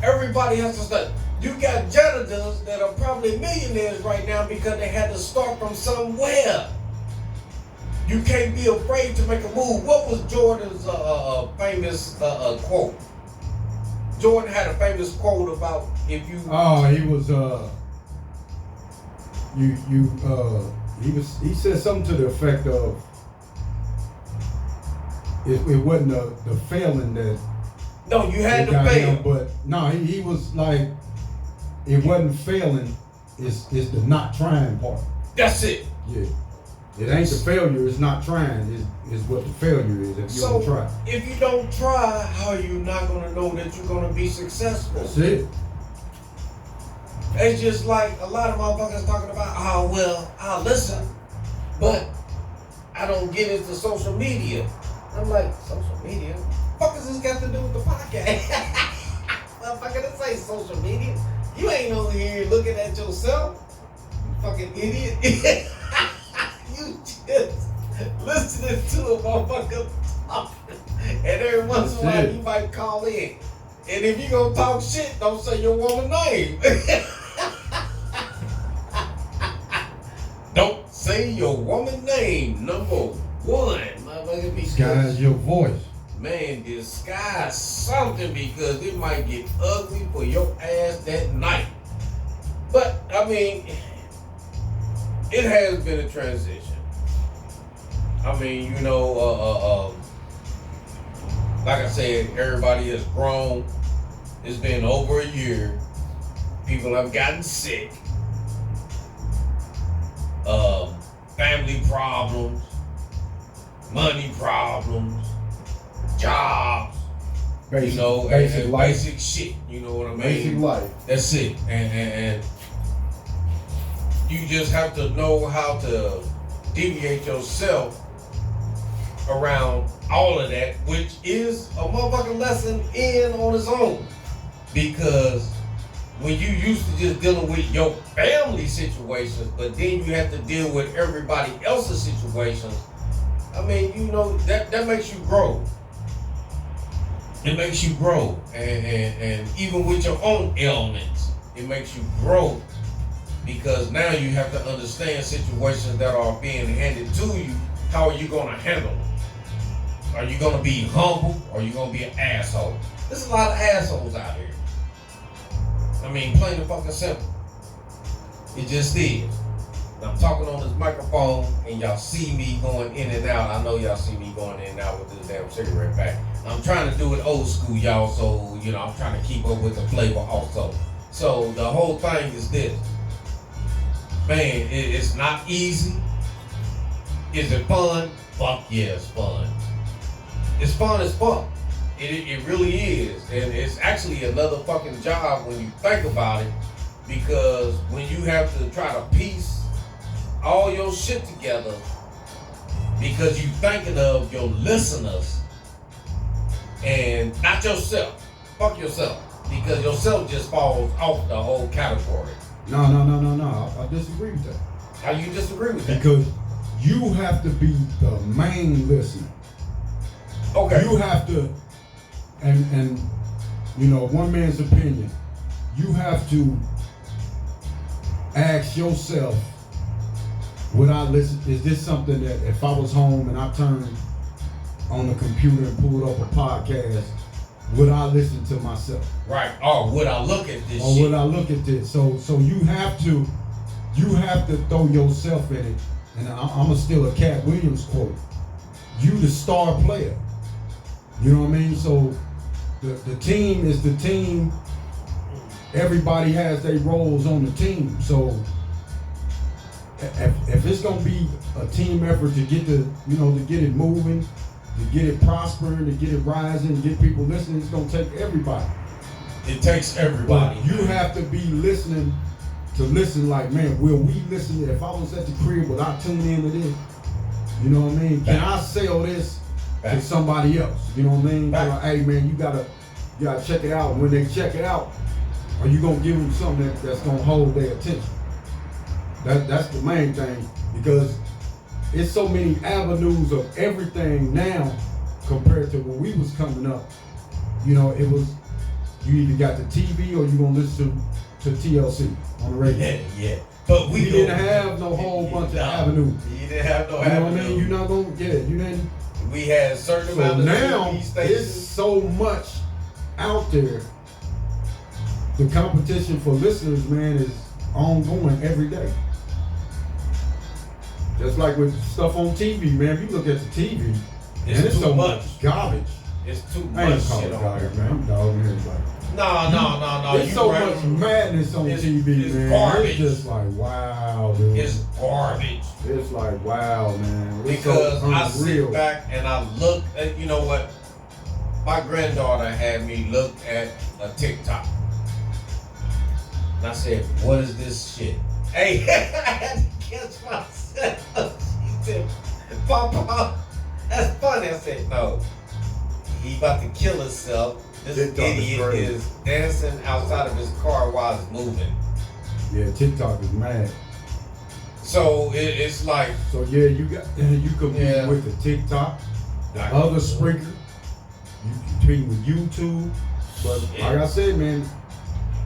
Everybody has to start. You got janitors that are probably millionaires right now because they had to start from somewhere. You can't be afraid to make a move. What was Jordan's famous quote? Jordan had a famous quote about if you. Oh, he was he said something to the effect of it wasn't the failing that. No, you had to got fail. him, but no, he was like, it wasn't failing. It's the not trying part. That's it. Yeah. It ain't the failure, it's not trying, is what the failure is if you don't try. If you don't try, how are you not gonna know that you're gonna be successful? That's it. It's just like a lot of motherfuckers talking about, oh well, I'll listen, but I don't get into social media. I'm like, social media? What the fuck has this got to do with the podcast? Motherfucker, this ain't social media. You ain't over here looking at yourself, you fucking idiot. You just listening to a motherfucker talking. And every once in a while you might call in. And if you gonna talk shit, don't say your woman's name. Don't say your woman's name, number one. Motherfucker, Disguise your voice. Man, disguise something because it might get ugly for your ass that night. But, I mean, it has been a transition. I mean, like I said, everybody has grown. It's been over a year. People have gotten sick. Family problems, money problems, jobs, Basic and life. basic shit. You know what I mean? Basic life. That's it. And you just have to know how to deviate yourself around all of that, which is a motherfucking lesson in on its own. Because when you used to just dealing with your family situations, but then you have to deal with everybody else's situations, I mean, that makes you grow. It makes you grow. And even with your own ailments, it makes you grow. Because now you have to understand situations that are being handed to you. How are you going to handle them? Are you going to be humble or are you going to be an asshole? There's a lot of assholes out here. I mean, plain and fucking simple. It just is. And I'm talking on this microphone and y'all see me going in and out. I know y'all see me going in and out with this damn cigarette pack. I'm trying to do it old school, y'all, so, I'm trying to keep up with the flavor also. So the whole thing is this. Man, it's not easy. Is it fun? Fuck yeah, it's fun. It's fun as fuck. It really is. And it's actually another fucking job when you think about it, because when you have to try to piece all your shit together because you thinking of your listeners and not yourself. Fuck yourself. Because yourself just falls off the whole category. No. I disagree with that. How you disagree with that? Because you have to be the main listener. Okay. You have to, and you know, one man's opinion. You have to ask yourself, would I listen? Is this something that if I was home and I turned on the computer and pulled up a podcast, would I listen to myself? Right. Or would I look at this Or shit? would I look at this? So you have to throw yourself in it. And I'm gonna steal a Cat Williams quote. You the star player. You know what I mean? So the team is the team. Everybody has their roles on the team. So if it's gonna be a team effort to get to get it moving, to get it prospering, to get it rising, to get people listening, it's gonna take everybody. It takes everybody. But you have to be listening to listen like, man, will we listen? If I was at the crib, would I tune in to this? You know what I mean? Can I sell this to somebody else? You know what I mean? Like, hey man, you gotta check it out. When they check it out, are you gonna give them something that's gonna hold their attention? That's the main thing, because it's so many avenues of everything now compared to when we was coming up. You know, it was, you either got the TV or you gonna listen to TLC on the radio. Yeah. But we didn't have no whole bunch of avenues. You didn't have no You know avenues. what I mean? You're not gonna get it. You didn't. We had certain So amount of now TV it's stations. so much out there. The competition for listeners, man, is ongoing every day. Just like with stuff on TV, man. If you look at the TV, it's too so much. much garbage. It's too I ain't much calling shit it on garbage, there. man. I'm dogging everybody. No. There's You so right. much madness on It's- TV, it's man. garbage. It's just like, wow, dude. It's garbage. It's like, wow, man. It's Because so I sit unreal. back and I look at, you know what? My granddaughter had me look at a TikTok. And I said, what is this shit? Hey, I had to catch myself. She said, Papa, that's funny. I said, no. He about to kill himself. This TikTok is idiot crazy. is dancing outside of his car while it's moving. Yeah, TikTok is mad. So it's like, So yeah, you compete Yeah. with the TikTok, the I- other Spreaker. You compete with YouTube. But Yeah. like I said, man,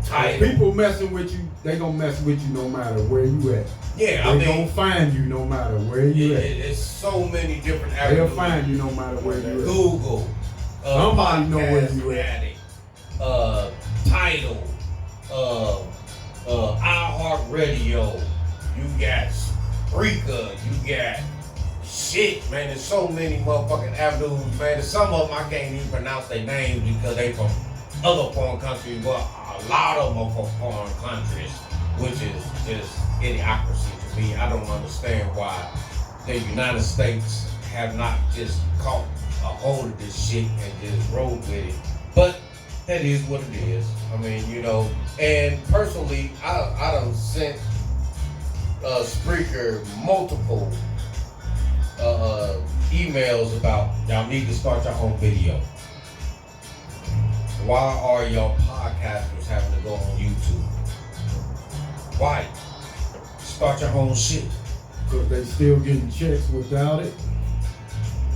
if title. people messing with you, they gonna mess with you no matter where you at. Yeah, They I mean, gonna find you no matter where you at. it's so many different They'll avenues. find you no matter where you at. Google, Somebody know where Podcast you at. Addict, Tidal, iHeartRadio. You got Spreaker. You got shit, man. There's so many motherfucking avenues, man. And some of them I can't even pronounce their names because they from other foreign countries, but a lot of them are from foreign countries, which is just idiocracy to me. I don't understand why the United States have not just caught a hold of this shit and just rolled with it. But that is what it is. I mean, you know, and personally, I done sent Spreaker multiple emails about y'all need to start your own video. Why are y'all podcasters having to go on YouTube? Why? Start your own shit. Because they still getting checks without it.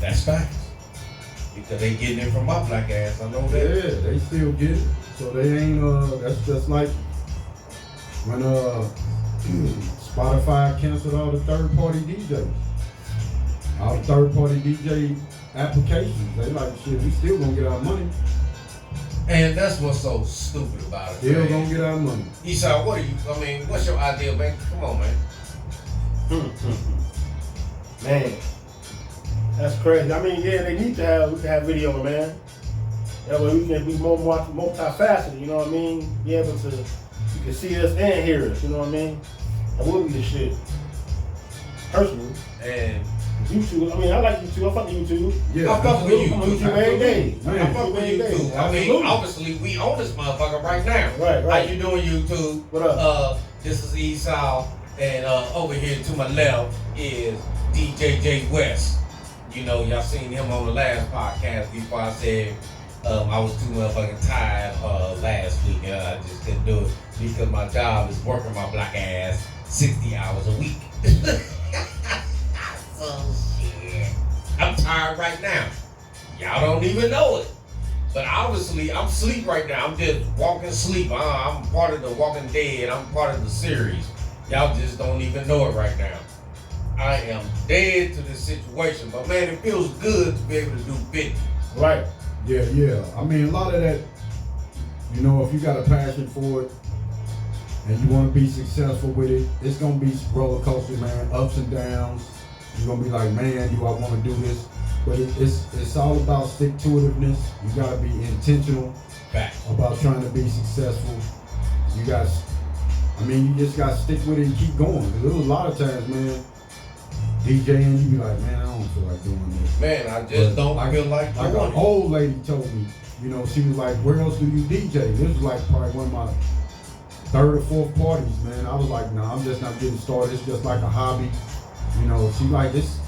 That's facts. Because they getting it from my black ass. I know Yeah, that. they still get it. So they ain't that's just like when Spotify canceled all the third-party DJs. All the third-party DJ applications. They like, shit, we still gonna get our money. And that's what's so stupid about it. Still man. gonna get our money. Esau, what's your idea, man? Come on, man. Man, that's crazy. I mean, yeah, they need to have video, man. That way we can be more multifaceted, you know what I mean? Be able to, you can see us and hear us, you know what I mean? That would be the shit. Personally. And YouTube, I mean, I like YouTube. I fuck with YouTube. Yeah, I fuck with you. I'm on YouTube every day. Man. I fuck with you too. I mean, Absolutely. obviously we own this motherfucker right now. Right. How you doing, YouTube? What up? This is Esau, and over here to my left is DJ J West. You know, y'all seen him on the last podcast before I said I was too motherfucking tired last week, and I just couldn't do it because my job is working my black ass 60 hours a week. So shit, I'm tired right now. Y'all don't even know it. But obviously, I'm asleep right now. I'm just walking sleep. I'm part of the Walking Dead. I'm part of the series. Y'all just don't even know it right now. I am dead to this situation. But man, it feels good to be able to do 50. Right. Yeah. I mean, a lot of that, you know, if you got a passion for it and you want to be successful with it, it's going to be roller coaster, man, ups and downs. You're going to be like, man, do I want to do this? But it's all about stick-to-itiveness. You got to be intentional about trying to be successful. You just got to stick with it and keep going. Because there was a lot of times, man, DJing, you be like, man, I don't feel like doing this. Man, I just don't feel like an old lady told me, you know, she was like, where else do you DJ? This was like probably one of my third or fourth parties, man. I was like, nah, I'm just not getting started. It's just like a hobby. You know, she like, there's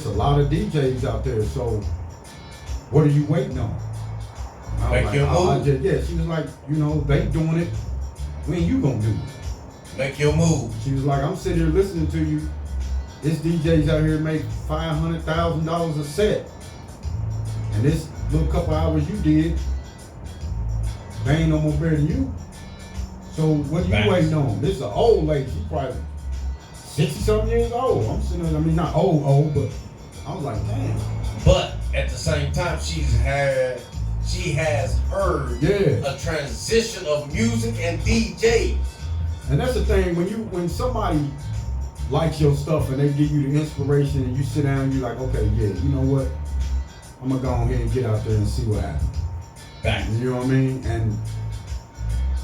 a lot of DJs out there, so what are you waiting on? Make your move. She was like, you know, they doing it. When you gonna do it? Make your move. She was like, I'm sitting here listening to you. This DJs out here make $500,000 a set. And this little couple hours you did, they ain't no more better than you. So what are you waiting on? This is an old lady. She's probably 60-something years old. I'm sitting there, I mean, not old, but I was like, damn. But at the same time, she has heard a transition of music and DJs. And that's the thing, when somebody likes your stuff and they give you the inspiration and you sit down and you're like, okay, yeah, you know what? I'm gonna go ahead and get out there and see what happens. You know what I mean? And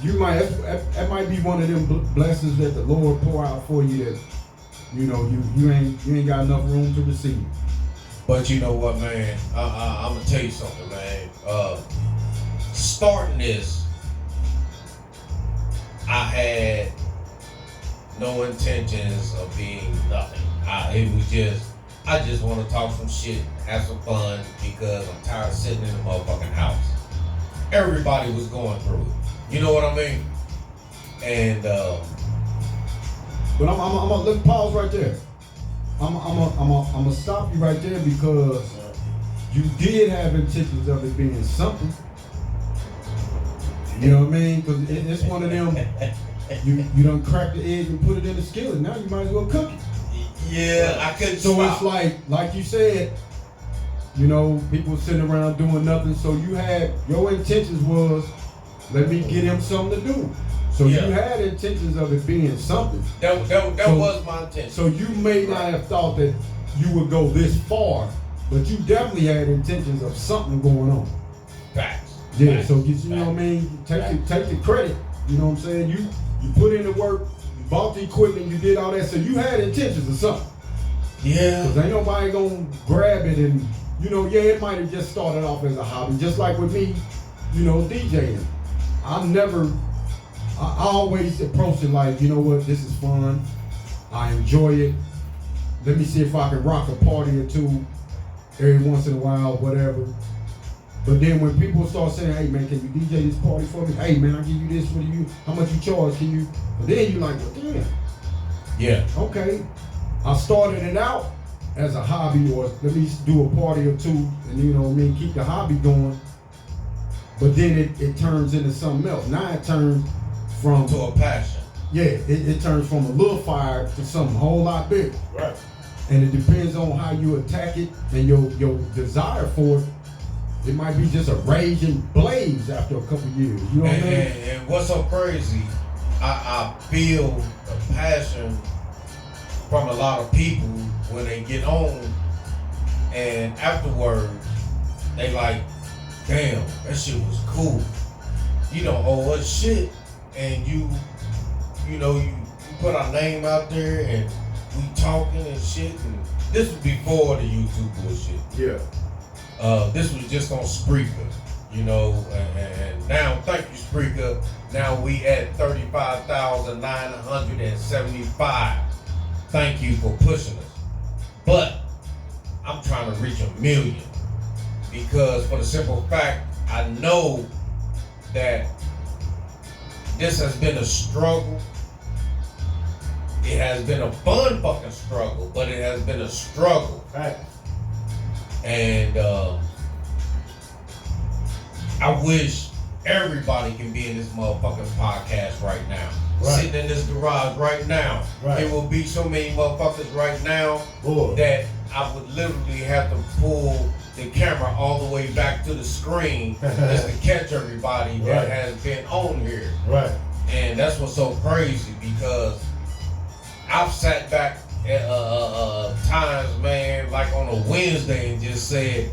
you might, that might be one of them blessings that the Lord pour out for you that, you know, you ain't got enough room to receive. But you know what, man? I'm gonna tell you something, man. Starting this, I had no intentions of being nothing. I just want to talk some shit, have some fun, because I'm tired of sitting in the motherfucking house. Everybody was going through it. You know what I mean? And but I'm gonna pause right there. I'm gonna stop you right there because you did have intentions of it being something. You know what I mean? Because it's one of them. You done cracked the egg and put it in the skillet. Now you might as well cook it. Yeah, I couldn't. So stop. It's like you said. You know, people sitting around doing nothing. So your intentions was, let me get him something to do. So you had intentions of it being something. That was my intention. So you may not have thought that you would go this far, but you definitely had intentions of something going on. Facts. Yeah. Facts. So you know what I mean. Take the credit. You know what I'm saying. You put in the work. You bought the equipment. You did all that. So you had intentions of something. Yeah. Because ain't nobody gonna grab it and, you know, it might have just started off as a hobby, just like with me, you know, DJing. I always approach it like, you know what, this is fun. I enjoy it. Let me see if I can rock a party or two every once in a while, whatever. But then when people start saying, hey man, can you DJ this party for me? Hey man, I'll give you this, what do you, how much you charge, can you? But then you're like, well damn. Yeah. Okay. I started it out as a hobby, or let me do a party or two, and you know what I mean, keep the hobby going. But then it turns into something else. Now it turns from to a passion. Yeah, it turns from a little fire to something a whole lot bigger. Right. And it depends on how you attack it and your desire for it. It might be just a raging blaze after a couple years. You know what I mean? And what's so crazy, I feel the passion from a lot of people when they get on, and afterwards they like, damn, that shit was cool. You don't owe us shit, and you put our name out there and we talking and shit. And this was before the YouTube bullshit. Yeah. This was just on Spreaker, you know, and now, thank you, Spreaker. Now we at 35,975. Thank you for pushing us. But I'm trying to reach 1 million because, for the simple fact, I know that this has been a struggle. It has been a fun fucking struggle, but it has been a struggle. Right. And I wish everybody can be in this motherfucking podcast right now. Right. Sitting in this garage right now. Right. It will be so many motherfuckers right now Boy. that I would literally have to pull the camera all the way back to the screen just to catch everybody that Right. has been on here. Right. And that's what's so crazy because I've sat back at times, man, like on a Wednesday and just said,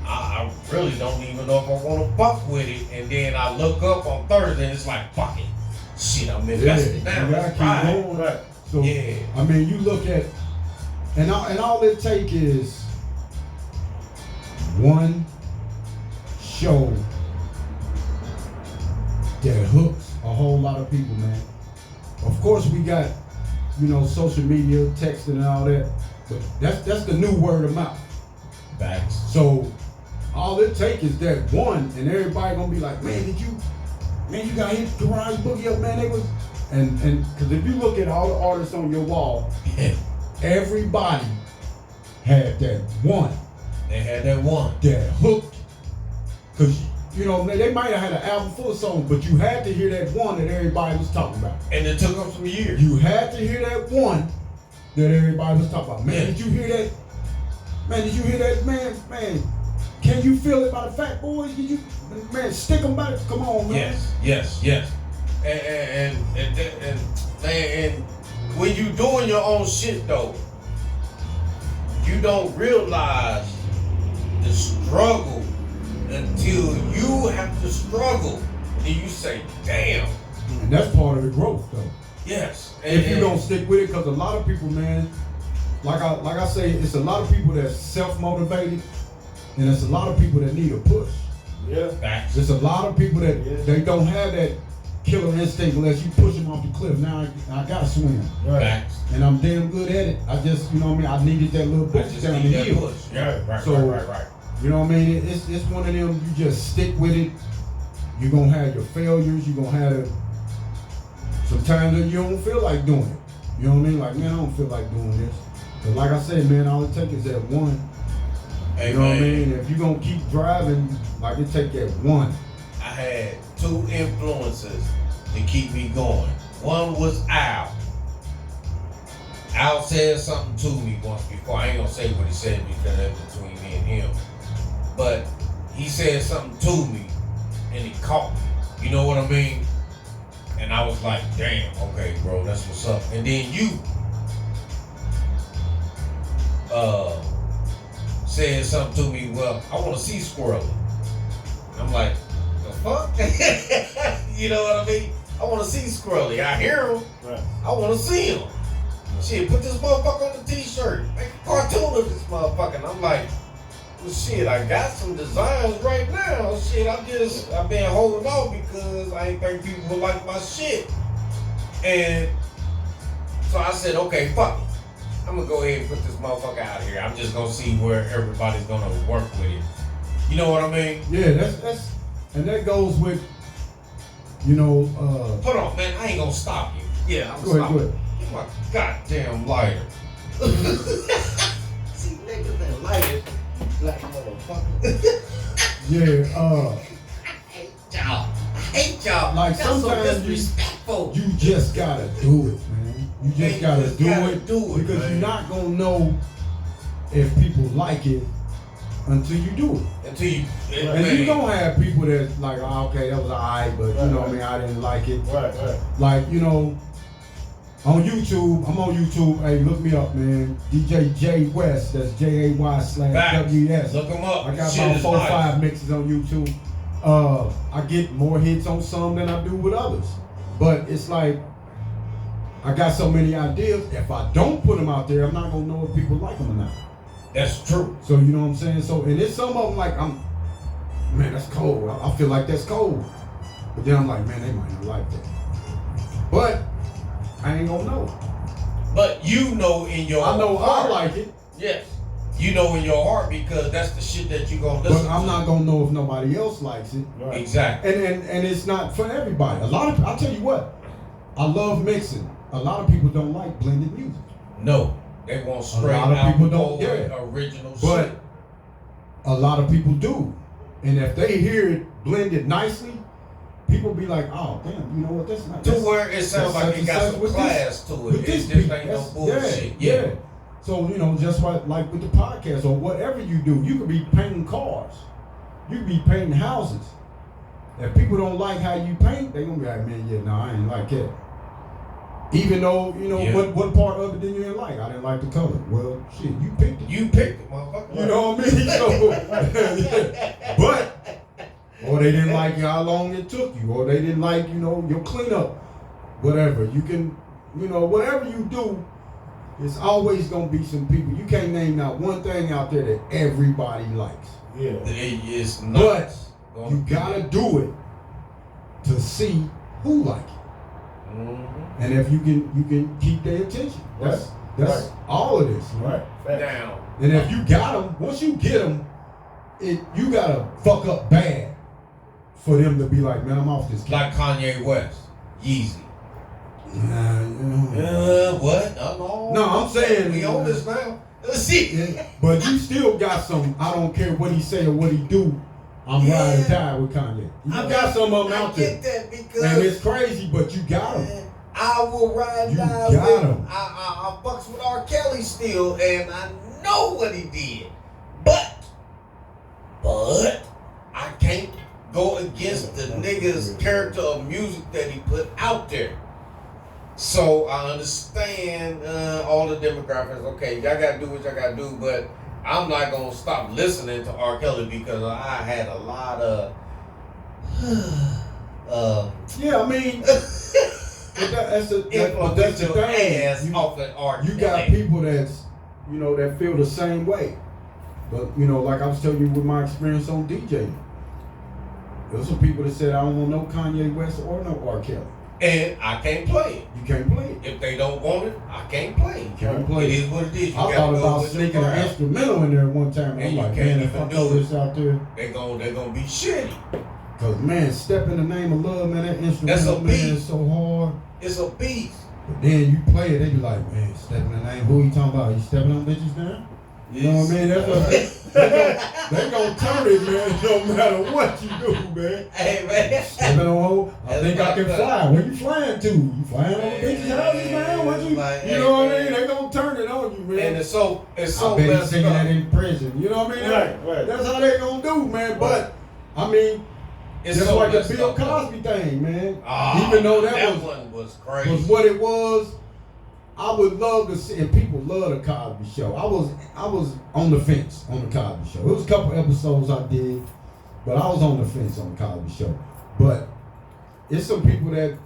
I really don't even know if I want to fuck with it. And then I look up on Thursday and it's like, fuck it. Shit, I'm invested now. you gotta Let's keep ride. going. Right. So Yeah. I mean, you look at, and all it take is one show that hooks a whole lot of people, man. Of course, we got, social media, texting and all that, but that's the new word of mouth. Facts. So all it take is that one, and everybody gonna be like, man, you got hit Garage Boogie up, man. They was, and because if you look at all the artists on your wall, everybody had that one They had that one. that hooked. Because they might have had an album full of songs, but you had to hear that one that everybody was talking about. And it took them some years. You had to hear that one that everybody was talking about. Man, Yeah. did you hear that? Man, did you hear that? Man, can you feel it by the Fat Boys? Did you, man, stick them back? Come on, man. Yes. And when you doing your own shit though, you don't realize the struggle until you have to struggle. And you say, damn. And that's part of the growth, though. Yes. If you don't stick with it, because a lot of people, man, like I say, it's a lot of people that's self-motivated, and it's a lot of people that need a push. Yeah. Facts. There's a lot of people that they don't have that killer instinct unless you push them off the cliff. Now I gotta swim, Right. Facts. and I'm damn good at it. I just, I needed that little I push just down need the that hill. push. Yeah. Right. So- Right. You know what I mean? It's one of them. You just stick with it. You're gonna have your failures. You're gonna have sometimes that you don't feel like doing it. You know what I mean? Like, man, I don't feel like doing this. But like I said, man, all it takes is that one. Hey, You know what I man, mean? If you're gonna keep driving, like it take that one. I had two influences to keep me going. One was Al. Al said something to me once before. I ain't gonna say what he said because that's between me and him. But he said something to me and it caught me. You know what I mean? And I was like, damn, okay, bro, that's what's up. And then you said something to me, well, I wanna see Squirrely. I'm like, the fuck? You know what I mean? I wanna see Squirrely. I hear him. Right. I wanna see him. Shit, put this motherfucker on the t-shirt. Make a cartoon of this motherfucker. And I'm like, well, shit, I got some designs right now. Shit, I've been holding off because I ain't think people would like my shit. And so I said, okay, fuck it. I'm gonna go ahead and put this motherfucker out here. I'm just gonna see where everybody's gonna work with it. You know what I mean? Yeah, that's and that goes with, Hold on, man. I ain't gonna stop you. Yeah, I'm Go ahead, stopping. go ahead. Get my goddamn lighter. See, niggas that lighter, black motherfucker. yeah, I hate y'all. I hate y'all. Like Y'all so sometimes disrespectful. you just gotta do it, man. You just Man, gotta you just do gotta it do it, because man. you're not gonna know if people like it until you do it. Until you, And you gonna have people that like, oh, okay, that was alright, but you know what I mean, I didn't like it. Right. Like, on YouTube, I'm on YouTube. Hey, look me up, man. DJ J West. That's JAY/WS. Look them up. I got Shit about is 4 or nice. 5 mixes on YouTube. I get more hits on some than I do with others. But it's like, I got so many ideas. If I don't put them out there, I'm not gonna know if people like them or not. That's true. So you know what I'm saying? So, and it's some of them like, man, that's cold. I feel like that's cold. But then I'm like, man, they might not like that. But I ain't gonna know. But you know in your I know heart. I like it. Yes. You know in your heart because that's the shit that you gonna listen But I'm to. not gonna know if nobody else likes it. Right. Exactly. And it's not for everybody. A lot of I'll tell you what, I love mixing. A lot of people don't like blended music. No, they want straight lot of out people don't get it. original But shit. a lot of people do. And if they hear it blended nicely, people be like, oh damn, you know what, that's not To that's- where it sounds that's like such it and got such some with class to it. with It this just beat. ain't no That's- bullshit. Yeah. So, you know, just like with the podcast or whatever you do, you could be painting cars. You could be painting houses. If people don't like how you paint, they gonna be like, man, yeah, no, I ain't like that. Even though, you know, Yeah. what part of it did you didn't like? I didn't like the color. Well, shit, you picked it. You picked it, motherfucker. You know what I mean? So, but, or they didn't like how long it took you, or they didn't like, you know, your cleanup, whatever. You can, you know, whatever you do, it's always gonna be some people. You can't name out one thing out there that everybody likes. Yeah. It is But nuts. you gotta do it to see who like it. Mm-hmm. And if you can keep their attention. That's Right. all of this. Right. Facts. Down. And if you got them, once you get them, you gotta fuck up bad for them to be like, man, I'm off this. Like Kanye West, Yeezy. Nah, you know. What? No, No, I'm saying- we on this now. Let's see. Yeah, but you still got some. I don't care what he say or what he do. I'm ride or die with Kanye. You got some of them out I there, get that because and it's crazy, but you got them. I will ride You die got with him. I fucks with R. Kelly still, and I know what he did. But I can't go against the nigga's character of music that he put out there. So I understand all the demographics. Okay, y'all gotta do what y'all gotta do, but I'm not gonna stop listening to R. Kelly because I had a lot of Yeah, I mean, but that's the influential thing. ass You- off of R. You got Kelly. people that's, you know, that feel the same way. But, you know, like I was telling you with my experience on DJing, there was some people that said, I don't want no Kanye West or no R. Kelly. And I can't play it. You can't play it. If they don't want it, I can't play it. You can't play It it. is what it is. You I gotta thought go about with your sneaking an crowd. instrumental in there one time. And And I'm you like, can't man, if even I do throw it. this out there. They're gonna be shitty. Because, man, Step in the Name of Love, man, that That's a instrumental, man, beat. is so hard. It's a beast. But then you play it, they be like, man, Step in the Name, who you talking about? You stepping on bitches now? You know what I mean? That's what they gonna turn it, man, no matter what you do, man. Hey man. Stepping on, I That's think I can fucked up. fly. Where you flying to? You flying on the bitches' houses, man? What you? Like, You know what I hey, mean? man. They gonna turn it on you, man. And it's so I bet he's messed singing up. that in prison. You know what I mean? Right. That's how they gonna do, man. But I mean, It's just so like the messed Bill up, though. Cosby thing, man. Ah, Even though that was one was crazy. what it was, I would love to see, and people love the Cosby Show. I was on the fence on the Cosby Show. It was a couple episodes I did, but I was on the fence on the Cosby Show. But it's some people that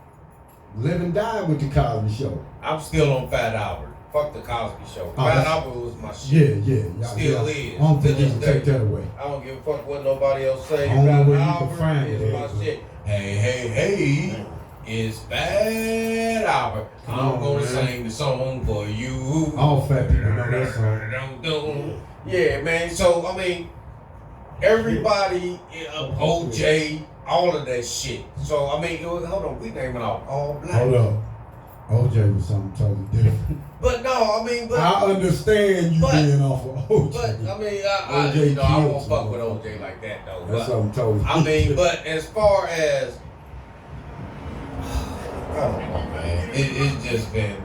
live and die with the Cosby Show. I'm still on Fat Albert. Fuck the Cosby Show. Oh, Fat that's- Albert was my shit. Yeah. Still yeah. is. I don't think To you this can day. take that away. I don't give a fuck what nobody else say. I don't know Fat where you can Albert find is it, my man. shit. Hey, it's Fat Albert. Come I'm on, gonna man. sing the song for you. All fat people know that song. Yeah, man. So I mean, everybody, OJ, all of that shit. So I mean, hold on, we naming off all black. Hold up. OJ was something totally different. But no, I mean, but I understand you but- being off of OJ. but I mean, OJ you know, I killed won't fuck some with motherfuckers. OJ like that though. That's But, something totally I mean, different. but as far as I don't know, man, it's just been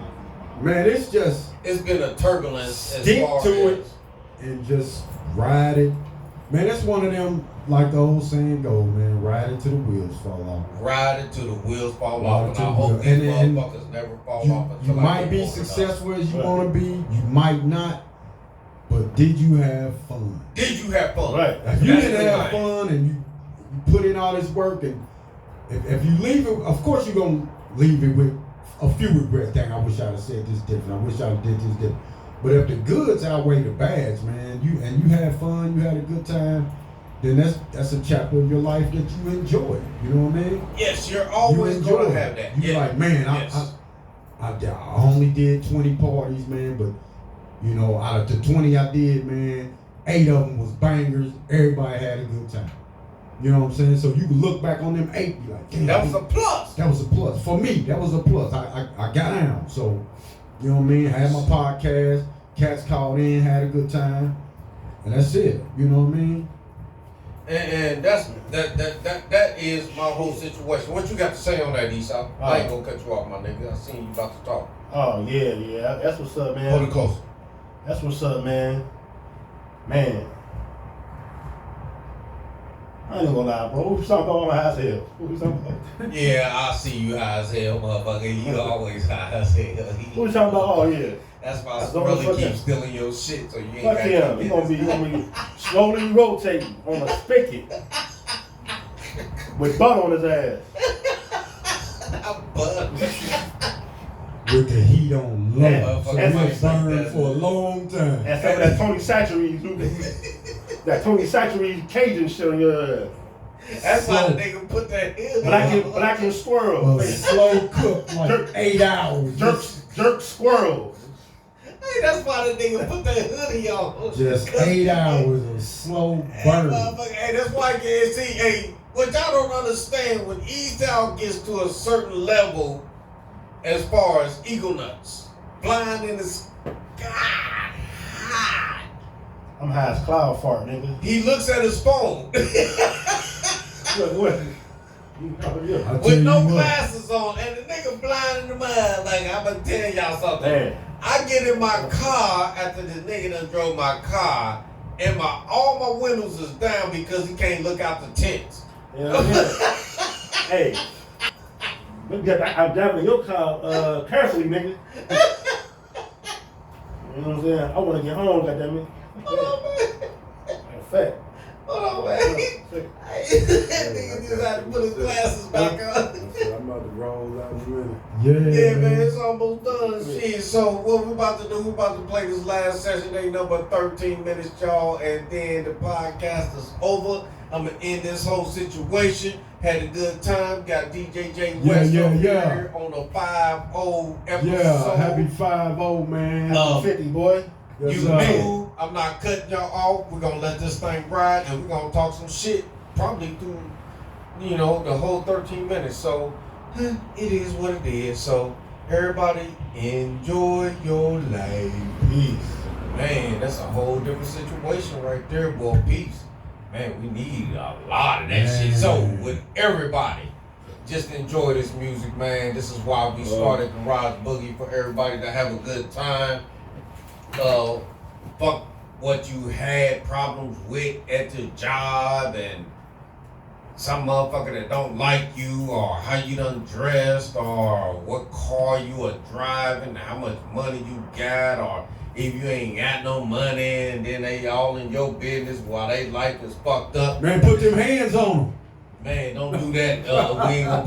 Man, it's just it's been a turbulence as stick far to as it and just ride it. Man, that's one of them, like the old saying go, man, ride it till the wheels fall off. ride it till the wheels fall Ride off, it and till I the hope wheels- these and motherfuckers never fall You, off you until I might get be over it. successful as you Right. want to be. You might not. But did you have fun? Did you have fun? Right. If you That's didn't the have thing. fun and you put in all this work, and if you leave it, of course you're going to leave it with a few regrets. Dang, I wish I'd have said this different. I wish I'd did this different. But if the goods outweigh the bads, man, you had fun, you had a good time, then that's a chapter of your life that you enjoy. You know what I mean? Yes, you're You always enjoy gonna it. have that. You Yeah. like, man, Yes. I only did 20 parties, man, but You know, out of the 20 I did, man, 8 of them was bangers. Everybody had a good time. You know what I'm saying? So you can look back on them 8 and be like, damn. That was a plus. That was a plus. For me, that was a plus. I got down. So, you know what I mean? I had my podcast. Cats called in, had a good time. And that's it. You know what I mean? And that is my whole situation. What you got to say on that, Esau? I ain't gonna cut you off, my nigga. I seen you about to talk. Oh, yeah. That's what's up, man. Hold it close. That's what's up, man. Man. I ain't gonna lie, bro. What you talking about? I'm high as hell. What you talking about? Yeah, I see you high as hell, motherfucker. You always high as hell. What you talking about? Oh, yeah. That's why That's I really fuck keep him. stealing your shit, so you ain't Fuck got him. You gonna be slowly rotating on a spigot with butt on his ass. With the heat on low. Yeah. So And it some- burned for a long time. And some of that Tony Satcheries, that Tony Satcheries Cajun shit on your ass. That's why the Slow. nigga put that in. Black and squirrel. Slow cook like Jerk. 8 hours. Jerk squirrel. Hey, that's why the nigga put that hoodie on. Just 8 hours of slow burn. Hey, that's why you can't see. Hey, what y'all don't understand, when E-Town gets to a certain level as far as eagle nuts, blind in the sky, I'm high as cloud fart, nigga. he looks at his phone What? I tell with you no what, glasses on, and the nigga blind in the mind. Like, I'm gonna tell y'all something. Man. I get in my car after the nigga done drove my car, and all my windows is down because he can't look out the tents. You know what I mean? Hey. I'm driving your car carefully, nigga. You know what I'm saying? I want to get home, goddammit. Hold on, man. Fact. Hold on, man. That nigga just had to put his glasses back on. I'm about to roll out in a minute. Yeah, man, it's almost done. Shit. So what we about to do? We about to play this last session. They number 13 minutes, y'all, and then the podcast is over. I'm gonna end this whole situation. Had a good time. Got DJ J West over here on a 5-0 episode. Yeah, happy 5-0, man. Happy 50, boy. Yes, You sir. knew I'm not cutting y'all off. We're gonna let this thing ride, and we're gonna talk some shit probably through, the whole 13 minutes. So it is what it is. So everybody enjoy your life. Peace. Man, that's a whole different situation right there, boy. Peace. Man, we need a lot of that shit. So with everybody, just enjoy this music, man. This is why we started Garage Boogie, for everybody to have a good time. Fuck what you had problems with at the job, and some motherfucker that don't like you, or how you done dressed, or what car you are driving, how much money you got, or if you ain't got no money, and then they all in your business while they life is fucked up. Man, put them hands on them. Man, don't do that. We ain't gonna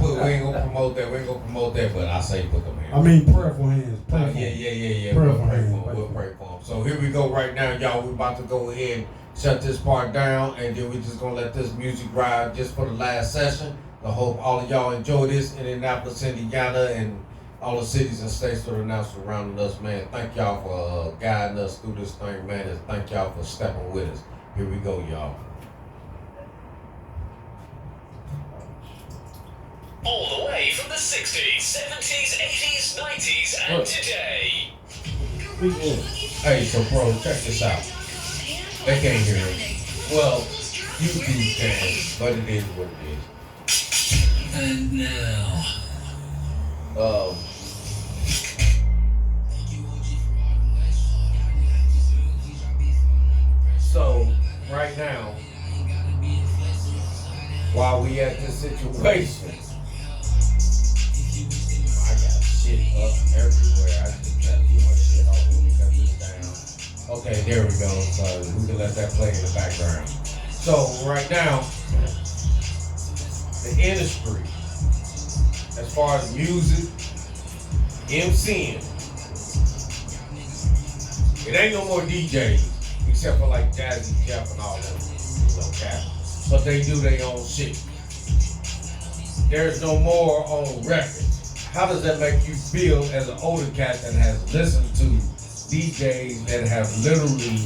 promote that. We ain't gonna promote that. But I say put them hands. I mean, prayerful hands. Prayerful. Yeah. Pray We'll for pray him. for him. We'll pray for him. So here we go right now, y'all. We're about to go ahead and shut this part down, and then we're just gonna let this music ride just for the last session. I hope all of y'all enjoy this. Indianapolis, Indiana, and all the cities and states that are now surrounding us, man. Thank y'all for guiding us through this thing, man. And thank y'all for stepping with us. Here we go, y'all. All the way from the 60s, 70s, 80s, 90s, and today. Hey, so bro, check this out. They can't hear it. Well, YouTube can, but it is what it is. And now. So right now, while we at this situation, I got shit up everywhere. I just got too much shit off. Let me cut this down. Okay, there we go. So we can let that play in the background. So right now, the industry, as far as music, MCing, it ain't no more DJs, except for like Jazzy Jeff and all them, okay? But they do their own shit. There's no more on record. How does that make you feel as an older cat that has listened to DJs that have literally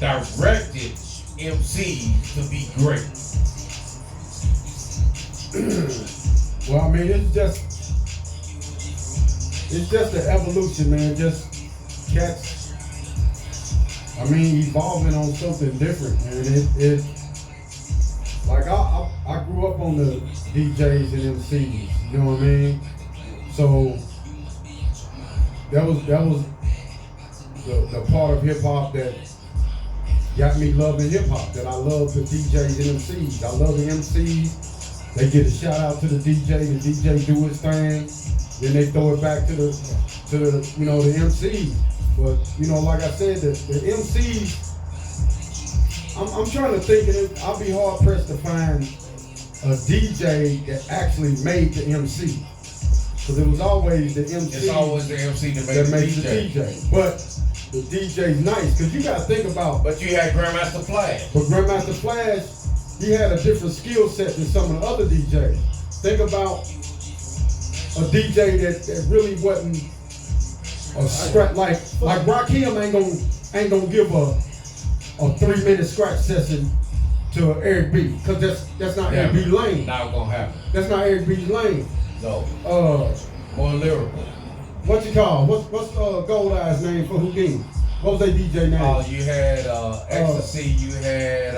directed MCs to be great. Well, I mean, it's just the evolution, man. Just cats, I mean, evolving on something different, man. It like I grew up on the DJs and MCs, you know what I mean? So that was the part of hip hop that got me loving hip hop. That I love the DJs and MCs. I love the MCs. They get a shout out to the DJ do his thing, then they throw it back to the you know, the MC. But you know, like I said, the MCs, I'm trying to think, and I'll be hard pressed to find a DJ that actually made the MC. Because it was always the MC. It's always the MC that makes the the DJ. DJ. But the DJ's nice, because you gotta think about. But you had Grandmaster Flash. But Grandmaster Flash, he had a different skill set than some of the other DJs. Think about a DJ that really wasn't a scratch, like Rakim ain't gonna give a 3-minute scratch session to Eric B, because that's not Eric B's lane. Not gonna happen. That's not Eric B's lane. No. More lyrical. What you call? What's Gold Eye's name for Houdini? What was their DJ name? Oh, you had Ecstasy. You had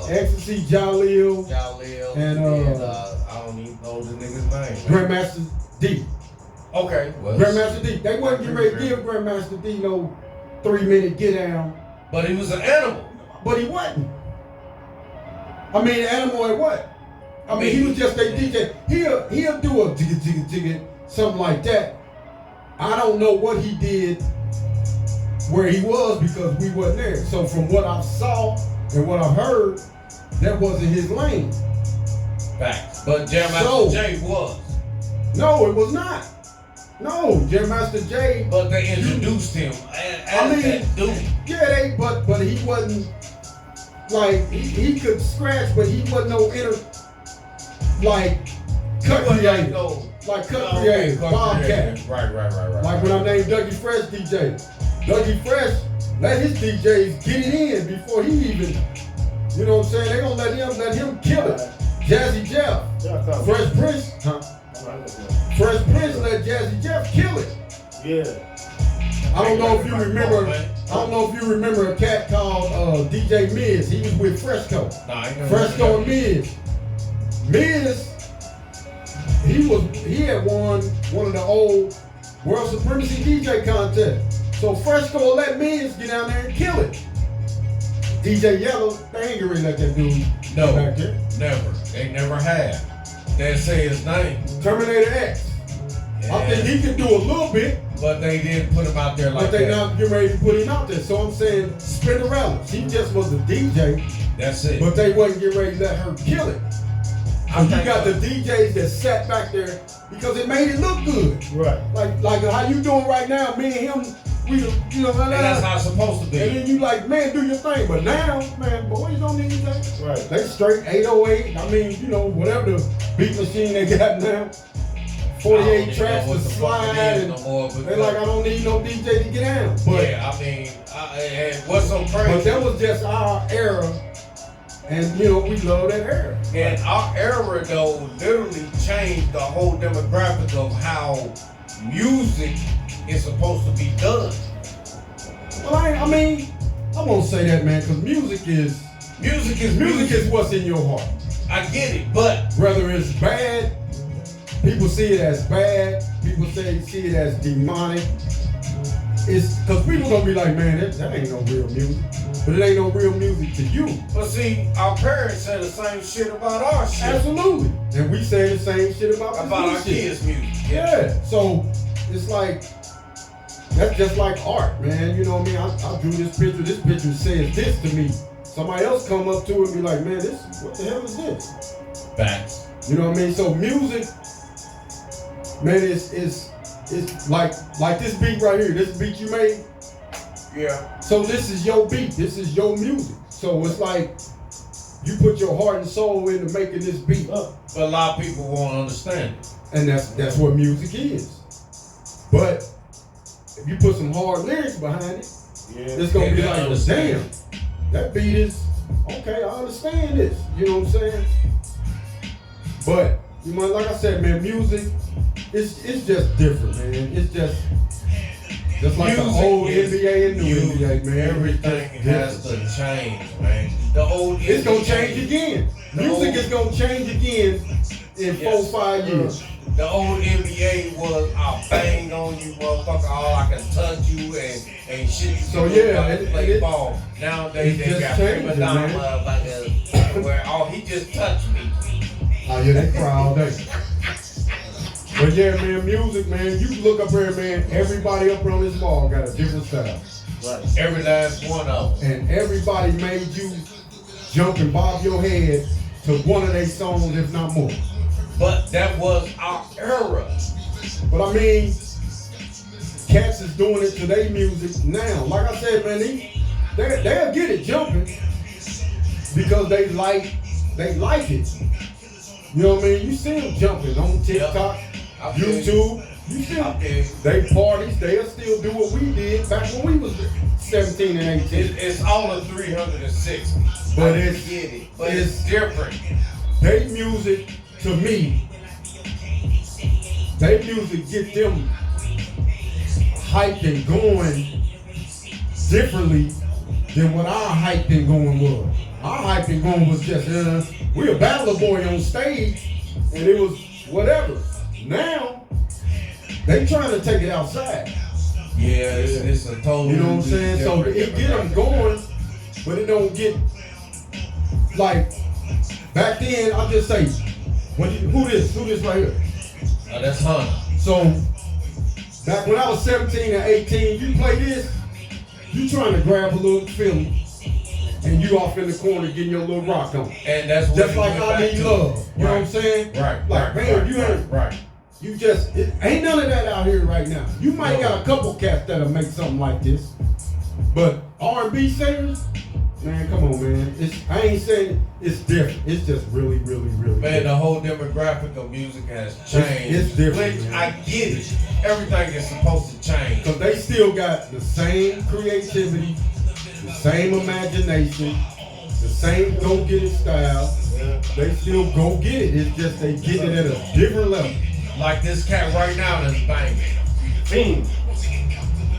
Ecstasy, Jalil, and I don't even know the nigga's name. Grandmaster D. Okay. Well, Grandmaster D. They wasn't getting ready to give Grandmaster D no 3-minute get down. But he was an animal. But he wasn't. I mean, animal at what? I mean, he was just a DJ. He'll do a jigga, something like that. I don't know what he did where he was because we wasn't there. So from what I saw and what I heard, that wasn't his lane. Facts. But Jam Master J was. No, it was not. No, Jam Master J. But they introduced him as that dude. Yeah, but he wasn't like he could scratch, but he wasn't no like cut creator. Like cut creator, Bobcat. Right. Like when I named Dougie Fresh DJ. Dougie Fresh let his DJs get it in before he even, you know what I'm saying? They gonna let him kill it. Jazzy Jeff, Fresh Prince, Fresh Prince let Jazzy Jeff kill it. Yeah. I don't know if you remember a cat called DJ Miz. He was with Fresco. Fresco and Miz. Miz, he had won one of the old World Supremacy DJ contests. So Fresco let Miz get down there and kill it. DJ Yellow, they ain't gonna really let that dude No, back there. never. They never have. They say his name. Terminator X. Yeah. I think he could do a little bit. But they didn't put him out there like but they that. not getting ready to put him out there. So I'm saying Spinderella. He just was a DJ. That's it. But they wasn't getting ready to let her kill it. So you got the DJs that sat back there because it made it look good. Right. Like how you doing right now, me and him, we, you know, and that's how it's supposed to be. And then you like, man, do your thing. But now, man, boys don't need that. Right. They straight 808. I mean, you know, whatever the beat machine they got now. 48 tracks to slide. And they like, I don't need no DJ to get down. But, yeah, I mean, and what's so crazy? But that was just our era. And, you know, we love that era. And our era, though, literally changed the whole demographic of how music is supposed to be done. Well, I mean, I won't say that, man, because music is what's in your heart. I get it, but whether it's bad, people see it as bad. People see it as demonic. It's because people gonna be like, man, that ain't no real music. But it ain't no real music to you. But see, our parents said the same shit about our shit. Absolutely. And we say the same shit about our kids' music. Yeah. So it's like, that's just like art, man. You know what I mean? I drew this picture says this to me. Somebody else come up to it and be like, man, what the hell is this? Facts. You know what I mean? So music, man, it's like this beat right here, this beat you made. Yeah. So this is your beat, this is your music. So it's like you put your heart and soul into making this beat. But a lot of people won't understand it. And that's what music is. But if you put some hard lyrics behind it, Yeah. it's gonna be Yeah, like, understand. damn, that beat is okay. I understand this. You know what I'm saying? But you know, like I said, man, music, it's just different, man. It's just like the Music old is NBA and new music. NBA, man. Everything It's has different. to change, man. The old It's gonna NBA change again. The Music old- is gonna change again in Yes. 4-5 years. The old NBA was I'll bang on you, motherfucker. All I can touch you and shit. So, yeah, play it- ball. Nowadays it's they just got prima changing, donna man. motherfuckers where he just touched me. Oh yeah, they cry all day. But yeah, man, music, man. You look up here, man. Everybody up on this ball got a different style, Right. Every last one of them. and everybody made you jump and bob your head to one of their songs, if not more. But that was our era. But I mean, cats is doing it to their music now. Like I said, man, they'll get it jumping because they like it. You know what I mean? You see them jumping on TikTok, I feel you. YouTube. You see I them. feel you. They parties. They'll still do what we did back when we was 17 and 18. It's all of 360. But I it's- get it. But it's different. They music, to me, they music get them hyped and going differently than what our hyped and going was. Our hyped and going was just, we a battle boy on stage, and it was whatever. Now, they trying to take it outside. Yeah, it's a total. You know what I'm saying? So it get them going, but it don't get, like, back then, I'll just say, who this right here? That's Hunter. So, back when I was 17 and 18, you play this, you trying to grab a little feeling, and you off in the corner getting your little rock on. And that's what Just we like went I back Need to. Love. You know what I'm Right. saying? Right. Like, right, man, right, you ain't, right. you just, it ain't none of that out here right now. You might No. got a couple cats that'll make something like this, but R&B singers, man, come on, man. I ain't saying it's different. It's just really, really, really Man, the different. whole demographic of music has changed. It's different, Which man. I get it. Everything is supposed to change. Because they still got the same creativity, the same imagination, the same go-get-it style. They still go get it. It's just they get it at a different level. Like this cat right now that's banging. Fiend.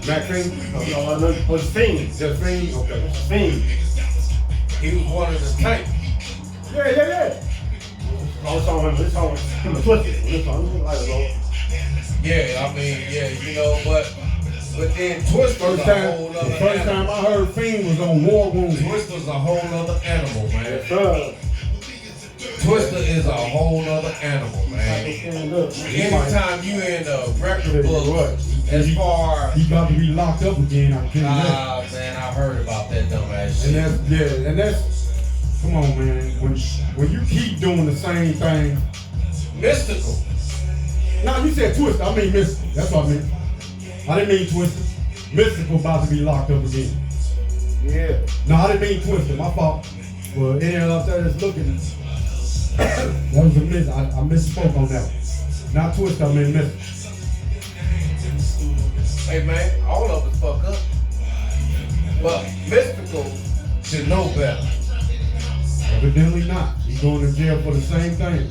Mac Fiend? No, no, it was Fiend. Just Fiend? Okay. Fiend. He was one of the tank. Yeah. This song, Twisted. This song, like it, Yeah, I mean, yeah, you know, but then Twist was First a time, whole the other first animal. time I heard Fiend was on War Wound. Twist was a whole other animal, man. bro. Twister is a whole other animal, man. Stand up. Anytime you in a record book, What? as far He about to be locked up again. I can't man, I heard about that dumbass shit. and that's come on, man. When you keep doing the same thing. Mystical. No, you said Twisted. I mean Mystical. That's what I meant. I didn't mean Twisted. Mystical about to be locked up again. Yeah. No, I didn't mean Twisted. My fault. Well, anyone out there that's looking, that was a miss. I misspoke on that one. Not Twisted. I meant Mystical. Hey man, all of us fuck up. But Mystical should know better. Evidently not. He's going to jail for the same thing.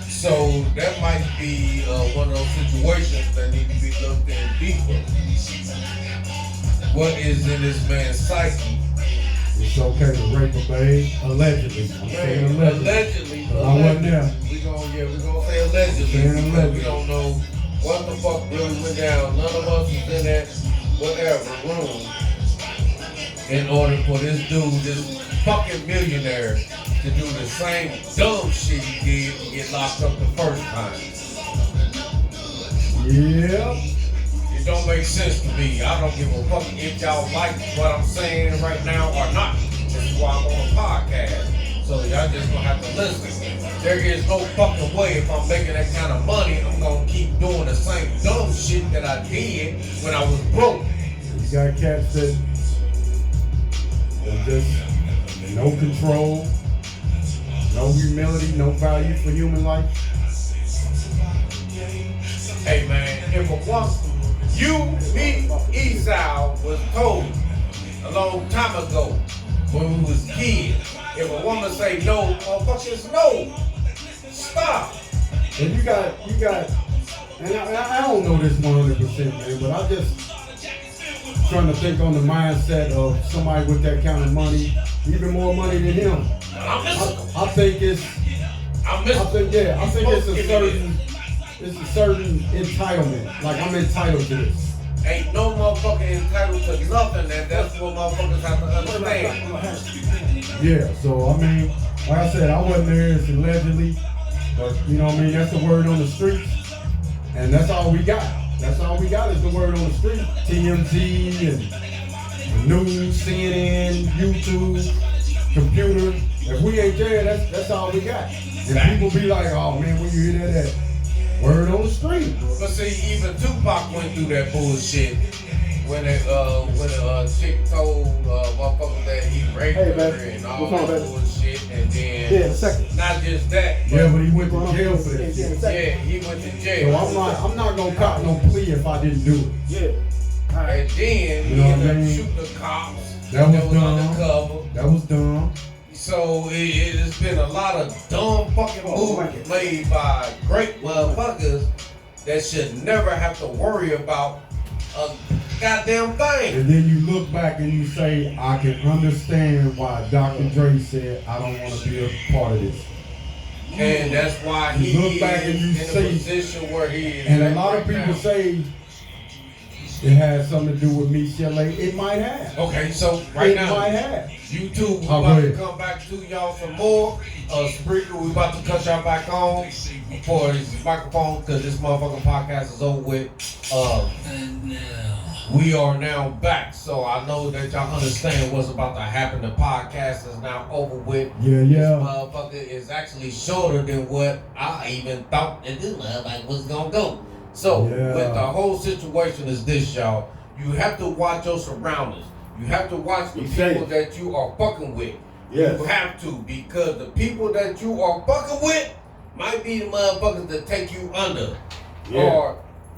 So that might be one of those situations that need to be looked in deeper. What is in this man's psyche? It's okay to rape a babe, allegedly. I'm saying Man, allegedly. allegedly. I wasn't there. We gonna say allegedly. Saying Because allegedly. we don't know what the fuck really went down. None of us was in that whatever room. In order for this dude, this fucking millionaire, to do the same dumb shit he did and get locked up the first time. Yeah. It don't make sense to me. I don't give a fuck if y'all like what I'm saying right now or not. This is why I'm on a podcast. So y'all just gonna have to listen. There is no fucking way if I'm making that kind of money, I'm gonna keep doing the same dumb shit that I did when I was broke. You got cats that just no control, no humility, no value for human life. Hey man, if a woman You, me, Esau was told a long time ago when we was kids. If a woman say no, motherfuckers no. Stop. And you got, and I don't know this 100%, man, but I just trying to think on the mindset of somebody with that kind of money, even more money than him. I think it's a certain entitlement. Like, I'm entitled to this. Ain't no motherfucker entitled to nothing, and that's what motherfuckers have to understand. Yeah, so I mean, like I said, I wasn't there, it's allegedly, but you know what I mean, that's the word on the streets, and that's all we got. That's all we got is the word on the street. TMZ and the news, CNN, YouTube, computer. If we ain't there, that's all we got. And people be like, oh man, when you hear that word on the street. But see, even Tupac went through that bullshit when a chick told motherfucker that he raped her and all that bullshit, and then not just that. Yeah, but he went to jail for that shit. Yeah, he went to jail. So I'm not gonna cop no plea if I didn't do it. Yeah. And then You he know what ended I up mean? shooting the cops. That was dumb. undercover. That was dumb. So it has been a lot of dumb fucking movies made by great motherfuckers that should never have to worry about a goddamn thing. And then you look back and you say, I can understand why Dr. Dre said, I don't want to be a part of this. And that's why You he look back and you is in say- a position where he is. And a at lot right of people now. say it has something to do with me, Chalet. It might have. Okay, so right It now, might have. YouTube, we Oh, about go to ahead. come back to y'all some more. Spreaker, we about to cut y'all back on for his microphone because this motherfucking podcast is over with. And now, We are now back, so I know that y'all understand what's about to happen. The podcast is now over with. Yeah, This yeah. motherfucker is actually shorter than what I even thought that this motherfucker was gonna go. So, Yeah. with the whole situation is this, y'all. You have to watch your surroundings. You have to watch the You people safe. that you are fucking with. Yes. You have to, because the people that you are fucking with might be the motherfuckers that take you under. Yeah. Or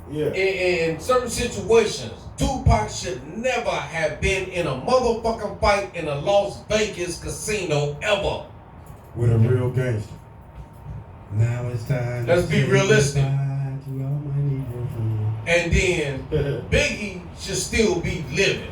Yeah. in certain situations, Tupac should never have been in a motherfucking fight in a Las Vegas casino ever. With a real gangster. Now it's time. Let's to be say realistic. goodbye to all my Negro friends. And then Biggie should still be living.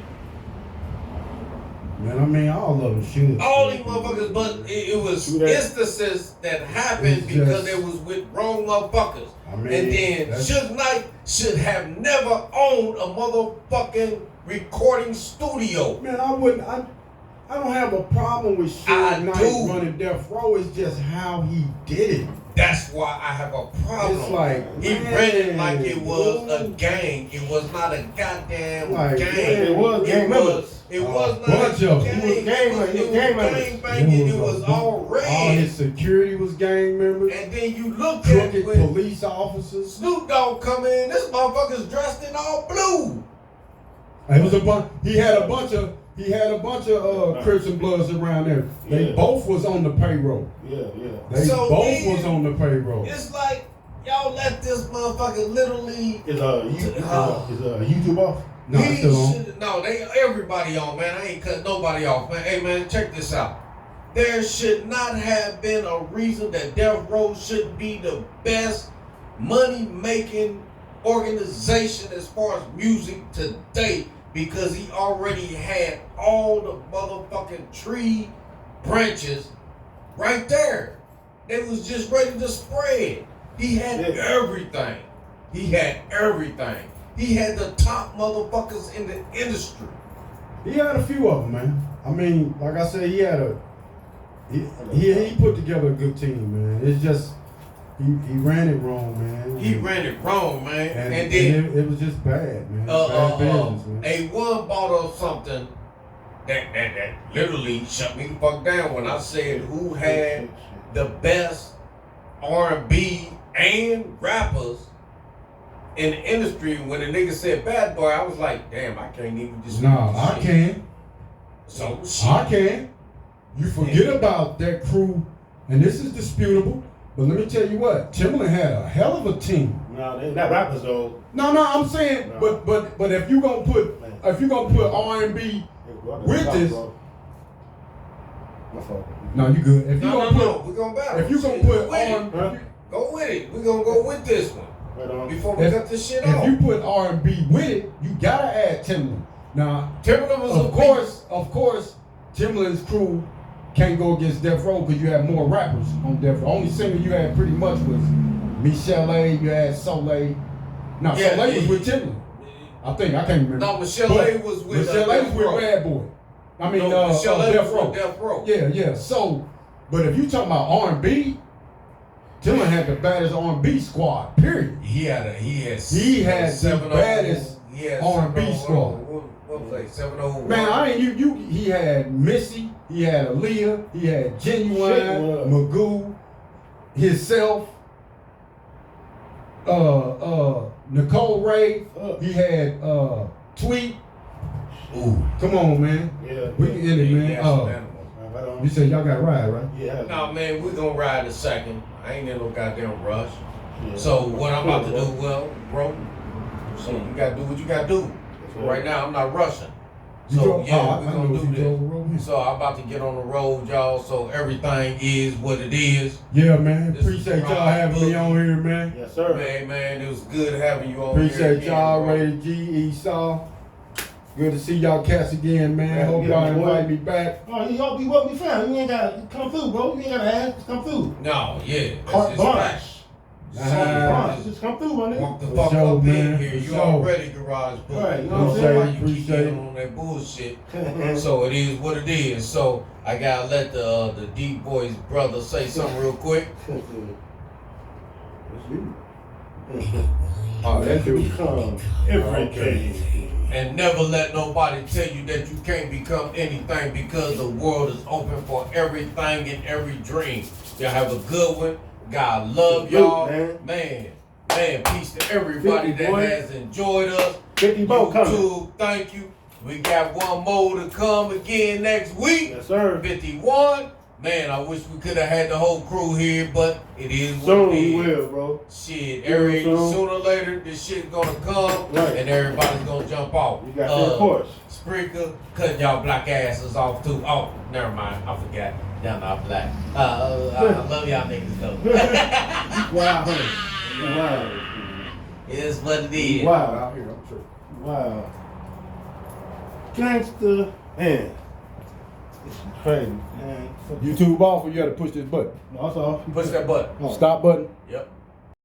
Man, I mean, all of them should. All these motherfuckers, but it was True that. instances that happened It's because just- it was with wrong motherfuckers. I mean, And then that's- Suge Knight should have never owned a motherfucking recording studio. Man, I don't have a problem with I Suge Knight do. running Death Row. It's just how he did it. That's why I have a problem. It's like, he man, ran it like it was a dude. gang. It was not a goddamn Like, gang. man, it was gang members. It A was not bunch a of them. gang. It was gang members. It was Gang members. gang banging. It was all red. All his security was gang members. And then you look at Crooked when police officers. Snoop Dogg come in, this motherfucker's dressed in all blue. It was a bunch. He had a bunch of Crips and Bloods around there. They Yeah. both was on the payroll. Yeah. They So both then- was on the payroll. It's like y'all let this motherfucker literally. Is YouTube off? No, it's still on. No, they everybody on, man. I ain't cut nobody off, man. Hey, man, check this out. There should not have been a reason that Death Row shouldn't be the best money-making organization as far as music today, because he already had all the motherfucking tree branches right there. It was just ready to spread. He had everything. He had everything. He had the top motherfuckers in the industry. He had a few of them, man. I mean, like I said, he put together a good team, man. It's just he ran it wrong, man. He ran it wrong, man. and then it was just bad, man. Bad business, man. A1 bought us something that literally shut me the fuck down when I said who had the best R&B and rappers in the industry. When the nigga said Bad Boy, I was like, damn, I can't even just. Nah, I can. So shit. I can. You forget about that crew, and this is disputable, but let me tell you what, Timbaland had a hell of a team. Nah, they not rappers though. No, I'm saying, No. but if you gonna put R&B with this, My fault. no, you good. If you No, gonna no, put, we're gonna battle. if you gonna Shit, put go with it. R&B, Go with it. We're gonna go with this one. Right on. Before we cut this shit if off. you put R&B with it, you gotta add Timbaland. Now, Timberland was of course, Timbaland's crew can't go against Death Row because you had more rappers on Death Row. Only singer you had pretty much was Michelle A. You had Soleil. No, Yeah, Soleil yeah, was with Timbaland. I think I can't remember. No, Michelle But A. was with Michelle A. was Death with Row. Bad Boy. I mean, No, Michelle A. Death was Row. with Death Row. Yeah. So, but if you talking about R&B, Timbaland had the baddest R&B squad. Period. He had the 7-0, baddest R&B 7-0, squad. What was that? 7-0. Man, he had Missy, he had Aaliyah, he had Genuine, Shit, Magoo, himself, Nicole Ray, he had Tweet. Ooh. Come on, man. Yeah. We can end it, man. Yeah, animals. Right on. You said y'all got a ride, right? Yeah. No, man, we're gonna ride a second. I ain't in no goddamn rush. Yeah. So what I'm about to do, well, bro, so you gotta do what you gotta do. So right now I'm not rushing. You So drove- yeah, I we're know gonna you do drove the road here. this. So I'm about to get on the road, y'all. So everything is what it is. Yeah, man. This is Appreciate y'all Garage having me Boogie. on here, man. Yes, sir. Man, it was good having you on Appreciate here. y'all, again, bro. Rated G, Esau. Good to see y'all cats again, man. Yeah, Hope yeah, y'all boy. invite me back. Oh, you all be what we found. You ain't gotta come through, bro. You ain't gotta ask. Just come through. No, yeah. Carte It's blanche. facts. Just come through, my Walk the nigga. fuck sure, up man. in here. You For sure. already garage book. Right, you know know what I'm why saying? you keep Appreciate getting it. on that bullshit. So it is what it is. So I gotta let the Deep Boys brother say something real quick. Oh, that's you. Become everything. And never let nobody tell you that you can't become anything because the world is open for everything and every dream. Y'all have a good one. God love y'all. Man, peace to everybody 50, that boy. has enjoyed us. 50 more coming. YouTube, thank you. We got one more to come again next week. Yes, sir. 51. Man, I wish we could have had the whole crew here, but it is what Soon it is. we will, bro. Shit, Soon. sooner or later, this shit gonna come, Right. and everybody's gonna jump off. You got that course. Sprinkler, cutting y'all black asses off too. Oh, never mind, I forgot. Y'all not black. I love y'all niggas though. Wow, honey. Wow. It is what it is. Wow. Wow. Gangster. Man. It's crazy, man. YouTube off or you gotta push this button. No, that's all. Push that button. Oh. Stop button. Yep.